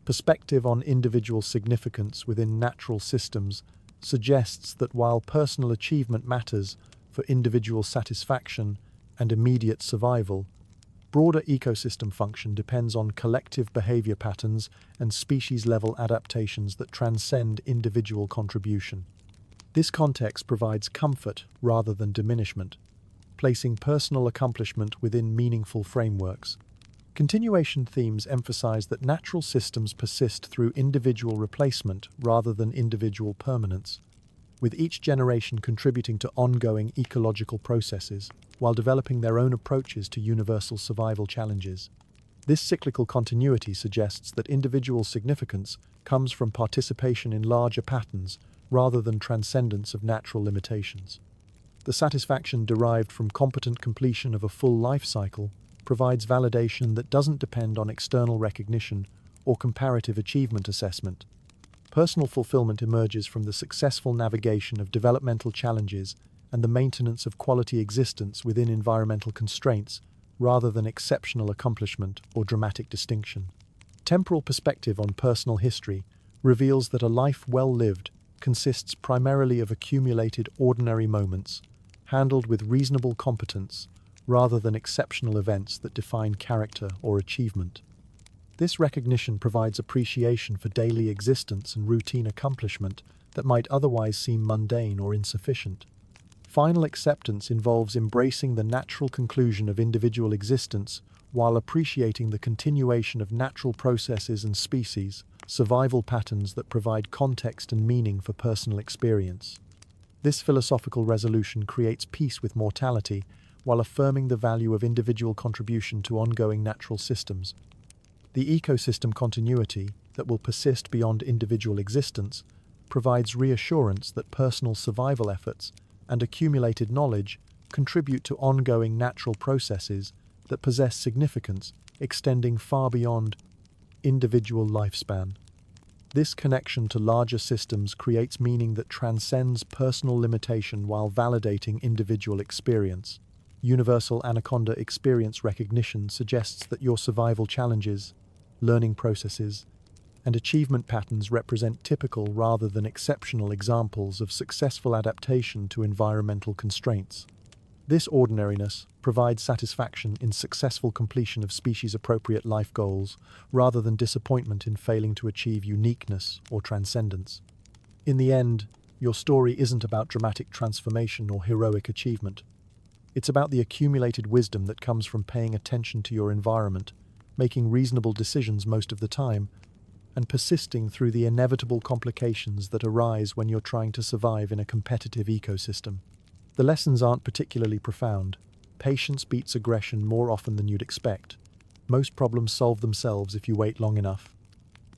Perspective on individual significance within natural systems suggests that while personal achievement matters for individual satisfaction and immediate survival, broader ecosystem function depends on collective behavior patterns and species-level adaptations that transcend individual contribution. This context provides comfort rather than diminishment, placing personal accomplishment within meaningful frameworks. Continuation themes emphasize that natural systems persist through individual replacement rather than individual permanence, with each generation contributing to ongoing ecological processes while developing their own approaches to universal survival challenges. This cyclical continuity suggests that individual significance comes from participation in larger patterns rather than transcendence of natural limitations. The satisfaction derived from competent completion of a full life cycle provides validation that doesn't depend on external recognition or comparative achievement assessment. Personal fulfillment emerges from the successful navigation of developmental challenges and the maintenance of quality existence within environmental constraints rather than exceptional accomplishment or dramatic distinction. Temporal perspective on personal history reveals that a life well lived consists primarily of accumulated ordinary moments, handled with reasonable competence, rather than exceptional events that define character or achievement. This recognition provides appreciation for daily existence and routine accomplishment that might otherwise seem mundane or insufficient. Final acceptance involves embracing the natural conclusion of individual existence while appreciating the continuation of natural processes and species, survival patterns that provide context and meaning for personal experience. This philosophical resolution creates peace with mortality while affirming the value of individual contribution to ongoing natural systems. The ecosystem continuity that will persist beyond individual existence provides reassurance that personal survival efforts and accumulated knowledge contribute to ongoing natural processes that possess significance extending far beyond individual lifespan. This connection to larger systems creates meaning that transcends personal limitation while validating individual experience. Universal Anaconda experience recognition suggests that your survival challenges, learning processes, and achievement patterns represent typical rather than exceptional examples of successful adaptation to environmental constraints. This ordinariness provides satisfaction in successful completion of species-appropriate life goals rather than disappointment in failing to achieve uniqueness or transcendence. In the end, your story isn't about dramatic transformation or heroic achievement. It's about the accumulated wisdom that comes from paying attention to your environment, making reasonable decisions most of the time, and persisting through the inevitable complications that arise when you're trying to survive in a competitive ecosystem. The lessons aren't particularly profound. Patience beats aggression more often than you'd expect. Most problems solve themselves if you wait long enough.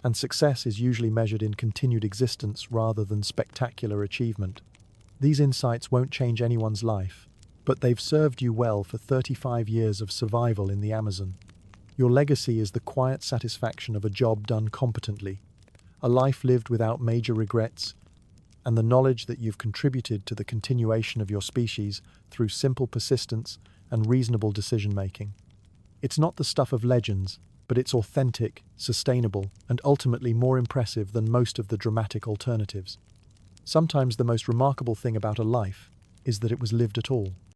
And success is usually measured in continued existence rather than spectacular achievement. These insights won't change anyone's life, but they've served you well for 35 years of survival in the Amazon. Your legacy is the quiet satisfaction of a job done competently, a life lived without major regrets, and the knowledge that you've contributed to the continuation of your species through simple persistence and reasonable decision-making. It's not the stuff of legends, but it's authentic, sustainable, and ultimately more impressive than most of the dramatic alternatives. Sometimes the most remarkable thing about a life is that it was lived at all.